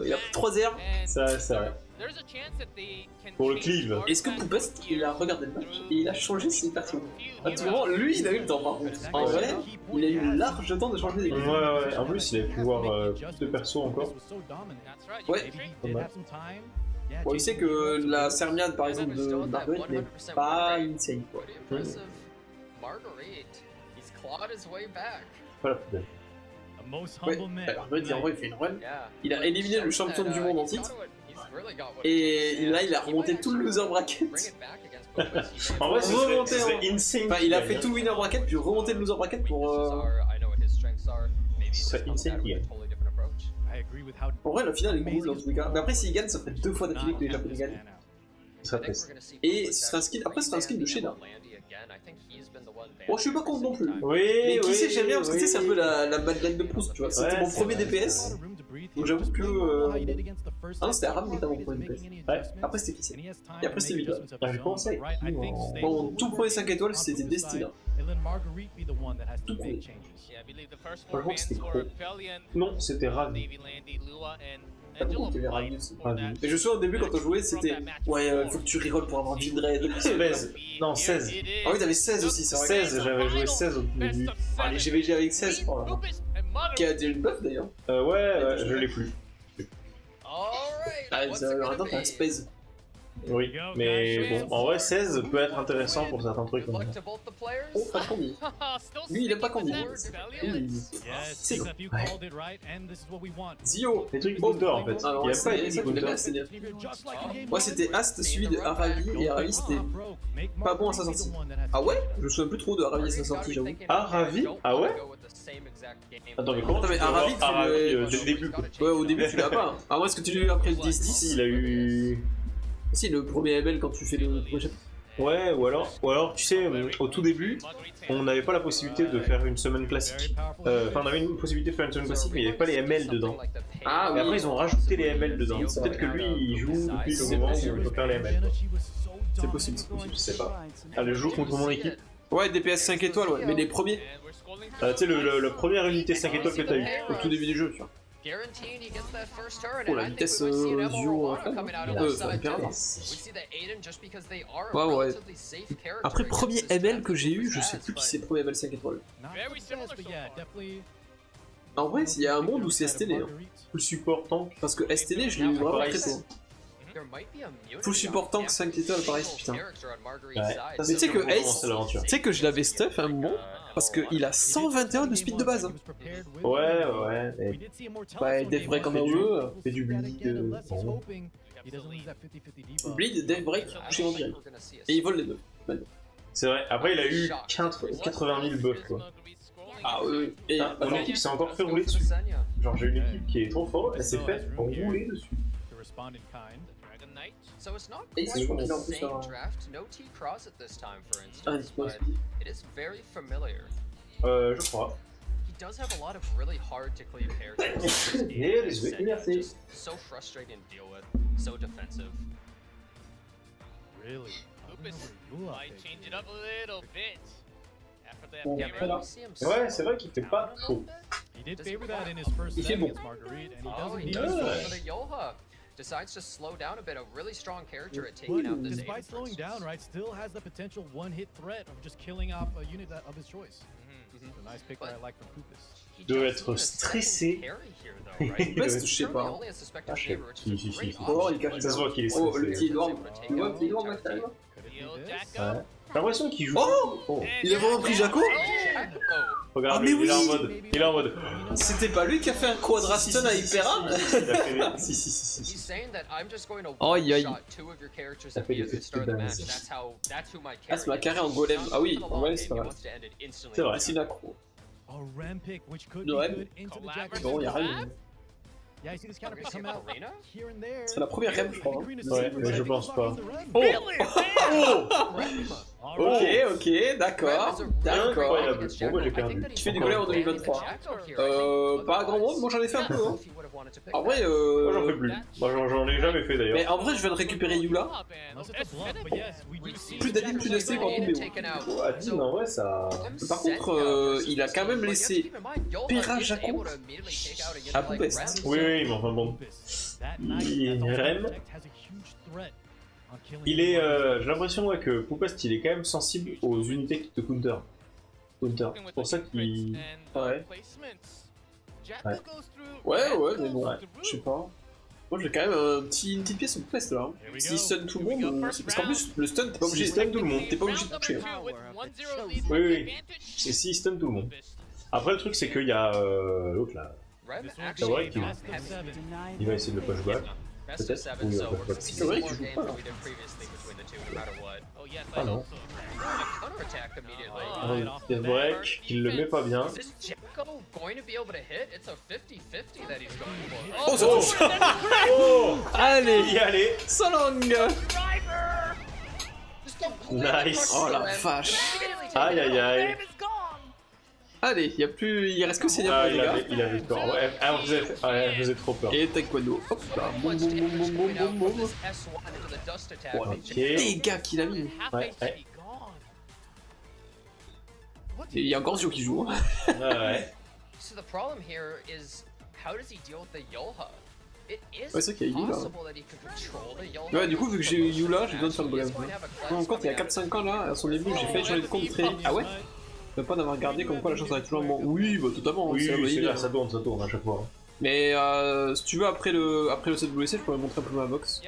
il a 3 airs. Ça va. Pour le cleave. Est-ce que Poupest, il a regardé le match et il a changé ses persos? Actuellement, lui, il a eu le temps par contre. En vrai, il a eu large temps de changer des Ouais, en plus, il avait pu voir plus de persos encore. Ouais. Bon, il sait que la Sermiade, par exemple, de Marguerite n'est pas insane, quoi. Pas la poubelle. Ouais, Marguerite, en vrai, il fait une run. Il a éliminé le champion du monde en titre. Et là, il a remonté tout le loser bracket. En vrai, ce serait insane. Enfin, il a fait tout winner bracket, puis remonté le loser bracket pour. Ce serait insane qu'il gagne. En vrai, la finale est cool dans tous les cas. Mais après, s'il gagne, ça ferait 2 fois d'affilée que les Japonais gagnent. Ce serait triste. Et ce serait un skin. Après, ce serait un skin de Shena. Bon, je suis pas contre non plus. Oui, mais qui sait, j'aime bien parce que tu sais, c'est un peu la Madeleine de Proust, tu vois. C'était mon premier DPS. Donc j'avoue que. Ah non, c'était Aram qui était mon premier DPS. Ouais. Après, c'était qui c'est? Et après, c'était Vita. J'ai commencé avec mon tout premier 5 étoiles, c'était Destina. Tout premier. Franchement, c'était gros. Non, c'était Ravi. Mais je me souviens au début quand on jouait, c'était ouais, faut que tu rigoles pour avoir Vildred. 16. Non, 16. Ah oui, t'avais 16 aussi, c'est vrai. 16, j'avais joué 16 au début. Ah, les GVG avec 16, oh là. Qui a été une buff d'ailleurs. Ouais, je l'ai plus. Ah, attends, t'as un space. Oui, mais bon, en vrai 16 peut être intéressant pour certains trucs. Good luck to both the players. Oh, pas combi. Lui, il aime pas combi. Yes, Steve, you called it right, and this is what we want. Zio. Les trucs counter en fait. Ah, Il y a pas c'est de counter. Moi, c'était Ast suivi de Aravi, et Aravi, c'était pas bon à sa sortie. Ah ouais? Je me souviens plus trop de Aravi à sa sortie, j'avoue. Ah, Ravi? Ah ouais? Attends, mais comment Attends, mais tu peux Aravi, avoir Aravi dès le début? Ouais, au début, tu l'as pas. Ah, moi, est-ce que tu l'as eu après le 10-10? Si, il a eu... Si, le premier ML quand tu fais le premier chapitre. Ouais, ou alors, tu sais, au tout début, on n'avait pas la possibilité de faire une semaine classique. Enfin, on avait une possibilité de faire une semaine classique, mais il n'y avait pas les ML dedans. Ah Et oui. après, ils ont rajouté les ML dedans. Peut-être que lui, il joue depuis le moment où on peut faire les ML. C'est possible, Je sais pas. Ah, le jour contre mon équipe. Ouais, DPS 5 étoiles, ouais. Mais les premiers, Tu sais, la première unité 5 étoiles que t'as eu. au tout début du jeu, tu vois. Oh, la vitesse Zio, ça hyper bien. Ouais, ouais. Après, premier ML que j'ai eu, je sais plus qui c'est le premier ML 5 étoiles. En vrai, il y a un monde où c'est STD. Hein. Full support tank. Parce que STD, je l'ai eu vraiment très tôt. Full support tank 5 étoiles, pareil, putain. Ouais. Mais tu sais que Ace, tu sais que je l'avais stuff à un moment, parce qu'il a 121 de speed de base. Hein. Ouais. Et... Ouais, Death Break en jeu, fait du bleed. Bon. Bleed, Death Break, touché en direct. Et il vole les deux. C'est vrai, après il a eu 80 000 buffs quoi. Ah oui, et mon équipe s'est encore fait rouler dessus. Genre j'ai une équipe qui est trop forte, elle s'est fait rouler dessus. So it's not Et quite je crois the qu'il a en plus same un... draft, no T-Cross at this time for Ah, instance, but it is very familiar. Je crois. He does have a lot of really hard to clear characters. Et les jouets, merci. Just so frustrating to deal with, so defensive. Really? Might change it up a little bit. After that Bon, Yeah, après, là. we see him Ouais, c'est vrai qu'il fait pas trop. He did favor that in his first Il set fait bon. against Marguerite, and he Oh, doesn't he need does to. go Yeah. for the Yoha. Decides to slow down a bit, a really strong character at taking out But this despite Aiden, for slowing down, instance. right, still has the potential one-hit threat of just killing off a unit of his choice. Mhm. It's a nice pick that I like from Kupis. He Doit does être need a second stressé. carry here, though, right? Best, je sais Certainly pas. only a suspected Ah, je sais. favor, which is a Si. great Oh, option, il cache but Ça se voit qu'il est Oh, le stressé. petit Edward. Tu vois, petit Edward, Could it Yo, be this? Jacko. Ouais. J'ai l'impression qu'il joue. Oh, il a vraiment pris Jaco? Regarde, Ah, mais il est en oui. mode. Il est en mode. C'était pas lui qui a fait un quadrastun à Hypera? Il a fait des- He's saying that I'm just going to Aïe, aïe. one-shot two of your characters Ça at fait the des at the petites start of the match. danses. That's who my Ah, c'est ma carry carré en golem. Ah oui, en vrai, c'est pas He mal. wants to end it instantly. C'est vrai. C'est une accro. A ram pick, which could Ouais. be good into the Jack. Bon, y'a rien. Yeah, you see this counter pick Aggressive come out arena? here and there. C'est la première rem, je crois. hein. Ouais, mais je pense pas. Oh! Ok, d'accord. D'accord. Incroyable. Bon, bah, j'ai perdu. Tu fais des golems en 2023. Pas grand monde, moi j'en ai fait un peu. Hein. En vrai, Moi j'en fais plus. Moi j'en ai jamais fait Mais d'ailleurs. en vrai, je viens de récupérer Yula. Plus d'admin, plus de ST par contre, BO. Adin en vrai ça. Par contre, il a quand même laissé Pera Jaco à Poupest. Oui, mais enfin bon. Il rem. Il est. J'ai l'impression ouais, que Poupest il est quand même sensible aux unités qui te counter. C'est pour ça qu'il. Ouais. Ouais. Ouais, mais bon, je sais pas. Moi j'ai quand même une petite pièce au Poupest là. S'il stun tout le monde, parce qu'en plus, le stun, t'es pas obligé de stun tout le monde, t'es pas obligé de toucher. Oui. Et si il stun tout le monde. Après le truc c'est qu'il y a l'autre là. C'est vrai qu'il il va essayer de le push back. Peut-être. Oui, C'est vrai qu'il joue pas là. Ah non. C'est vrai qu'il le met pas bien. Oh, ça touche. Oh, Allez, y aller. Solong. Nice. Oh la vache. Aïe. Allez, il reste que Seigneur Ah, pour les gars. il avait peur. Ouais, elle faisait trop peur. Et Taekwondo. Hop là, boum boum boum. Ok. Dégâts qu'il a mis. Ouais. Et il y a encore Zio qui joue. Hein. Ouais. So the problem here is how does he deal with the Yoha? It is Ouais, c'est vrai qu'il y a Yula. possible that he could control the Yoha. Ouais, du coup, vu que j'ai eu Yula, j'ai besoin de faire le golem. En compte, il y a 4-5 ans là, à son début, j'ai failli changer de contrer. Ah ouais? Je pas d'avoir gardé comme quoi la chance arrive toujours bon. Oui, bah totalement. Oui, c'est la bonne c'est idée. là, ça tourne à chaque fois. Mais si tu veux, après le E7WC, je pourrais montrer un peu ma box.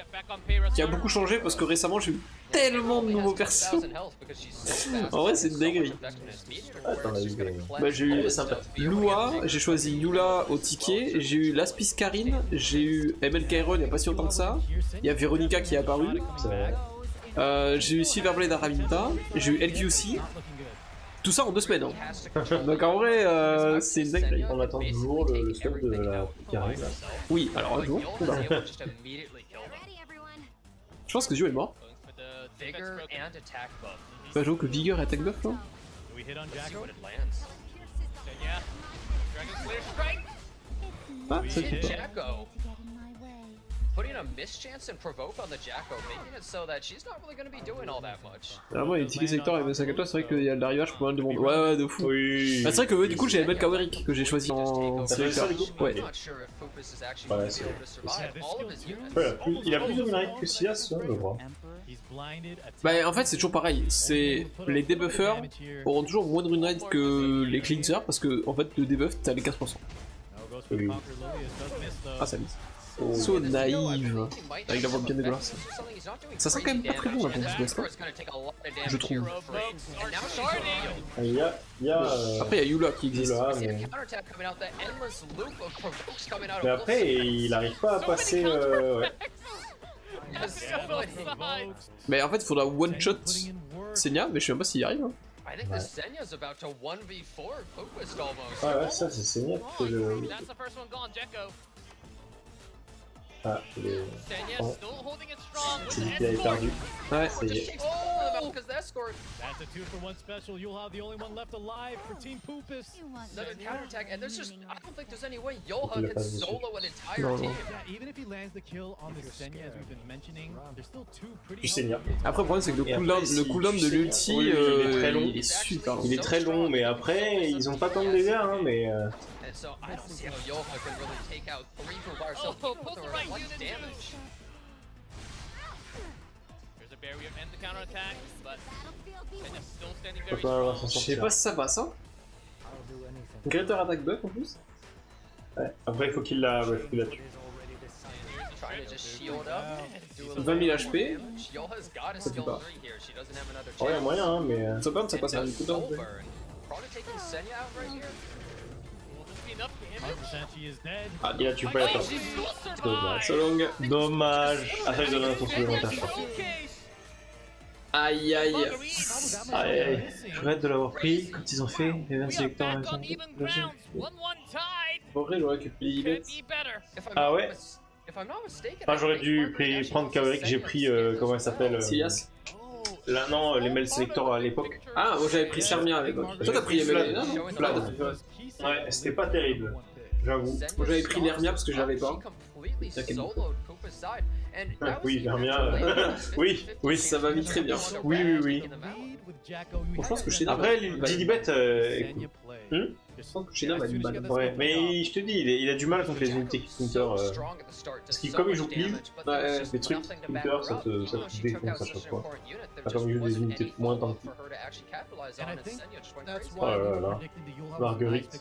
Qui a beaucoup changé parce que récemment j'ai eu tellement de nouveaux persos. En vrai, c'est une dinguerie. Attends, Bah, j'ai eu sympathique. Lua, j'ai choisi Yula au ticket, j'ai eu Laspis Karine, j'ai eu ML Kairon il n'y a pas si longtemps que ça, il y a Veronica qui est apparue, j'ai eu Silverblade Araminta, j'ai eu LQC, tout ça en 2 semaines. Hein. Donc en vrai, c'est une dinguerie. On attend toujours le stuff de la qui arrive là. Oui, alors un jour. Je pense que Zio est mort. Bah, j'avoue que Vigor et Attack Buff là. Ah, ça c'est pas. Putting a mischance and provoke on the Jacko, making it so that she's not really going to be doing all that much. Alors moi, les tickets secteurs et 25 toi, c'est vrai qu'il y a de l'arrivage pour mal de monde. Ouais, de fou. Oui. Ah, c'est vrai que du coup, j'ai ML Kawarik que j'ai choisi en sélecteur. Ouais. Ouais, c'est il a plus de winrate que Silas, je crois. Bah, en fait, c'est toujours pareil. C'est les debuffers auront toujours moins de runrate que les cleansers parce que, en fait, le debuff, t'as les 15%. Oui. Ah, ça mise. So naïve, avec la voix bien dégueulasse. Ça sent quand même pas très bon la ponce d'Est, je trouve. Il y a Après, il y a Yula qui existe. Yula, mais après, il arrive pas à passer. Ouais. Mais en fait, il faudra one-shot Senya, mais je sais même pas s'il y arrive. Hein. Ouais, ça c'est Senya. Ah, il est... Oh. C'est lui qui avait perdu. Ouais, ça y est. That's a 2-for-1 special. You'll have the only one left alive for Team Poopus. Another counterattack, and there's just, I don't think there's any way Yoha can solo an entire team. Yeah, even if he lands the kill on the Senya, as we've been mentioning, there's still 2 pretty. Du Senya. Après, le problème, c'est que le cooldown de l'ulti, il est très long. Il est super long. Il est très long, mais après, ils ont pas tant de dégâts, hein, mais. So I don't see how Yoha can really take out 3 Fubar cells even with her light damage. There's a barrier and the counterattack, but Senya's still standing Faut very pas avoir strong. s'en Je sais sortir. pas si ça passe, hein. Greater Attack Buff en plus. Ouais. Après, il faut qu'il la tue. Trying to just shield up. 20 000 HP. Yoha's got a Ça tue skill pas. 3 here. She doesn't have another Ouais, il y a chance. moyen, hein, mais. Ça burn, ça passe à un cooldown. Probably taking Senya out right here. Will this be enough damage? 100% she is dead. Ah, il a tué pas la torche. She still survives! Dommage. So long. Dommage. Ah, ça lui donne un tour supplémentaire. Aïe aïe. Aïe, je regrette de l'avoir pris quand ils ont fait les 20 We are sélecteurs en back même on even grounds. 1-1 tied. En vrai, j'aurais récupéré Could Ibet. be better. If I'm Ah not ouais. if I'm not mistaken, Ah, I j'aurais think dû Margaret actually prendre wants to Kawarik, j'ai send pris, us comment elle s'appelle Silas. Là, non, les mails sélecteurs à l'époque. Ah, moi j'avais pris Sermia à l'époque. Toi, t'as pris ML. Non, Vlad. Ouais, c'était pas terrible, j'avoue. Moi, j'avais pris Lermia parce que je l'avais pas. Ah, oui, Lermia. Oui, oui, Ça va vite très bien. Oui, oui, oui. Je pense que Shena Après, Didibet, écoute. Je pense que Shena va être mal. Ouais, mais je te dis, il a du mal contre les unités counter. Parce que comme il joue cleave, les trucs counter, ça te défonce à chaque fois. Pas comme il joue des unités moins tanky. Oh là là. Marguerite.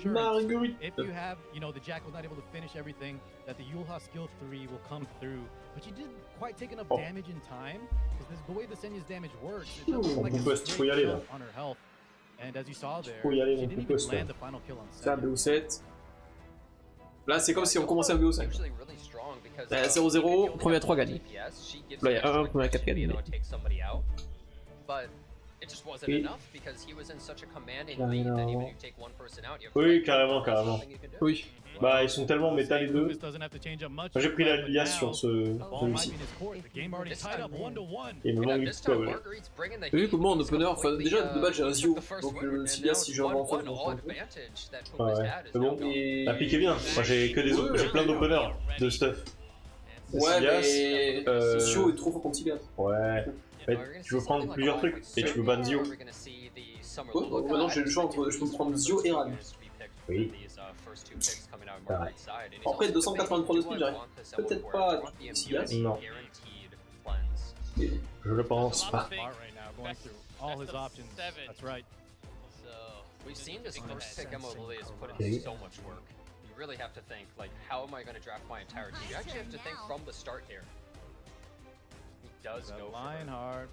Marguerite. If you have, the Jack was not able to finish everything, that the Yulha skill 3 will come through. But you didn't quite take enough damage in time, because the way the Senya's damage works, it doesn't like a Faut y aller là. on her health. And as you saw there, Faut y aller, she mon didn't even poupous, là. land the final kill on Ça, Senya. BO7. Là, c'est comme si on commençait un BO5. 0-0, premier à 3 gagné. Là, il y a 1, premier à 4 gagné. Oui, carrément, carrément. Oui. Bah, ils sont tellement méta les deux. Poopus doesn't have to change up much. Moi, j'ai pris la liasse sur Ball might celui-ci. be in his court. The game already tied up 1-1. Et il me manque du poids, ouais. T'as vu comment en opener, enfin déjà de base j'ai un Zio, donc si je rentre en face, Ouais, c'est bon. Et... La pique est bien. Moi, j'ai que des j'ai plein d'openers de stuff. Ouais, Silas, mais Zio est trop fort contre Silas. Ouais. Mais tu veux prendre plusieurs trucs et tu veux ban Zio. Ouais, bah, maintenant j'ai le choix entre je peux prendre Zio et Ran. Oui. Après 283 de speed, j'arrive peut-être pas à Silas. Non, je le pense pas. Smart right now, going through all his options. That's right. We've seen this first pick Emma Lily has put in Okay. so much work. really have to think, like, how am I going to draft my entire team? You actually have to think from the start here. He does go for it. Lionheart.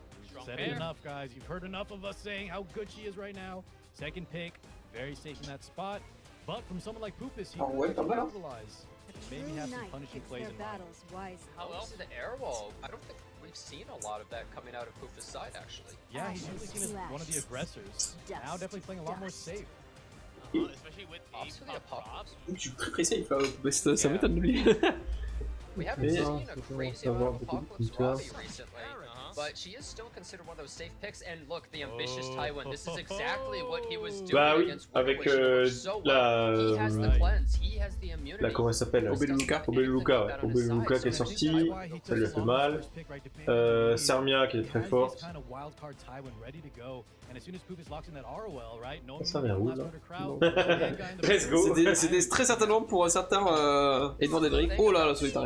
Said it enough, guys. You've heard enough of us saying how good she is right now. Second pick, very safe in that spot. But from someone like Poopus, he ouais, pas mal, hein. capitalize. Maybe have some punishing plays in mind. How else the air wall? I don't think we've seen a lot of that coming out of Poopus' side, actually. Yeah, he's usually seen as one of the aggressors. Now definitely playing a lot more safe. Especially with Ops for the Apocalypse. Je suis très safe là, ça m'étonne de lui. We haven't seen a crazy amount of Apocalypse Robbie recently, but she is still considered one of those safe picks. And look, the ambitious Tywin, this is exactly what he was doing Bah oui, against avec so well. He has the cleanse, he has the immunity. la comment elle s'appelle, Obeluka, ouais. Obeluka qui est sortie, ça lui a fait mal. Sermia qui est très forte. Ça vient où là? Let's go. C'était très certainement pour un certain Edward Edric. Oh là, la solitaire.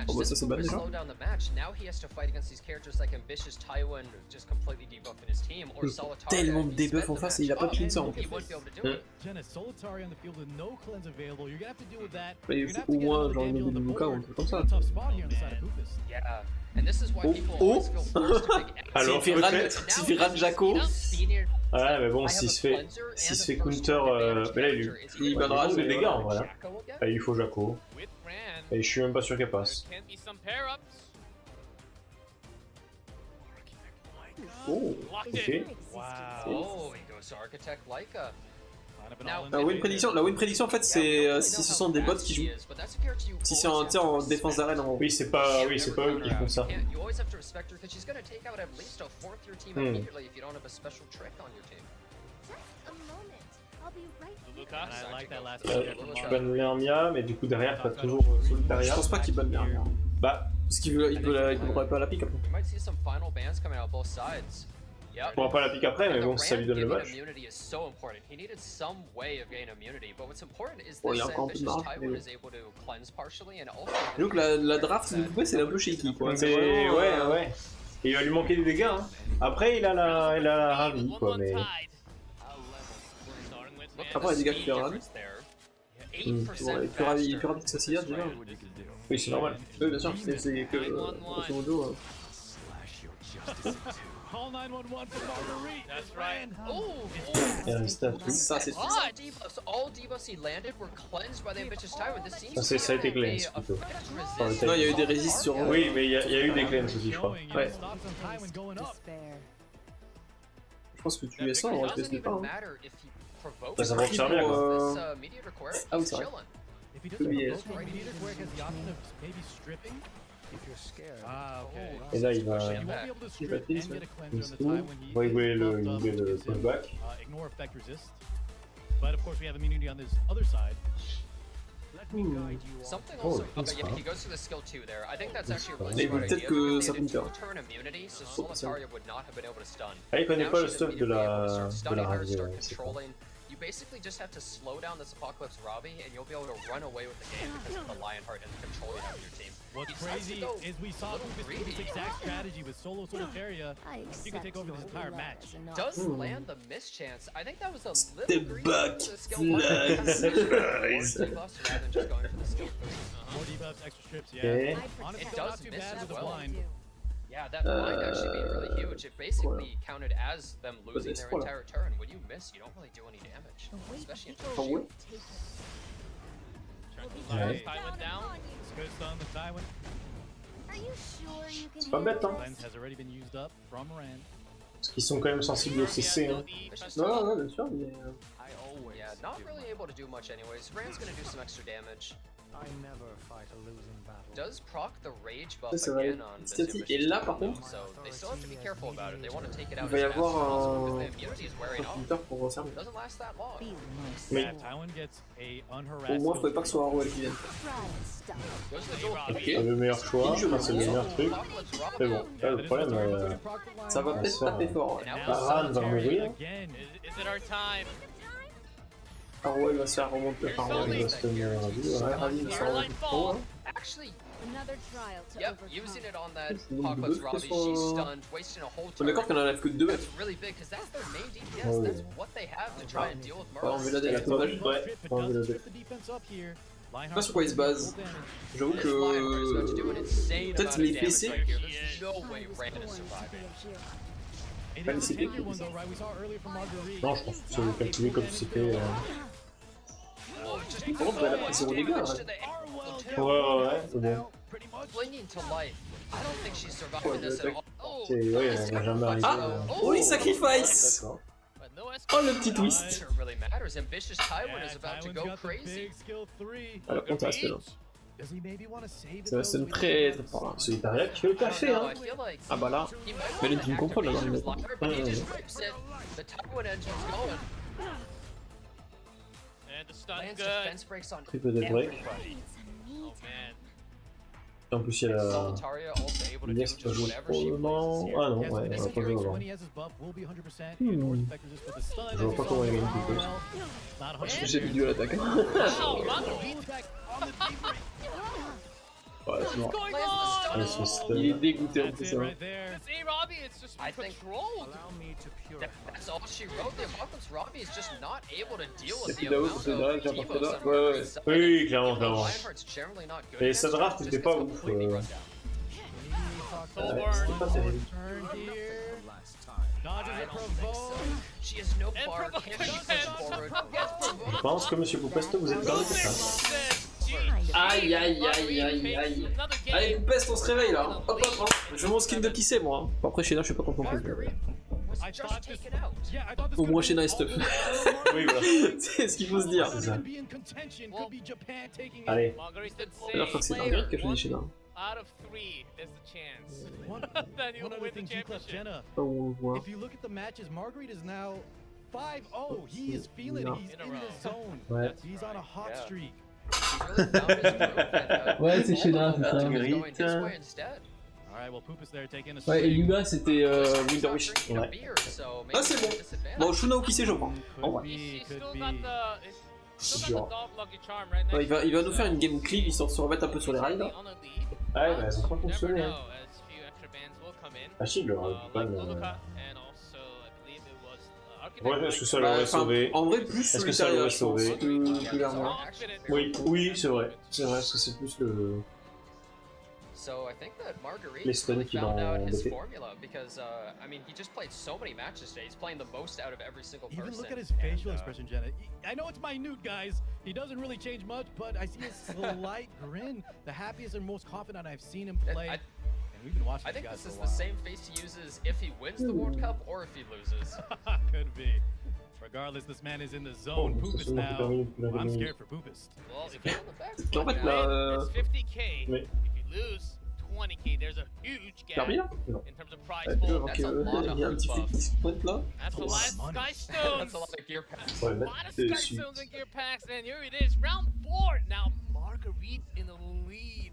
Oh bah ça c'est bad déjà. Tellement de debuff en face et il a pas de cleanser en plus. Il faut au moins genre une Obeluka ou un truc comme ça. Oh, Alors s'il fait Ran Jaco. Ouais mais bon s'il se fait counter, mais là il bannera des dégâts en vrai. Là, il faut Jaco. Et je suis même pas sûr qu'elle passe. Oh, ok. Oh, he goes to Architect Leica. La win prédiction en fait c'est si ce sont des bots qui jouent. Si c'est en défense d'arène en haut. Oui c'est pas eux qui font ça. Tu bannes l'Hermia mais du coup derrière t'as toujours Solitaria. Je pense pas qu'il banne l'Hermia. Bah parce qu'il pourrait pas la pique après. On pourra pas la pique après, mais bon, ça lui donne le match. Bon, il y a encore un peu de marge. Donc la draft de Poupée, c'est un peu shaky quoi. Mais ouais. Et il va lui manquer des dégâts. Hein. Après, il a la ravie quoi, mais. Après, les dégâts qu'il fait ravi. Il est plus rapide que sa civière déjà. Oui, c'est normal. Oui, bien sûr, c'est que grosso modo. Call 911 for Marguerite. That's right. Et un stat. Ça, c'est all debuffs he landed were cleansed by the ambitious Tywin. This seems Ça a été cleanse plutôt. Non, il y a eu des résistes sur. Oui, mais il y a eu des cleanses aussi, je crois. Ouais. Je pense que tu es ça, on ne teste pas. Hein. Ça va servir quoi. Ah oui, c'est vrai. Et là il va rigoler le pushback. Something also, if he goes to the skill 2 there, I think that's actually a really Mais smart peut-être que ça idea. peut me faire. Turn immunity, so Solitaria would not have been able to stun. Ah, il connaît Now pas le she's stuff de la ravie. start controlling. You basically just have to slow down this Apocalypse Robbie and you'll be able to run away with the game because of the Lionheart and the control you have of your team. What's crazy is we saw this exact strategy with solo Solitaria. You can take over this entire match. Does land the mischance. I think that was a little greedy back for the skill flags. debuffs rather than just going for the skill boost. More debuffs, extra strips, yeah. Okay. Honestly, It not does too miss bad as with the well. blind. Yeah, that blind actually being really huge. It basically counted as them losing their entire turn. When you miss, you don't really do any damage, especially in Ah ouais. Ouais. Tywin down. Good stun with Tywin. C'est pas bête hein. Cleanse has already been used up from Rand. Parce qu'ils sont quand même sensibles au CC hein. Non, bien sûr, mais. Yeah, not really able to do much anyways. Rand's gonna do some extra damage. Does proc the rage buff Ça va again être on petit this à petit. Et là, par contre, so they still have to be careful about it. They want to take it out il va y as fast as avoir possible un because the immunity is wearing off. contributeur pour resserver. Doesn't last that long. Oui. Yeah, Tywin gets a Au unharassed. moins, faudrait pas que ce soit Arrow qui vienne. Goes to the duel. C'est le meilleur choix, c'est le meilleur truc. Apocalypse Robbie. Mais bon, là le problème, Ça va peut-être taper fort. Ouais. Ran va mourir. Again. Is it our time? Arrow il va se faire remonter. Enfin, Arrow, Il va se tenir ravi. ouais, Ravi, il va se faire remonter trop. Hein. Actually, Yep, using it on that Apocalypse Robbie, she's stunned, wasting a whole turn. D'accord qu'on en a que 2. That's really big because that's their main DPS. That's what they have to try and deal with On veut Margaret. la dommage. Ouais, on veut la Je sais pas sur quoi il se base. J'avoue que. Peut-être les PC. Pas les CP. Non, je pense que c'est calculé comme si c'était. Par contre, elle a pris 0 dégâts. Ouais, c'est bon. Clinging to life. I don't think she's surviving this at all. Oh, C'est, ouais, elle n'a jamais arrivé. Ah, Holy Sacrifice! D'accord. Oh, le petit twist! really matters. Ambitious Tywin is about to go crazy. Ah, la compte reste là. Does he maybe want to save Ça va se très très par là. C'est Italia qui fait le café, hein. Ah bah là. Mais là, tu me comprends là. The Tywin engine's going. And the stun Lands good. defense breaks on Triple de break. everybody. Oh man. En plus, il y a la. Solitaria also able to do Yes, just qui va jouer whatever she probablement. pleases Ah here. non, ouais, on va pas jouer avant. Je vois pas comment il gagne quelque chose. J'ai vu du à l'attaque. Wow, Ouais, c'est mort. going Lands on? the Il stun. se stun. Il est dégoûté en plus. Hein. This A-Robbie, it's just I think- controlled. That's all she wrote. The Apocalypse Robbie is just not able to deal with C'est the Dao, amount c'est Dao, of j'ai apporté Devos là. on Ouais, ouais. Margaret's side. Oui, oui, clairement, Even clairement. Lionheart's generally not good Et against sa her, draft just était gets pas ouf. completely run down. Ouais, c'était pas terrible. I don't think so. She has no And bar. Can't provoke she push again. forward? Je pense que Monsieur Poupeste, vous êtes quand même quelqu'un. Aïe aïe aïe aïe aïe. Allez, Poupeste, on se réveille là. Hop hop, hein. Je veux mon skin de qui c'est moi. Bon, après, Shena, je sais pas quand on fait. Marguerite was just taken out. Au moins, Shena est stuff. Oui, voilà. C'est ce qu'il faut se dire. C'est ça. Allez. Allez. Marguerite did D'ailleurs, je crois que c'est Marguerite qui a choisi Shena. out of 3 is the chance. One Then you'll other win the thing, G plus championship. Jenna. On le voit. If you look at the matches, Marguerite is now 5-0. He is feeling it. He's In a in row. the zone. Ouais. He's on a hot Yeah. streak. He really found his groove and, Ouais, c'est all Shena, of the c'est ça. momentum is going Marguerite. his way instead. All right, well, Poopus there taking a Ouais, et swing. Yuga, c'était Winter He's not Wish. drinking a Ouais. beer, so maybe Ah, c'est he's bon. at a disadvantage. Bon, Shuna ou qui c'est, je crois. En Could vrai. be, He's could still be. got the Sûr. dog lucky charm right Ouais, next il va nous faire une game clean histoire de se remettre un peu sur les rails là. on a lead. Ouais, bah, elles ont pas You never fonctionné. know, Hein. as few extra bands will come in. Ah, si, le Like ban. Luluka, and also I believe it was Architect. Ouais, est-ce que ça Bah, l'aurait enfin, sauvé? en vrai, plus Est-ce que ça Solitaria, l'aurait je pense, sauvé? que clairement. Oui, oui, c'est vrai. C'est vrai, parce que c'est plus le. So I think that Marguerite Les stuns really qui found l'ont out his embêté. formula because I mean he just played so many matches today. He's playing the most out of every single person. Even look at his facial expression, Jenna. I know it's minute, guys. He doesn't really change much, but I see a slight grin. The happiest and most confident I've seen him play. And we've been watching I these think guys this for is a the while. same face he uses if he wins the World Cup or if he loses. Could be. Regardless, this man is in the zone. Oh, Poopus c'est now. bon, c'est bon, I'm c'est bon. scared for Poopus. Well, if you're on the back En fait, foot, là, It's 50k. Oui. If you lose 20k, there's a huge gap Kirby là Non. in terms of prize Ouais, tu pool. vois That's a lot qu'il of y a un petit buff. flic qui se pointe là. That's a lot of money. Sky that's Stones. a lot of gear packs. Ouais, A mettre lot of de Sky suite. Stones and gear packs, and here it is, round 4. Now Marguerite in the lead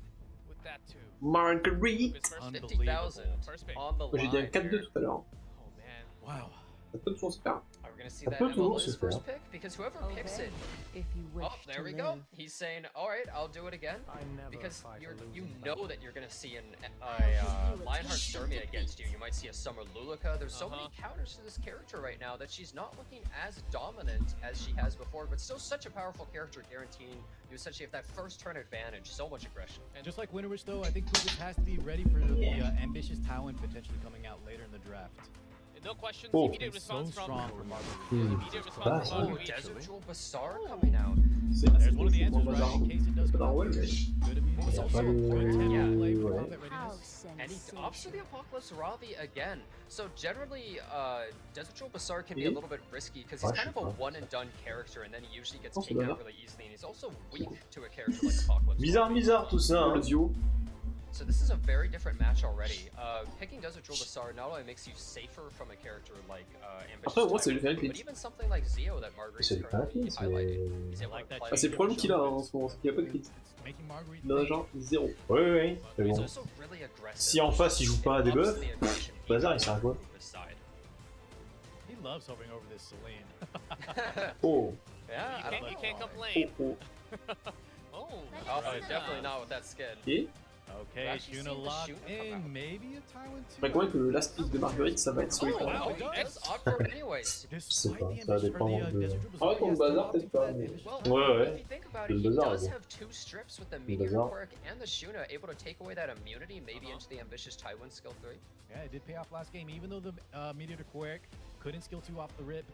with that too. Marguerite. His first pick. 50,000 First pick. on the Moi j'ai dit un line 4-2 here. tout à l'heure. Oh man. Wow. Ça peut toujours se faire. Are we gonna see Ça that peut Emma toujours lose se first faire. pick? Because whoever picks it, If you wish oh, there to we live. go. He's saying, "All right, I'll do it again." Because you know that you're gonna see an Lionheart Sturmia against you. You might see a Summer Luluka. There's so many counters to this character right now that she's not looking as dominant as she has before, but still such a powerful character, guaranteeing you essentially have that first turn advantage. So much aggression. And just like Winter Wish, though, I think Poopus has to be ready for the ambitious Tywin potentially coming out later in the draft. No questions. Oh. Immediate It's so response from strong for Marguerite. immediate response from Oh, Marguerite. Desert Jewel Bassar coming out. There's one of the answers, right? In case it does come out Ouais, later. mais. Good immunity. It's also a great Yeah. play for Ouais. combat readiness. And he opts for the Apocalypse Ravi again. So generally, Desert Jewel Bassar can be a little bit risky because he's kind of a one and done character, and then he usually gets taken out really easily. And he's also weak to a character like Apocalypse. Bizarre, bizarre tout ça. Le Hein. duo. So this is a very different match already. Picking Desert Jewel Bassar not only makes you safer from a character like Après, moi, Ambitious c'est le Tywin, final but pick. even something like Zeo that Marguerite C'est is le final currently pick, highlighted. He's c'est. able to play Ah, c'est le problème qu'il a en ce moment, c'est qu'il n'y a pas de crit. It's making Marguerite Il en a think. genre 0. Oui, oui, oui, c'est He's bon. also really aggressive. Si en face il joue pas à des Ups buffs, the aggression bazar, il sert à quoi? from his side. He loves hovering over this Celine. Oh, Yeah, I don't You know. can't complain. Oh, Oh. Oh, definitely not with that skin. Et Okay, actually Shuna seen the locked Shuna come in, out. maybe a Taiwan Après, quand même que le last pick de Marguerite, ça va être solide. Oh, wow, wow, it he does. does opt for it anyways. sais pas, Despite the ça va ambition dépendre or the, de- Desert Troopers, Ah ouais, pour le he has bazar, to peut-être opt pas, for mais- that ambitious Well, time. Ouais, ouais. if you think about C'est it, le he bazar, does gros. have 2 strips with the Le Meteor bazar. Quirk and the Shuna, able to take away that immunity, maybe into the ambitious Taiwan skill 3. Yeah, it did pay off last game, even though the Meteor to Quirk couldn't skill 2 off the rip.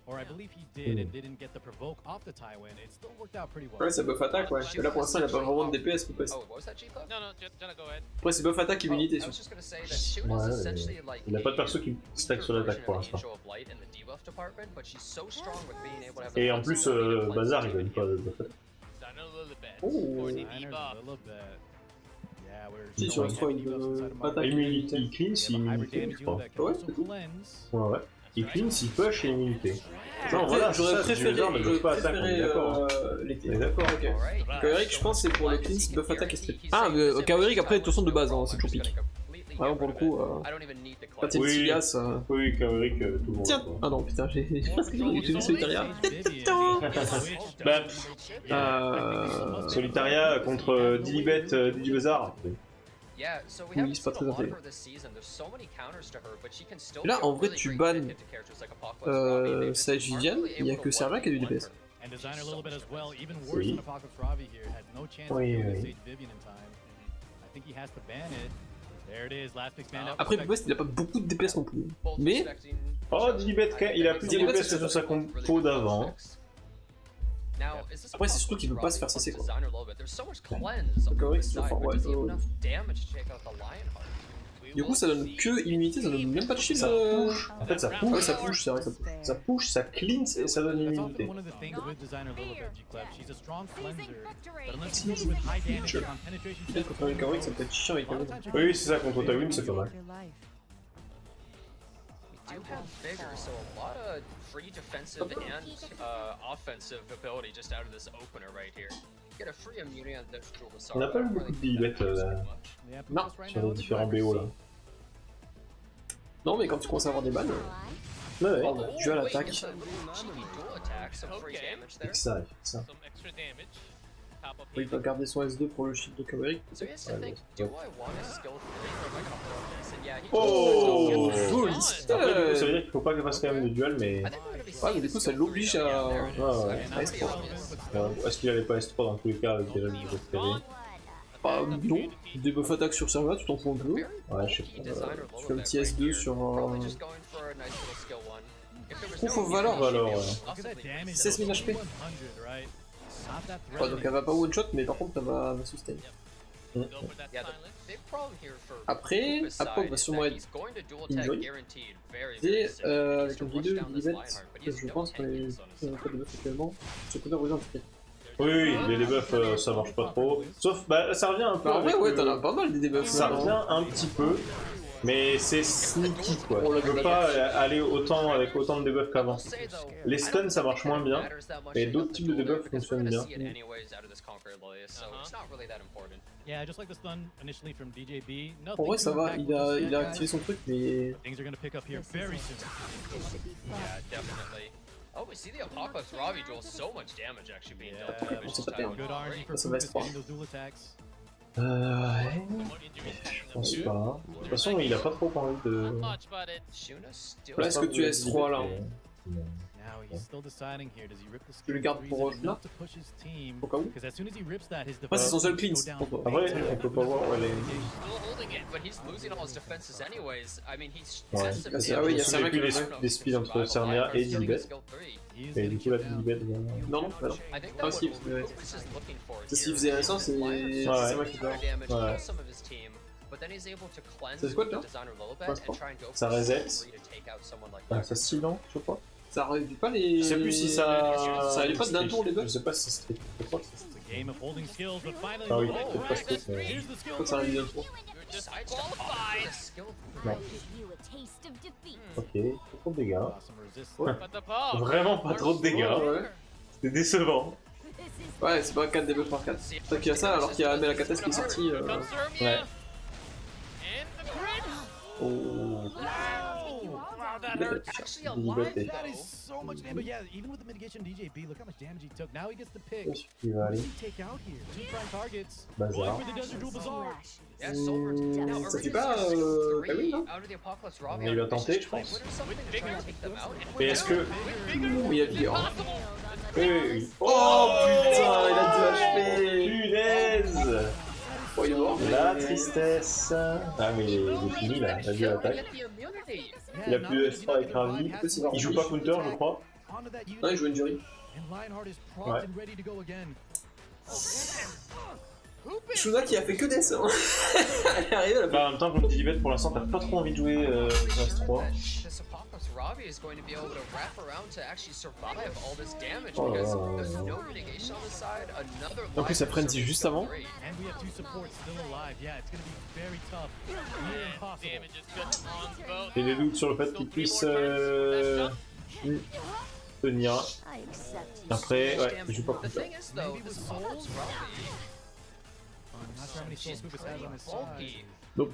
Or I believe he did and didn't get the provoke off the Taiwan. It still worked out pretty well. Ouais, c'est buff attaque, ouais. Mais là, pour l'instant, il a pas vraiment de DPS, peut Oh, what was that, G-Club? No, Jenna, go ahead. Après, c'est buff attaque immunité, I sûr. was just gonna say that Shuna's Ouais, essentially like il a pas de perso qui stack sur l'attaque pour weaker l'instant. version of Angel of Light in the debuff department, but she's so strong with being able to have Et the en plus, flexibility to play Bazar, il with gagne pas de Designer Lilibet. Oh. For the Niners debuff. a little bit. Yeah, we're Si, sur showing le 3, heavy il debuffs inside of attaque Marvel. Immunity, il clean, We c'est have a hybrid immunité, damage je crois. unit that can Ouais, also c'est tout. cleanse. Ouais, ouais. Il clean, s'il push et immunité. Genre, Non, voilà, j'aurais ça, préféré, Divisor ne peut pas attaquer, on est d'accord. l'été. On est d'accord. Ok. Alright. Kaoric, je pense, c'est pour le cleanse, buff attaque et split. Ah, mais Kaoric, après, de toute façon, de base, hein, c'est toujours pique. Ah non, pour le coup, quand il y a Oui. Silias. Oui, Kaoric, tout le monde. Tiens! quoi. Ah non, putain, j'ai presque vu Solitaria. Bah, Solitaria contre Dilibet, Dilibazar. Oui, c'est pas très intéressant. Là, en vrai, tu bannes Sage Vivian, il y a que Servia qui a du DPS. And Designer a little bit as well, even worse Oui. than Apocalypse Ravi here, had no chance of Oui, killing oui. Sage Vivian in time. I think he has to ban it. There it is, last pick stand up. Après, West, il a pas beaucoup de DPS non plus. Mais, Oh, Dilibet, il a plus de Dilibet, DPS c'est que sur sa compo d'avant. Après, c'est surtout qu'il peut pas se faire cesser, quoi. Kaoric, c'est fort, ouais. Du coup, ça donne que immunité, ça donne même pas de shield. Ça push. En fait, ça Ah ouais, push. ça push, c'est vrai, ça push. Ça push, ça clean et ça donne That's often immunité. one of the things with Designer Lilibet, G-Club. She's a strong cleanser, but unless you use with high damage Sure. on penetration Peut-être checks, contre un Kaoric, ça peut être chiant avec un autre. Oui, c'est ça, contre Tawin, c'est pas mal. do have bigger, so a lot of free defensive and offensive ability just out of this opener right here. Get a free immunity on this Jewel On n'a pas eu beaucoup de Dilibet yeah, Non, Pumas right sur now les in the différents driver's BO là. seat. Non, mais quand tu commences à avoir des balles, Ouais, ouais. oh, tu as l'attaque. Cheeky dual attack, some free Okay. damage there. Ça arrive, ça. Some extra damage. Top up Il va garder son S2 pour le shield de Kaoric. So he has to think, do I want a skill 3 or am I gonna blow this? And yeah, he Oh, just full gets stun. Après, du coup, ça veut dire qu'il faut pas qu'elle fasse quand même de duel, mais. I think we're gonna be Ouais, seeing mais du the coup, ça skill l'oblige 3 à... down there. Ouais, ouais. It's pretty S3. obvious. Est-ce qu'il allait pas S3 dans tous les cas avec déjà le niveau de télé? Bah, non. Des buff attaque sur Servia, tu t'en fous un peu. Ouais, je sais Cheeky pas. designer Tu fais un Lolo petit right S2 here. sur... Probably just going for a nice little skill 1. If there was Trouve no au Valor. Valor, ouais. Look at that damage. 16 000 HP. 100, right? Not that Ouais, donc elle va pas one shot, mais par contre elle va sustain. Go for that Yeah, the silence. big problem here for Après, Luca's Apok side va is sûrement that être he's going to dual enjoy. attack guaranteed very, very Et soon. He needs avec to un rush vidéo down this d'event, Lionheart, but he has je no pense que les hangings on his pas de buff actuellement, c'est couvert aux entités. Oui, oui, les debuffs ça marche pas trop. Sauf, bah ça revient un peu. Bah en vrai, avec ouais, le- t'en as pas mal des debuffs. Ça là, revient non un petit peu, mais c'est sneaky quoi. On On l'a ne peut vu. pas aller autant avec autant de debuffs qu'avant. Say, though, Les I stuns don't ça think marche it moins bien, matters that much mais to d'autres get the types de duel there debuffs because we're fonctionnent gonna bien. see it anyways out of this Conqueror Lilius, so it's not really that important. Yeah, just like the stun initially from DJB. En Nothing vrai, ça too va, impactful il a just activé yet, son truc, mais. Things are gonna pick up here very soon. Yeah, definitely. Oh, we see the Apocalypse Ravi duel, so much damage actually being dealt to Yeah, Ambitious c'est pas Taiwan. Good RNG for Ça va être Pumas fort. getting those dual attacks. Ouais, More injuries je pense pas. De toute façon, il a pas trop envie de. Not much, but it. Shuna still Là, est-ce que tu es S3 là? Now he's still deciding here. Does he rip the Tu le skill gardes threes pour and là enough to push his team? Au cas où. Because as soon as he rips that, his Après, c'est son seul defense cleanse. go down Pourquoi Après, on peut pas voir où elle est. still holding it, but he's losing all his defenses anyways. I mean, he's Ouais. has some Ah, c'est- ah oui, il y a damage. Sarnia qui Des- le des speeds entre Sarnia et Dilibet. He's Et getting du coup, la chipped down. Dilibet. Non, non, bah non. I think Ah, that si, what parce que- Lucas is looking for Ça, s'il here faisait is ça, c'est Lionheart c'est moi qui fire peur. damage, Ouais. kill some of his team, but then he's able to cleanse Ça, c'est quoi, the là designer Lilibet Ouais, c'est and try and go Ça for reset. free to take out someone like Ah, that. ça silence, je crois. Ça réduit pas les. Je sais plus si ça. Ça réduit pas d'un tour les Je buffs. sais pas si c'est strict. Je crois que c'est strict. It's a game of holding skills, but finally, Ah oui, oh, peut-être pas strict, mais. here's the skill Je crois que ça réduit d'un tour. You're just qualified. Skill Non. Ok, pas trop de dégâts. Awesome resist. Ouais. But the power. Vraiment pas trop de dégâts. Ouais. C'est décevant. Ouais, c'est pas 4 debuffs par 4. Toi qui a ça alors qu'il y a Amel Akates qui est sorti. Comes Serbia. Ouais. And the crit. Oh. Wow, that Actually alive That though. is so much damage. But yeah, even with the mitigation DJB, look how much damage he took. Now he gets to pick. Je suis What allé. does he take out here? 2 prime targets. Bazar. For the Desert Duel Bazaar. Yeah, Silver. Now Ça fait Arena's pas just skill 3 Kawhi, non? out of the Apocalypse Robbie. Il va tenter, je pense. What are something to try and take them out? Mais est-ce que... Oui, il a viré. Oui. Oh putain, il a 2 HP. Punaise. Oh, il est mort. La tristesse. Ah mais il est fini là, il a dû l'attaque. Il a plus S3 avec Ravi. Il joue pas counter je crois. Non, il joue une jury. And Lionheart is prompt and ready to go again. Shuna qui a fait que des sorts. Elle est arrivée, elle a fait... Bah en même temps comme dit Libet pour l'instant t'as pas trop envie de jouer S3. This Apocalypse Robbie is going to be able to wrap around to actually survive all this damage Oh, because wow. there's no mitigation on the side. Another En plus, ça frenzy live juste avant. three. And we have 2 supports still alive. Yeah, it's going to be very tough. Near impossible. Damage is good on both. J'ai des doutes sur le fait qu'il puisse tenir. Après ouais, il joue pas The counter. thing is though, this Apocalypse Robbie, Not sure how many souls she's Lucas pretty has on his bulky. side. Nope.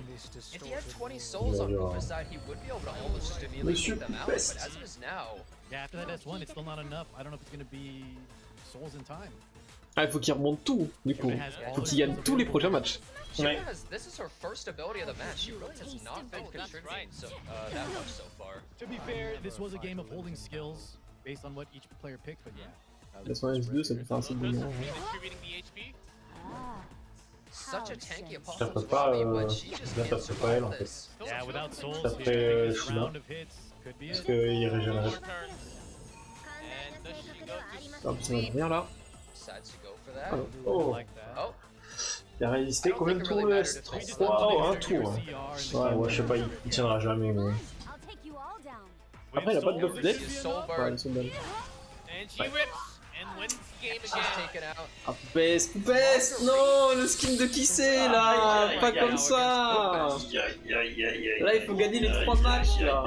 If he had 20 souls on Pupa's side, he would be able to almost just immediately Monsieur take them out. But Best. as it is now, Yeah, after that S1, it's still not enough. I don't know if it's going to be souls in time. Ah, il faut qu'il remonte tout, du coup. Faut qu'il gagne tous les prochains matchs. Shuna this is her first ability of the match. She really has not been contributing that much so far. To be fair, this was a game of holding skills based on what each player picked, but yeah. La S2, ça peut faire assez de bien. Distributing the HP. Such a tanky Ça Apocalypse peut pas, Robbie, but she just là, ça can't peut pas elle, en survive fait. this. Yeah, without souls, Ça here, fait this Shuna. round of hits could be Parce it. qu'il régénère. Four turns. And does she go to En plus, ça va bien là. Decides to go for that. Oh, Like that. Oh, il a résisté combien de tours le S3? Oh, un tour. Ouais, ouais, je sais pas, il tiendra jamais mais... Après il a pas de buff deck. she is Soul Ouais, Bird. ils sont bonnes. and she rips and wins the game She's again. taken out. Ah, Poupès, non, le skin de qui c'est là? Pas comme ça. Là, il faut gagner les 3 matchs là.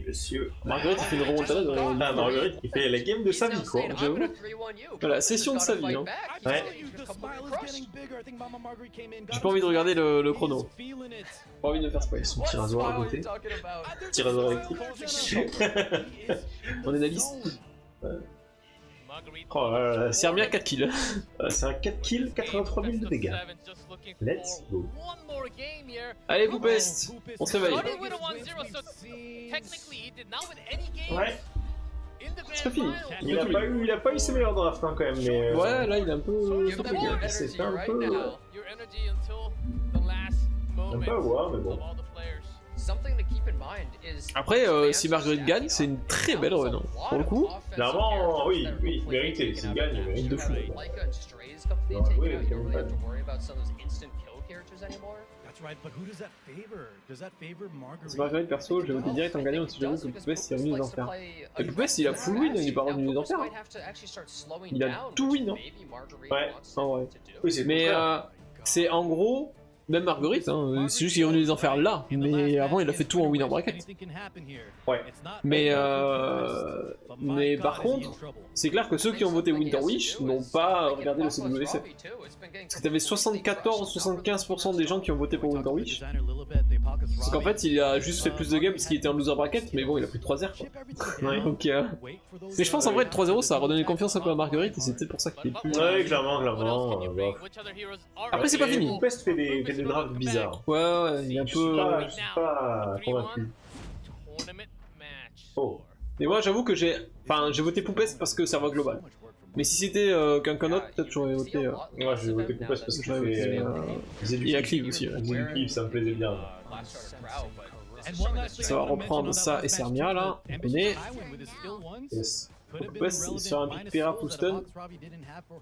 Monsieur. Marguerite, il fait une remontada dans Ah, Marguerite, il fait la game de sa vie quoi, I'm j'avoue. gonna 3-1 you. Voilà, session de sa vie, hein. Ouais. The smile is getting bigger. I think Mama Marguerite came in. J'ai pas envie de regarder le chrono. Feeling it. Pas envie de me faire spoil. Son petit rasoir à What are côté. you talking about? Petit rasoir électrique. On analyse. Marguerite. Oh là là, C'est Sermia 4 kills. c'est un 4 kills, 83 000 de dégâts. Let's go. One more game here. Allez, Poupès, on se réveille. Started with a 1-0, so technically he did not win any games Ouais, in the C'est pas grand fini. final. il a pas eu ses meilleurs drafts hein, quand même, mais... Ouais, là, il est un peu Give them fatigué. your C'est energy pas un right peu... now. Your energy until the last moment pas à voir, mais bon. of all the players. Something to keep in mind is Après, si Marguerite gagne, c'est une très belle run. Hein. Pour le coup, Clairement, oui, mérité, s'il gagne, il mérite de fou. Leica and Stray's completely Ouais, taken oui, out. You don't really c'est have to worry about some of those instant kill characters anymore. That's right, but who does that favor? Does that favor Marguerite? c'est Marguerite perso, je vais voter direct en gagnant parce que j'avoue que Poupès, il est revenu les enfers. Et Poupès, il a full win, il est pas revenu les enfers. Il a tout win, hein. Ouais, en vrai. Oui, c'est Mais c'est en gros, même Marguerite, hein, c'est juste qu'il est revenu les enfers là. Mais avant, il a fait tout en winner bracket. Ouais. Mais par contre, c'est clair que ceux qui ont voté Winter Wish n'ont pas regardé le E7WC. Parce que t'avais 74-75% des gens qui ont voté pour Winter Wish. Parce qu'en fait, il a juste fait plus de games parce qu'il était en loser bracket, mais bon, il a pris 3-0 quoi. Ouais, donc, mais je pense en vrai, le 3-0 ça a redonné confiance un peu à Marguerite et c'était pour ça qu'il est plus. Ouais, clairement. Après, c'est pas fini. Poupès fait des drafts bizarres. Ouais, il est un Je peu. suis pas convaincu. Oh. Mais moi, j'avoue que j'ai voté Poupès parce que ça va global. Mais si c'était quelqu'un d'autre, peut-être j'aurais voté. Moi, j'ai voté Poupès parce que je fais. Il y a Clive aussi. Ouais. Du clip, ça me plaisait bien. Ça va reprendre ça et Sermia là. Mais Yes. Poupès sur un pic Pera Fulston.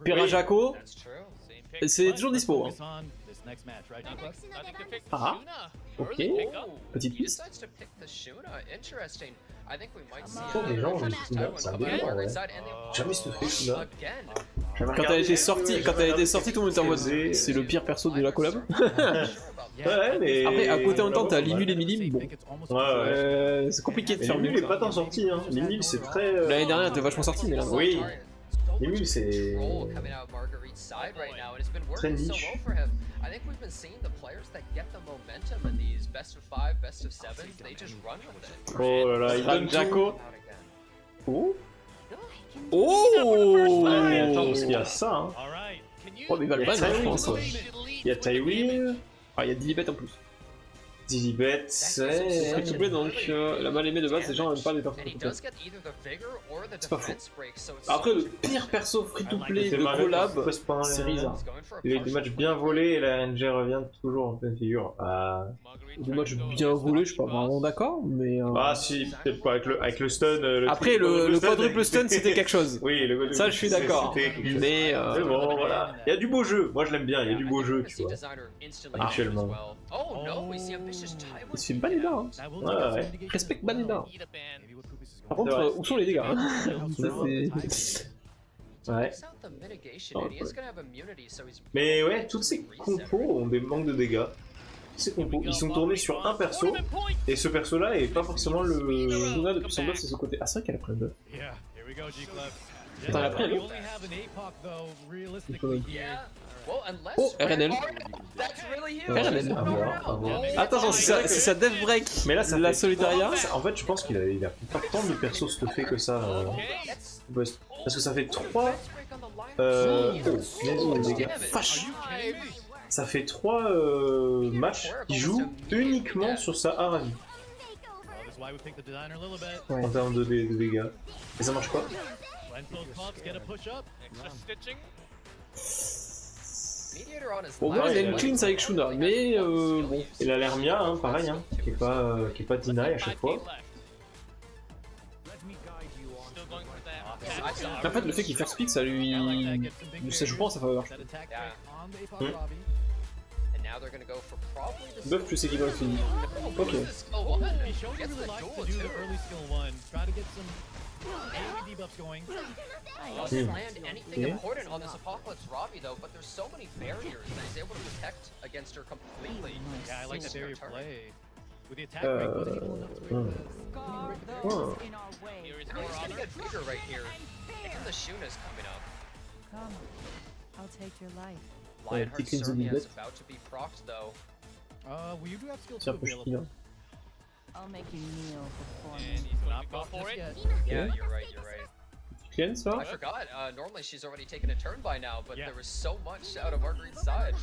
Pera Jaco. C'est toujours dispo. Hein. Ah, ok. Petite piste. Les gens, c'est un délire, ouais. Jamais se fait Shuna. Quand elle était sortie, tout le monde était en mode c'est le pire perso de la collab. Ouais, mais. Après, à côté en temps, t'as Limul et Milim. Bon, Ouais. c'est compliqué de Mais faire Limul mieux. est pas tant sorti, hein. Limul, c'est très. L'année dernière, elle était vachement sortie, mais là, non. Oui. Emule, c'est control coming out of Marguerite's side right now, and it's been très working so niche. well for him. I think we've been seeing the players that get the momentum in these best of 5, best of 7s, they just run with it. Oh là là, il donne Jaco. tout. Out again. Oh. Oh Mais attends, parce qu'il y a ça, hein. All right. Oh, mais il va le Il y a ban, hein, je Tywin, pense. Ouais. Il y a Tywin, Ah, il y a 10 bêtes en plus. Dizibet, c'est... Free to play, donc la mal aimée de base, les gens n'aiment pas les persos And he free to play. does get either the vigor or the C'est pas faux. defense break, so it's Après, le pire perso free to play C'est de Mario collab, qui passe pendant c'est les- Riza. he's going for a Il y a eu des partial matchs bien win. volés et la NG revient toujours en pleine figure. Ah, Des matchs bien volés, je suis pas vraiment d'accord, mais. ah si, peut-être pas avec le stun. Après, le stun, quadruple stun, c'était quelque chose. Oui, le quadruple Ça, je suis d'accord. c'était quelque chose. Mais. Mais bon, voilà. Il y a du beau jeu. Moi, je l'aime bien. Il y a du beau jeu, tu vois. Actuellement. Actuellement. Oh no, we see ambitious Tywin. Il se fait banner là, hein. Ouais. Respect Baneda. Par C'est contre, vrai. où sont les dégâts hein Ça, c'est- Ouais. Checks out the mitigation, and he is gonna have immunity, so he's Mais ouais, toutes ces compos ont des manques de dégâts. Tous ces compos, ils sont tournés sur un perso, et ce perso-là est pas forcément le... Shuna depuis son buff, c'est ce côté. Ah, c'est vrai qu'elle a pris un buff. Yeah, here we go, G-Club. Attends, elle a pris un You buff. only have an APOC though, realistically here. Yeah. Well, unless Oh, RNL. That's really huge. RNL. What's À going voir, à on? voir. Attention, c'est sa death break. Mais là, ça la fait- Solitaria. En fait, je pense qu'il a pas tant de persos stuffés que ça. Parce que ça fait 3... les gars. Vache. Ça fait 3 matchs qui jouent uniquement sur sa Aravi That's why we picked the designer a little bit. Ouais. en termes de dégâts. Et ça marche pas. When those pops get a push up. Mediator on his Bon, moi, left. il a une cleanse avec Shuna, mais bon. Et la Lermia, hein, pareil, hein, qui est pas deny à chaque fois. En fait, le fait qu'il fasse speak, ça lui. Ça joue pas en sa faveur. That attack Yeah. break on the APOC Hmm. Robbie. And now they're gonna go for probably the Buff plus équipement fini. Ok. Oh, one. He showed Gets he really the likes to duel do the too. early skill 1. Try to get some AoE debuffs going. Doesn't land anything Yeah. important on this Apocalypse Robbie though, but there's so many barriers that he's able to protect against her completely. Yeah, I like that Single barrier turret. play. With the attack break, was he able enough to break this? He's gonna get bigger right here. And the Shuna's coming up. Come, I'll take your life. Lionheart petit cleanse Sermia de is about to be procced though. Well, you do have skill 2 C'est un peu chiant. available. I'll make you kneel before And me. he's going Not to go proc for just it. yet. Yeah, you're right, you're right. Cleanse là. I forgot, normally she's already taken a turn by now, but Yeah. there was so much out of Marguerite's side.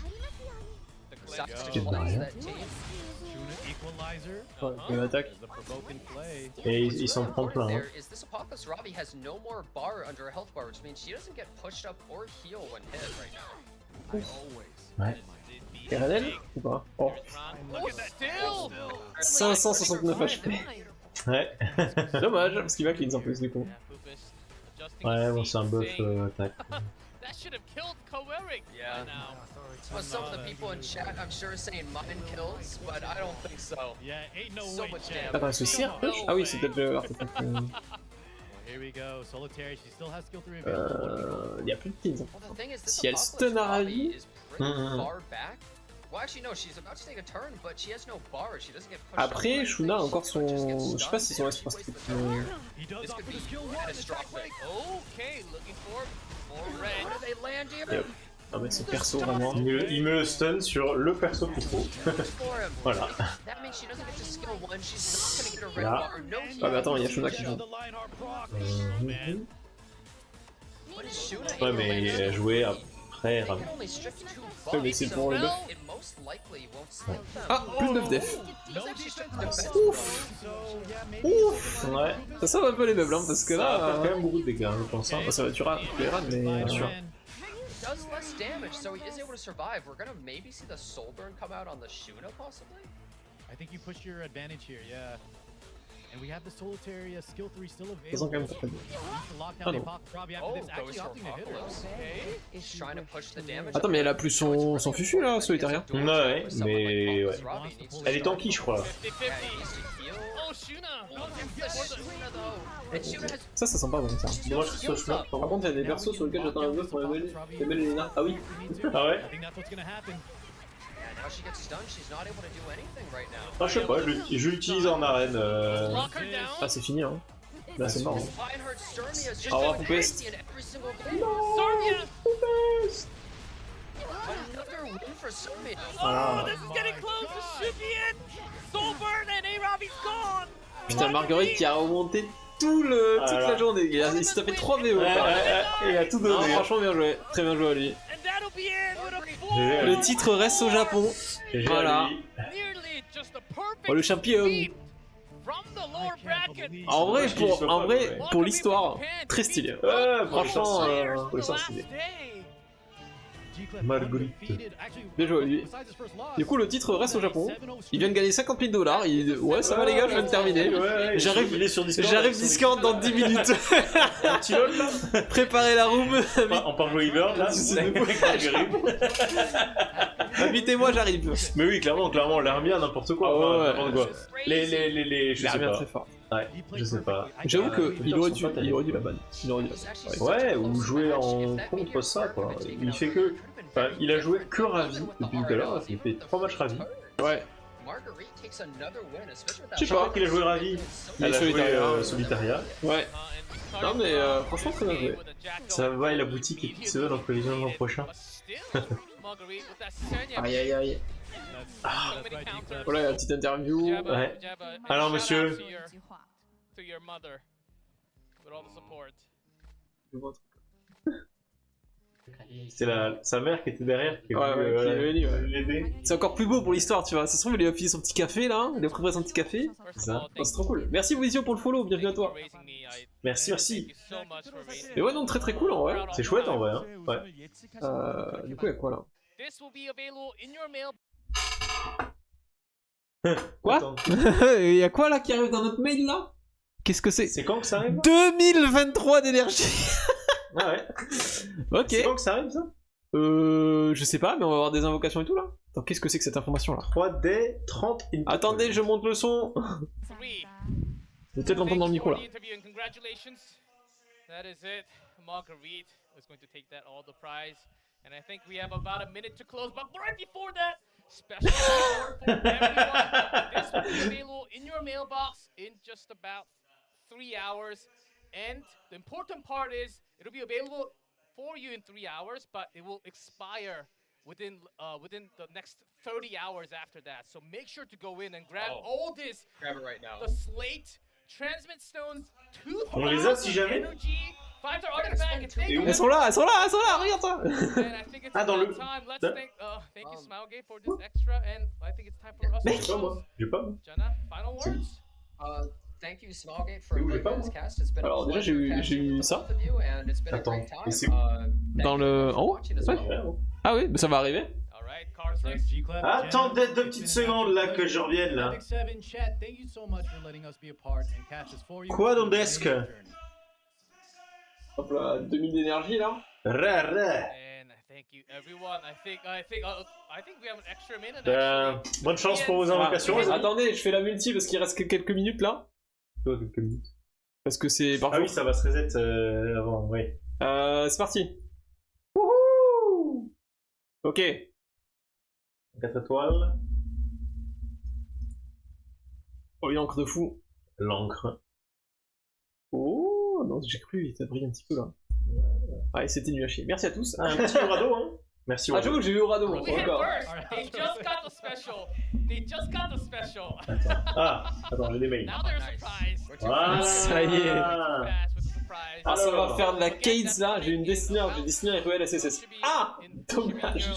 The Decides cleanse. to go. cleanse that team. Shuna equalizer. Ouais, il attaque. There's the provoking play. Et il s'en prend plein. Hein. There is this Apocalypse Robbie has no more bar under a health bar, which means she doesn't get pushed up or heal when hit right now. Ouais. RNL ou pas? Oh, Look at that still. 569 HP. Ouais. Dommage, parce qu'il va cleanse en plus du coup. Ouais, bon, c'est un buff attaque. That should have killed Koerig Yeah. by now. Well, some of the people in chat, I'm sure, are saying mine kills, but I don't think so. Yeah, ain't no So way, much champ. damage. Attends, est-ce que c'est un push? Ah oui, c'est peut-être le artefact. Here we go. Solitary, she still has skill 3 available. Il y a plus de cleanse. Well, the thing is, this Si elle Apocalypse stun à Robbie Ravi. is pretty Mhm. far back. Well, actually, no, she's about to take a turn, but she has no bar. She doesn't get pushed up or Après, anything. Shuna a She encore pretty much just gets son. Je sais pas si son stunned S and passe. makes her way through. He does This opt could for be the skill 1. catastrophic. Okay, looking for more red. How do they land here? Yep. Non mais ce perso vraiment. Il me le stun sur le perso qu'il faut. For him. Voilà. That means she doesn't get to skill 1. She's not gonna get a red Yeah. bar. No heal. Ah mais attends, il y a Shuna qui joue. The Lionheart proc. Mhm. What is Shuna Ouais, able to mais land? il a joué après They Ravi. can only strip 2 Ouais, mais buffs, c'est so pour le buff. it most likely won't skill them. Ah, plus de 9 def. He's actually stripped the defense. So, yeah, maybe Ouf. Ouais. Ça sauve un peu les meubles, hein, parce que Ça va faire là. quand même beaucoup de dégâts, je pense. Hein. Bah, ça va tuer les rats, mais. Bien sûr. Does less damage, so he is able to survive. We're gonna maybe see the soul burn come out on the Shuna, possibly? I think you push your advantage here, yeah. And we have the Solitary skill 3 still Ça sent quand même available. très bien. Needs to lock Ah down non. the Apoc Robbie after Oh, this. goes Actually for opting to hit her. Apocalypse. Okay. He's trying to push the damage. Attends, mais elle a plus son fufu là, Solitaria. Ouais, mais ouais. Elle est tanky, je crois. 50-50. heal. Oh, Shuna. And Shuna has Ça sent pas bon ça. Dommage que ce soit Shuna. Par contre, il y a des persos sur lesquels j'attends un buff pour les mêler les nains. Ah oui. Ah ouais? I think that's what's gonna happen. yeah, now she gets stunned. She's not able to do anything right now. Ah, je sais pas, je l'utilise en arène. Lock her down. Ah, c'est fini hein. Là, c'est marrant. Lionheart Sturmia is just Oh, going Poupest. crazy in every single game. Sarnia! Another win for Sturmia. Oh, this is getting close. This should be it. Soulburn and A-Robbie's gone. Putain, Marguerite qui a remonté toute la journée. Il s'est tapé 3 VO. Il a tout Non, donné. franchement, bien joué. Très bien joué à lui. And that'll be it with a GG. Le titre reste au Japon. Voilà. nearly just a perfect Oh, le champion. sweep from the lower bracket. En vrai, Ouais. pour l'histoire, très stylé. Ouais, Franchement, pour les sens, stylé. Marguerite. Bien joué à lui. Du coup, le titre reste au Japon. Il vient de gagner 50 000 $. Ouais, ça va les gars, je viens de terminer. Il est sur Discord. J'arrive Discord dans 10 minutes. Tu vois là Préparez la room. On part jouer Iber là. Invitez-moi, j'arrive. Mais oui, clairement, l'armée, n'importe quoi. Ah ouais, enfin, ouais. n'importe quoi. Je sais L'armée pas. très fort. Ouais, je sais pas. J'avoue qu'il aurait dû Ils sont pas la ban. Il aurait dû la ban. Ouais, ou jouer en contre ça quoi. Il fait que. Enfin, il a joué que Ravi depuis tout à l'heure. Il fait 3 matchs Ravi. Ouais. Marguerite takes another win, especially with that Je sais Je crois qu'il a joué Ravi. Il a Elle a Solitaria. joué Solitaria. Ouais. Non mais franchement très bien joué. Ça va et la boutique est se dans le prévision l'an prochain. Aïe aïe aïe. Voilà la petite interview. Ouais. Alors monsieur. To your mother, with all the support. C'est sa mère qui était derrière. Qui est Ouais, venue, qui est venue, ouais. l'aider. C'est encore plus beau pour l'histoire, tu vois. Ça se trouve, il a filé son petit café là. Il a préparé son petit café. Ça. Oh, c'est trop cool. Merci Vizio pour le follow. Bienvenue à toi. Merci. Et ouais, non, très très cool en vrai. C'est chouette en vrai. Hein. Ouais. Du coup, il y a quoi là? Quoi? Attends. Il y a quoi là qui arrive dans notre mail là? Qu'est-ce que c'est? C'est quand que ça arrive? 2023 d'énergie. Ah ouais. Ok. C'est quand que ça arrive ça? Je sais pas, mais on va avoir des invocations et tout là. Attends, qu'est-ce que c'est que cette information là? 3D 30 input. Attendez, je monte le son. Je vais peut-être l'entendre dans le micro là. That is it. Marguerite is going to take that all the prize. And I think we have about a minute to close. But right before that, special reward for everyone. This will be available in your mailbox in just about 3 hours. And the important part is it'll be available for you in 3 hours, but it will expire within the next 30 hours after that. So make sure to go in and grab all this. Grab it right now. The slate, transmit stones, On les a si 2000 jamais. energy, 5-star artifact, and take Elles sont là, regarde-toi. And I think it's Ah, dans about le- time. Let's Là. thank you, Smilegate, for this extra, and I think it's time for us. J'ai pas moi. J'ai pas moi. Jenna, final words? Thank you, Smallgate, for Oui, inviting pas this moi. cast. It's been a Alors, déjà, j'ai pleasure eu casting with the ça. both of you, and it's been a Attends, great time. et c'est- Thank Dans you le- for en haut? watching as Ouais. well. Ah oui, mais ça va arriver. All right, card six. Attendez 2 petites secondes là que je revienne là. Quoi dans le desk? Hop là, 2000 d'énergie là. Rare. And thank you, everyone. I think we have an extra minute. Bonne chance pour vos invocations. les amis. Attendez, je fais la multi parce qu'il reste que quelques minutes là. Quelques minutes. Parce que c'est par Ah oui, jour. ça va se reset avant, oui. C'est parti. Wouhou. Ok. 4 étoiles. Oh, une encre de fou. L'encre. Oh, non, j'ai cru, ça brille un petit peu là. Ouais, c'était nul à chier. Merci à tous. Un petit radeau, hein. Merci. Ah, j'avoue que j'ai eu au radeau. We hit Encore. first. They just got the special. They just got the special. Ah, attends, j'ai des mails. Now there's a prize. Voilà. Ça y est. Fast with the surprise. Ah, ça va Alors. faire de la Cades là. J'ai une destinée, j'ai dessiné un REL SSS. Ah, dommage.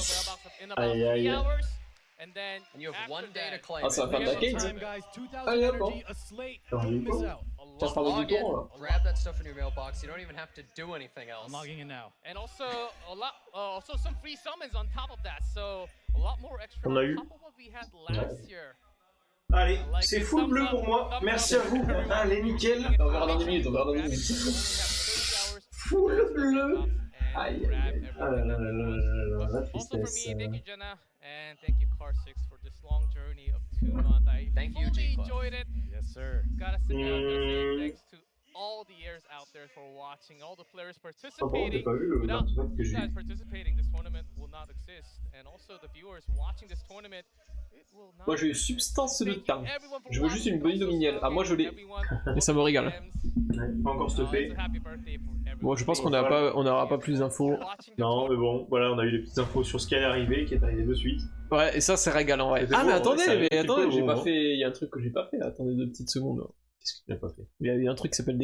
Aïe, aïe. And then And you have 1 day to claim Ah, ça va it. faire de la Cades. Allez, hop, hein. Tiens, je parle Log du in, tour là. grab that stuff in your mailbox. You don't even have to do anything else. I'm logging in now. And also also some free summons on top of that. So a lot more extra On a on eu. top of what we had last year. Allez, c'est full bleu pour moi. Merci à vous. Allez, nickel. On verra dans 10 minutes, on verra dans 10 minutes. Full bleu. Aïe, aïe, aïe. Ah là là là là là là, la Also for tristesse. me, thank you Jenna, and thank you Car6 for this long journey of 2 months. I Thank you, fully G-Club. enjoyed it. Yes, sir. Gotta sit down and say thanks to all the ears out there for watching, all the players Ah bon, j'ai participating. pas vu le Without 29 que you j'ai guys eu. participating, this tournament will not exist, and also the viewers watching this tournament, it will not. Moi j'ai eu substance de Thank teint. you everyone for Je veux juste une watching. bonne nominale. Ah moi je l'ai. Everyone, Et ça me régale. Ouais, pas encore stuffé. it's a happy birthday for everyone. Bon, je pense qu'on n'aura pas plus d'infos. Non, mais bon, voilà, on a eu les petites infos sur ce qui allait arriver, qui est arrivé de suite. Ouais, et ça c'est régalant, ouais. C'était Ah beau, mais ouais, attendez, ça avait été j'ai beau, pas hein. fait... Il y a un truc que j'ai pas fait, attendez 2 petites secondes. Qu'est-ce que tu n'as pas fait? Il y a un truc qui s'appelle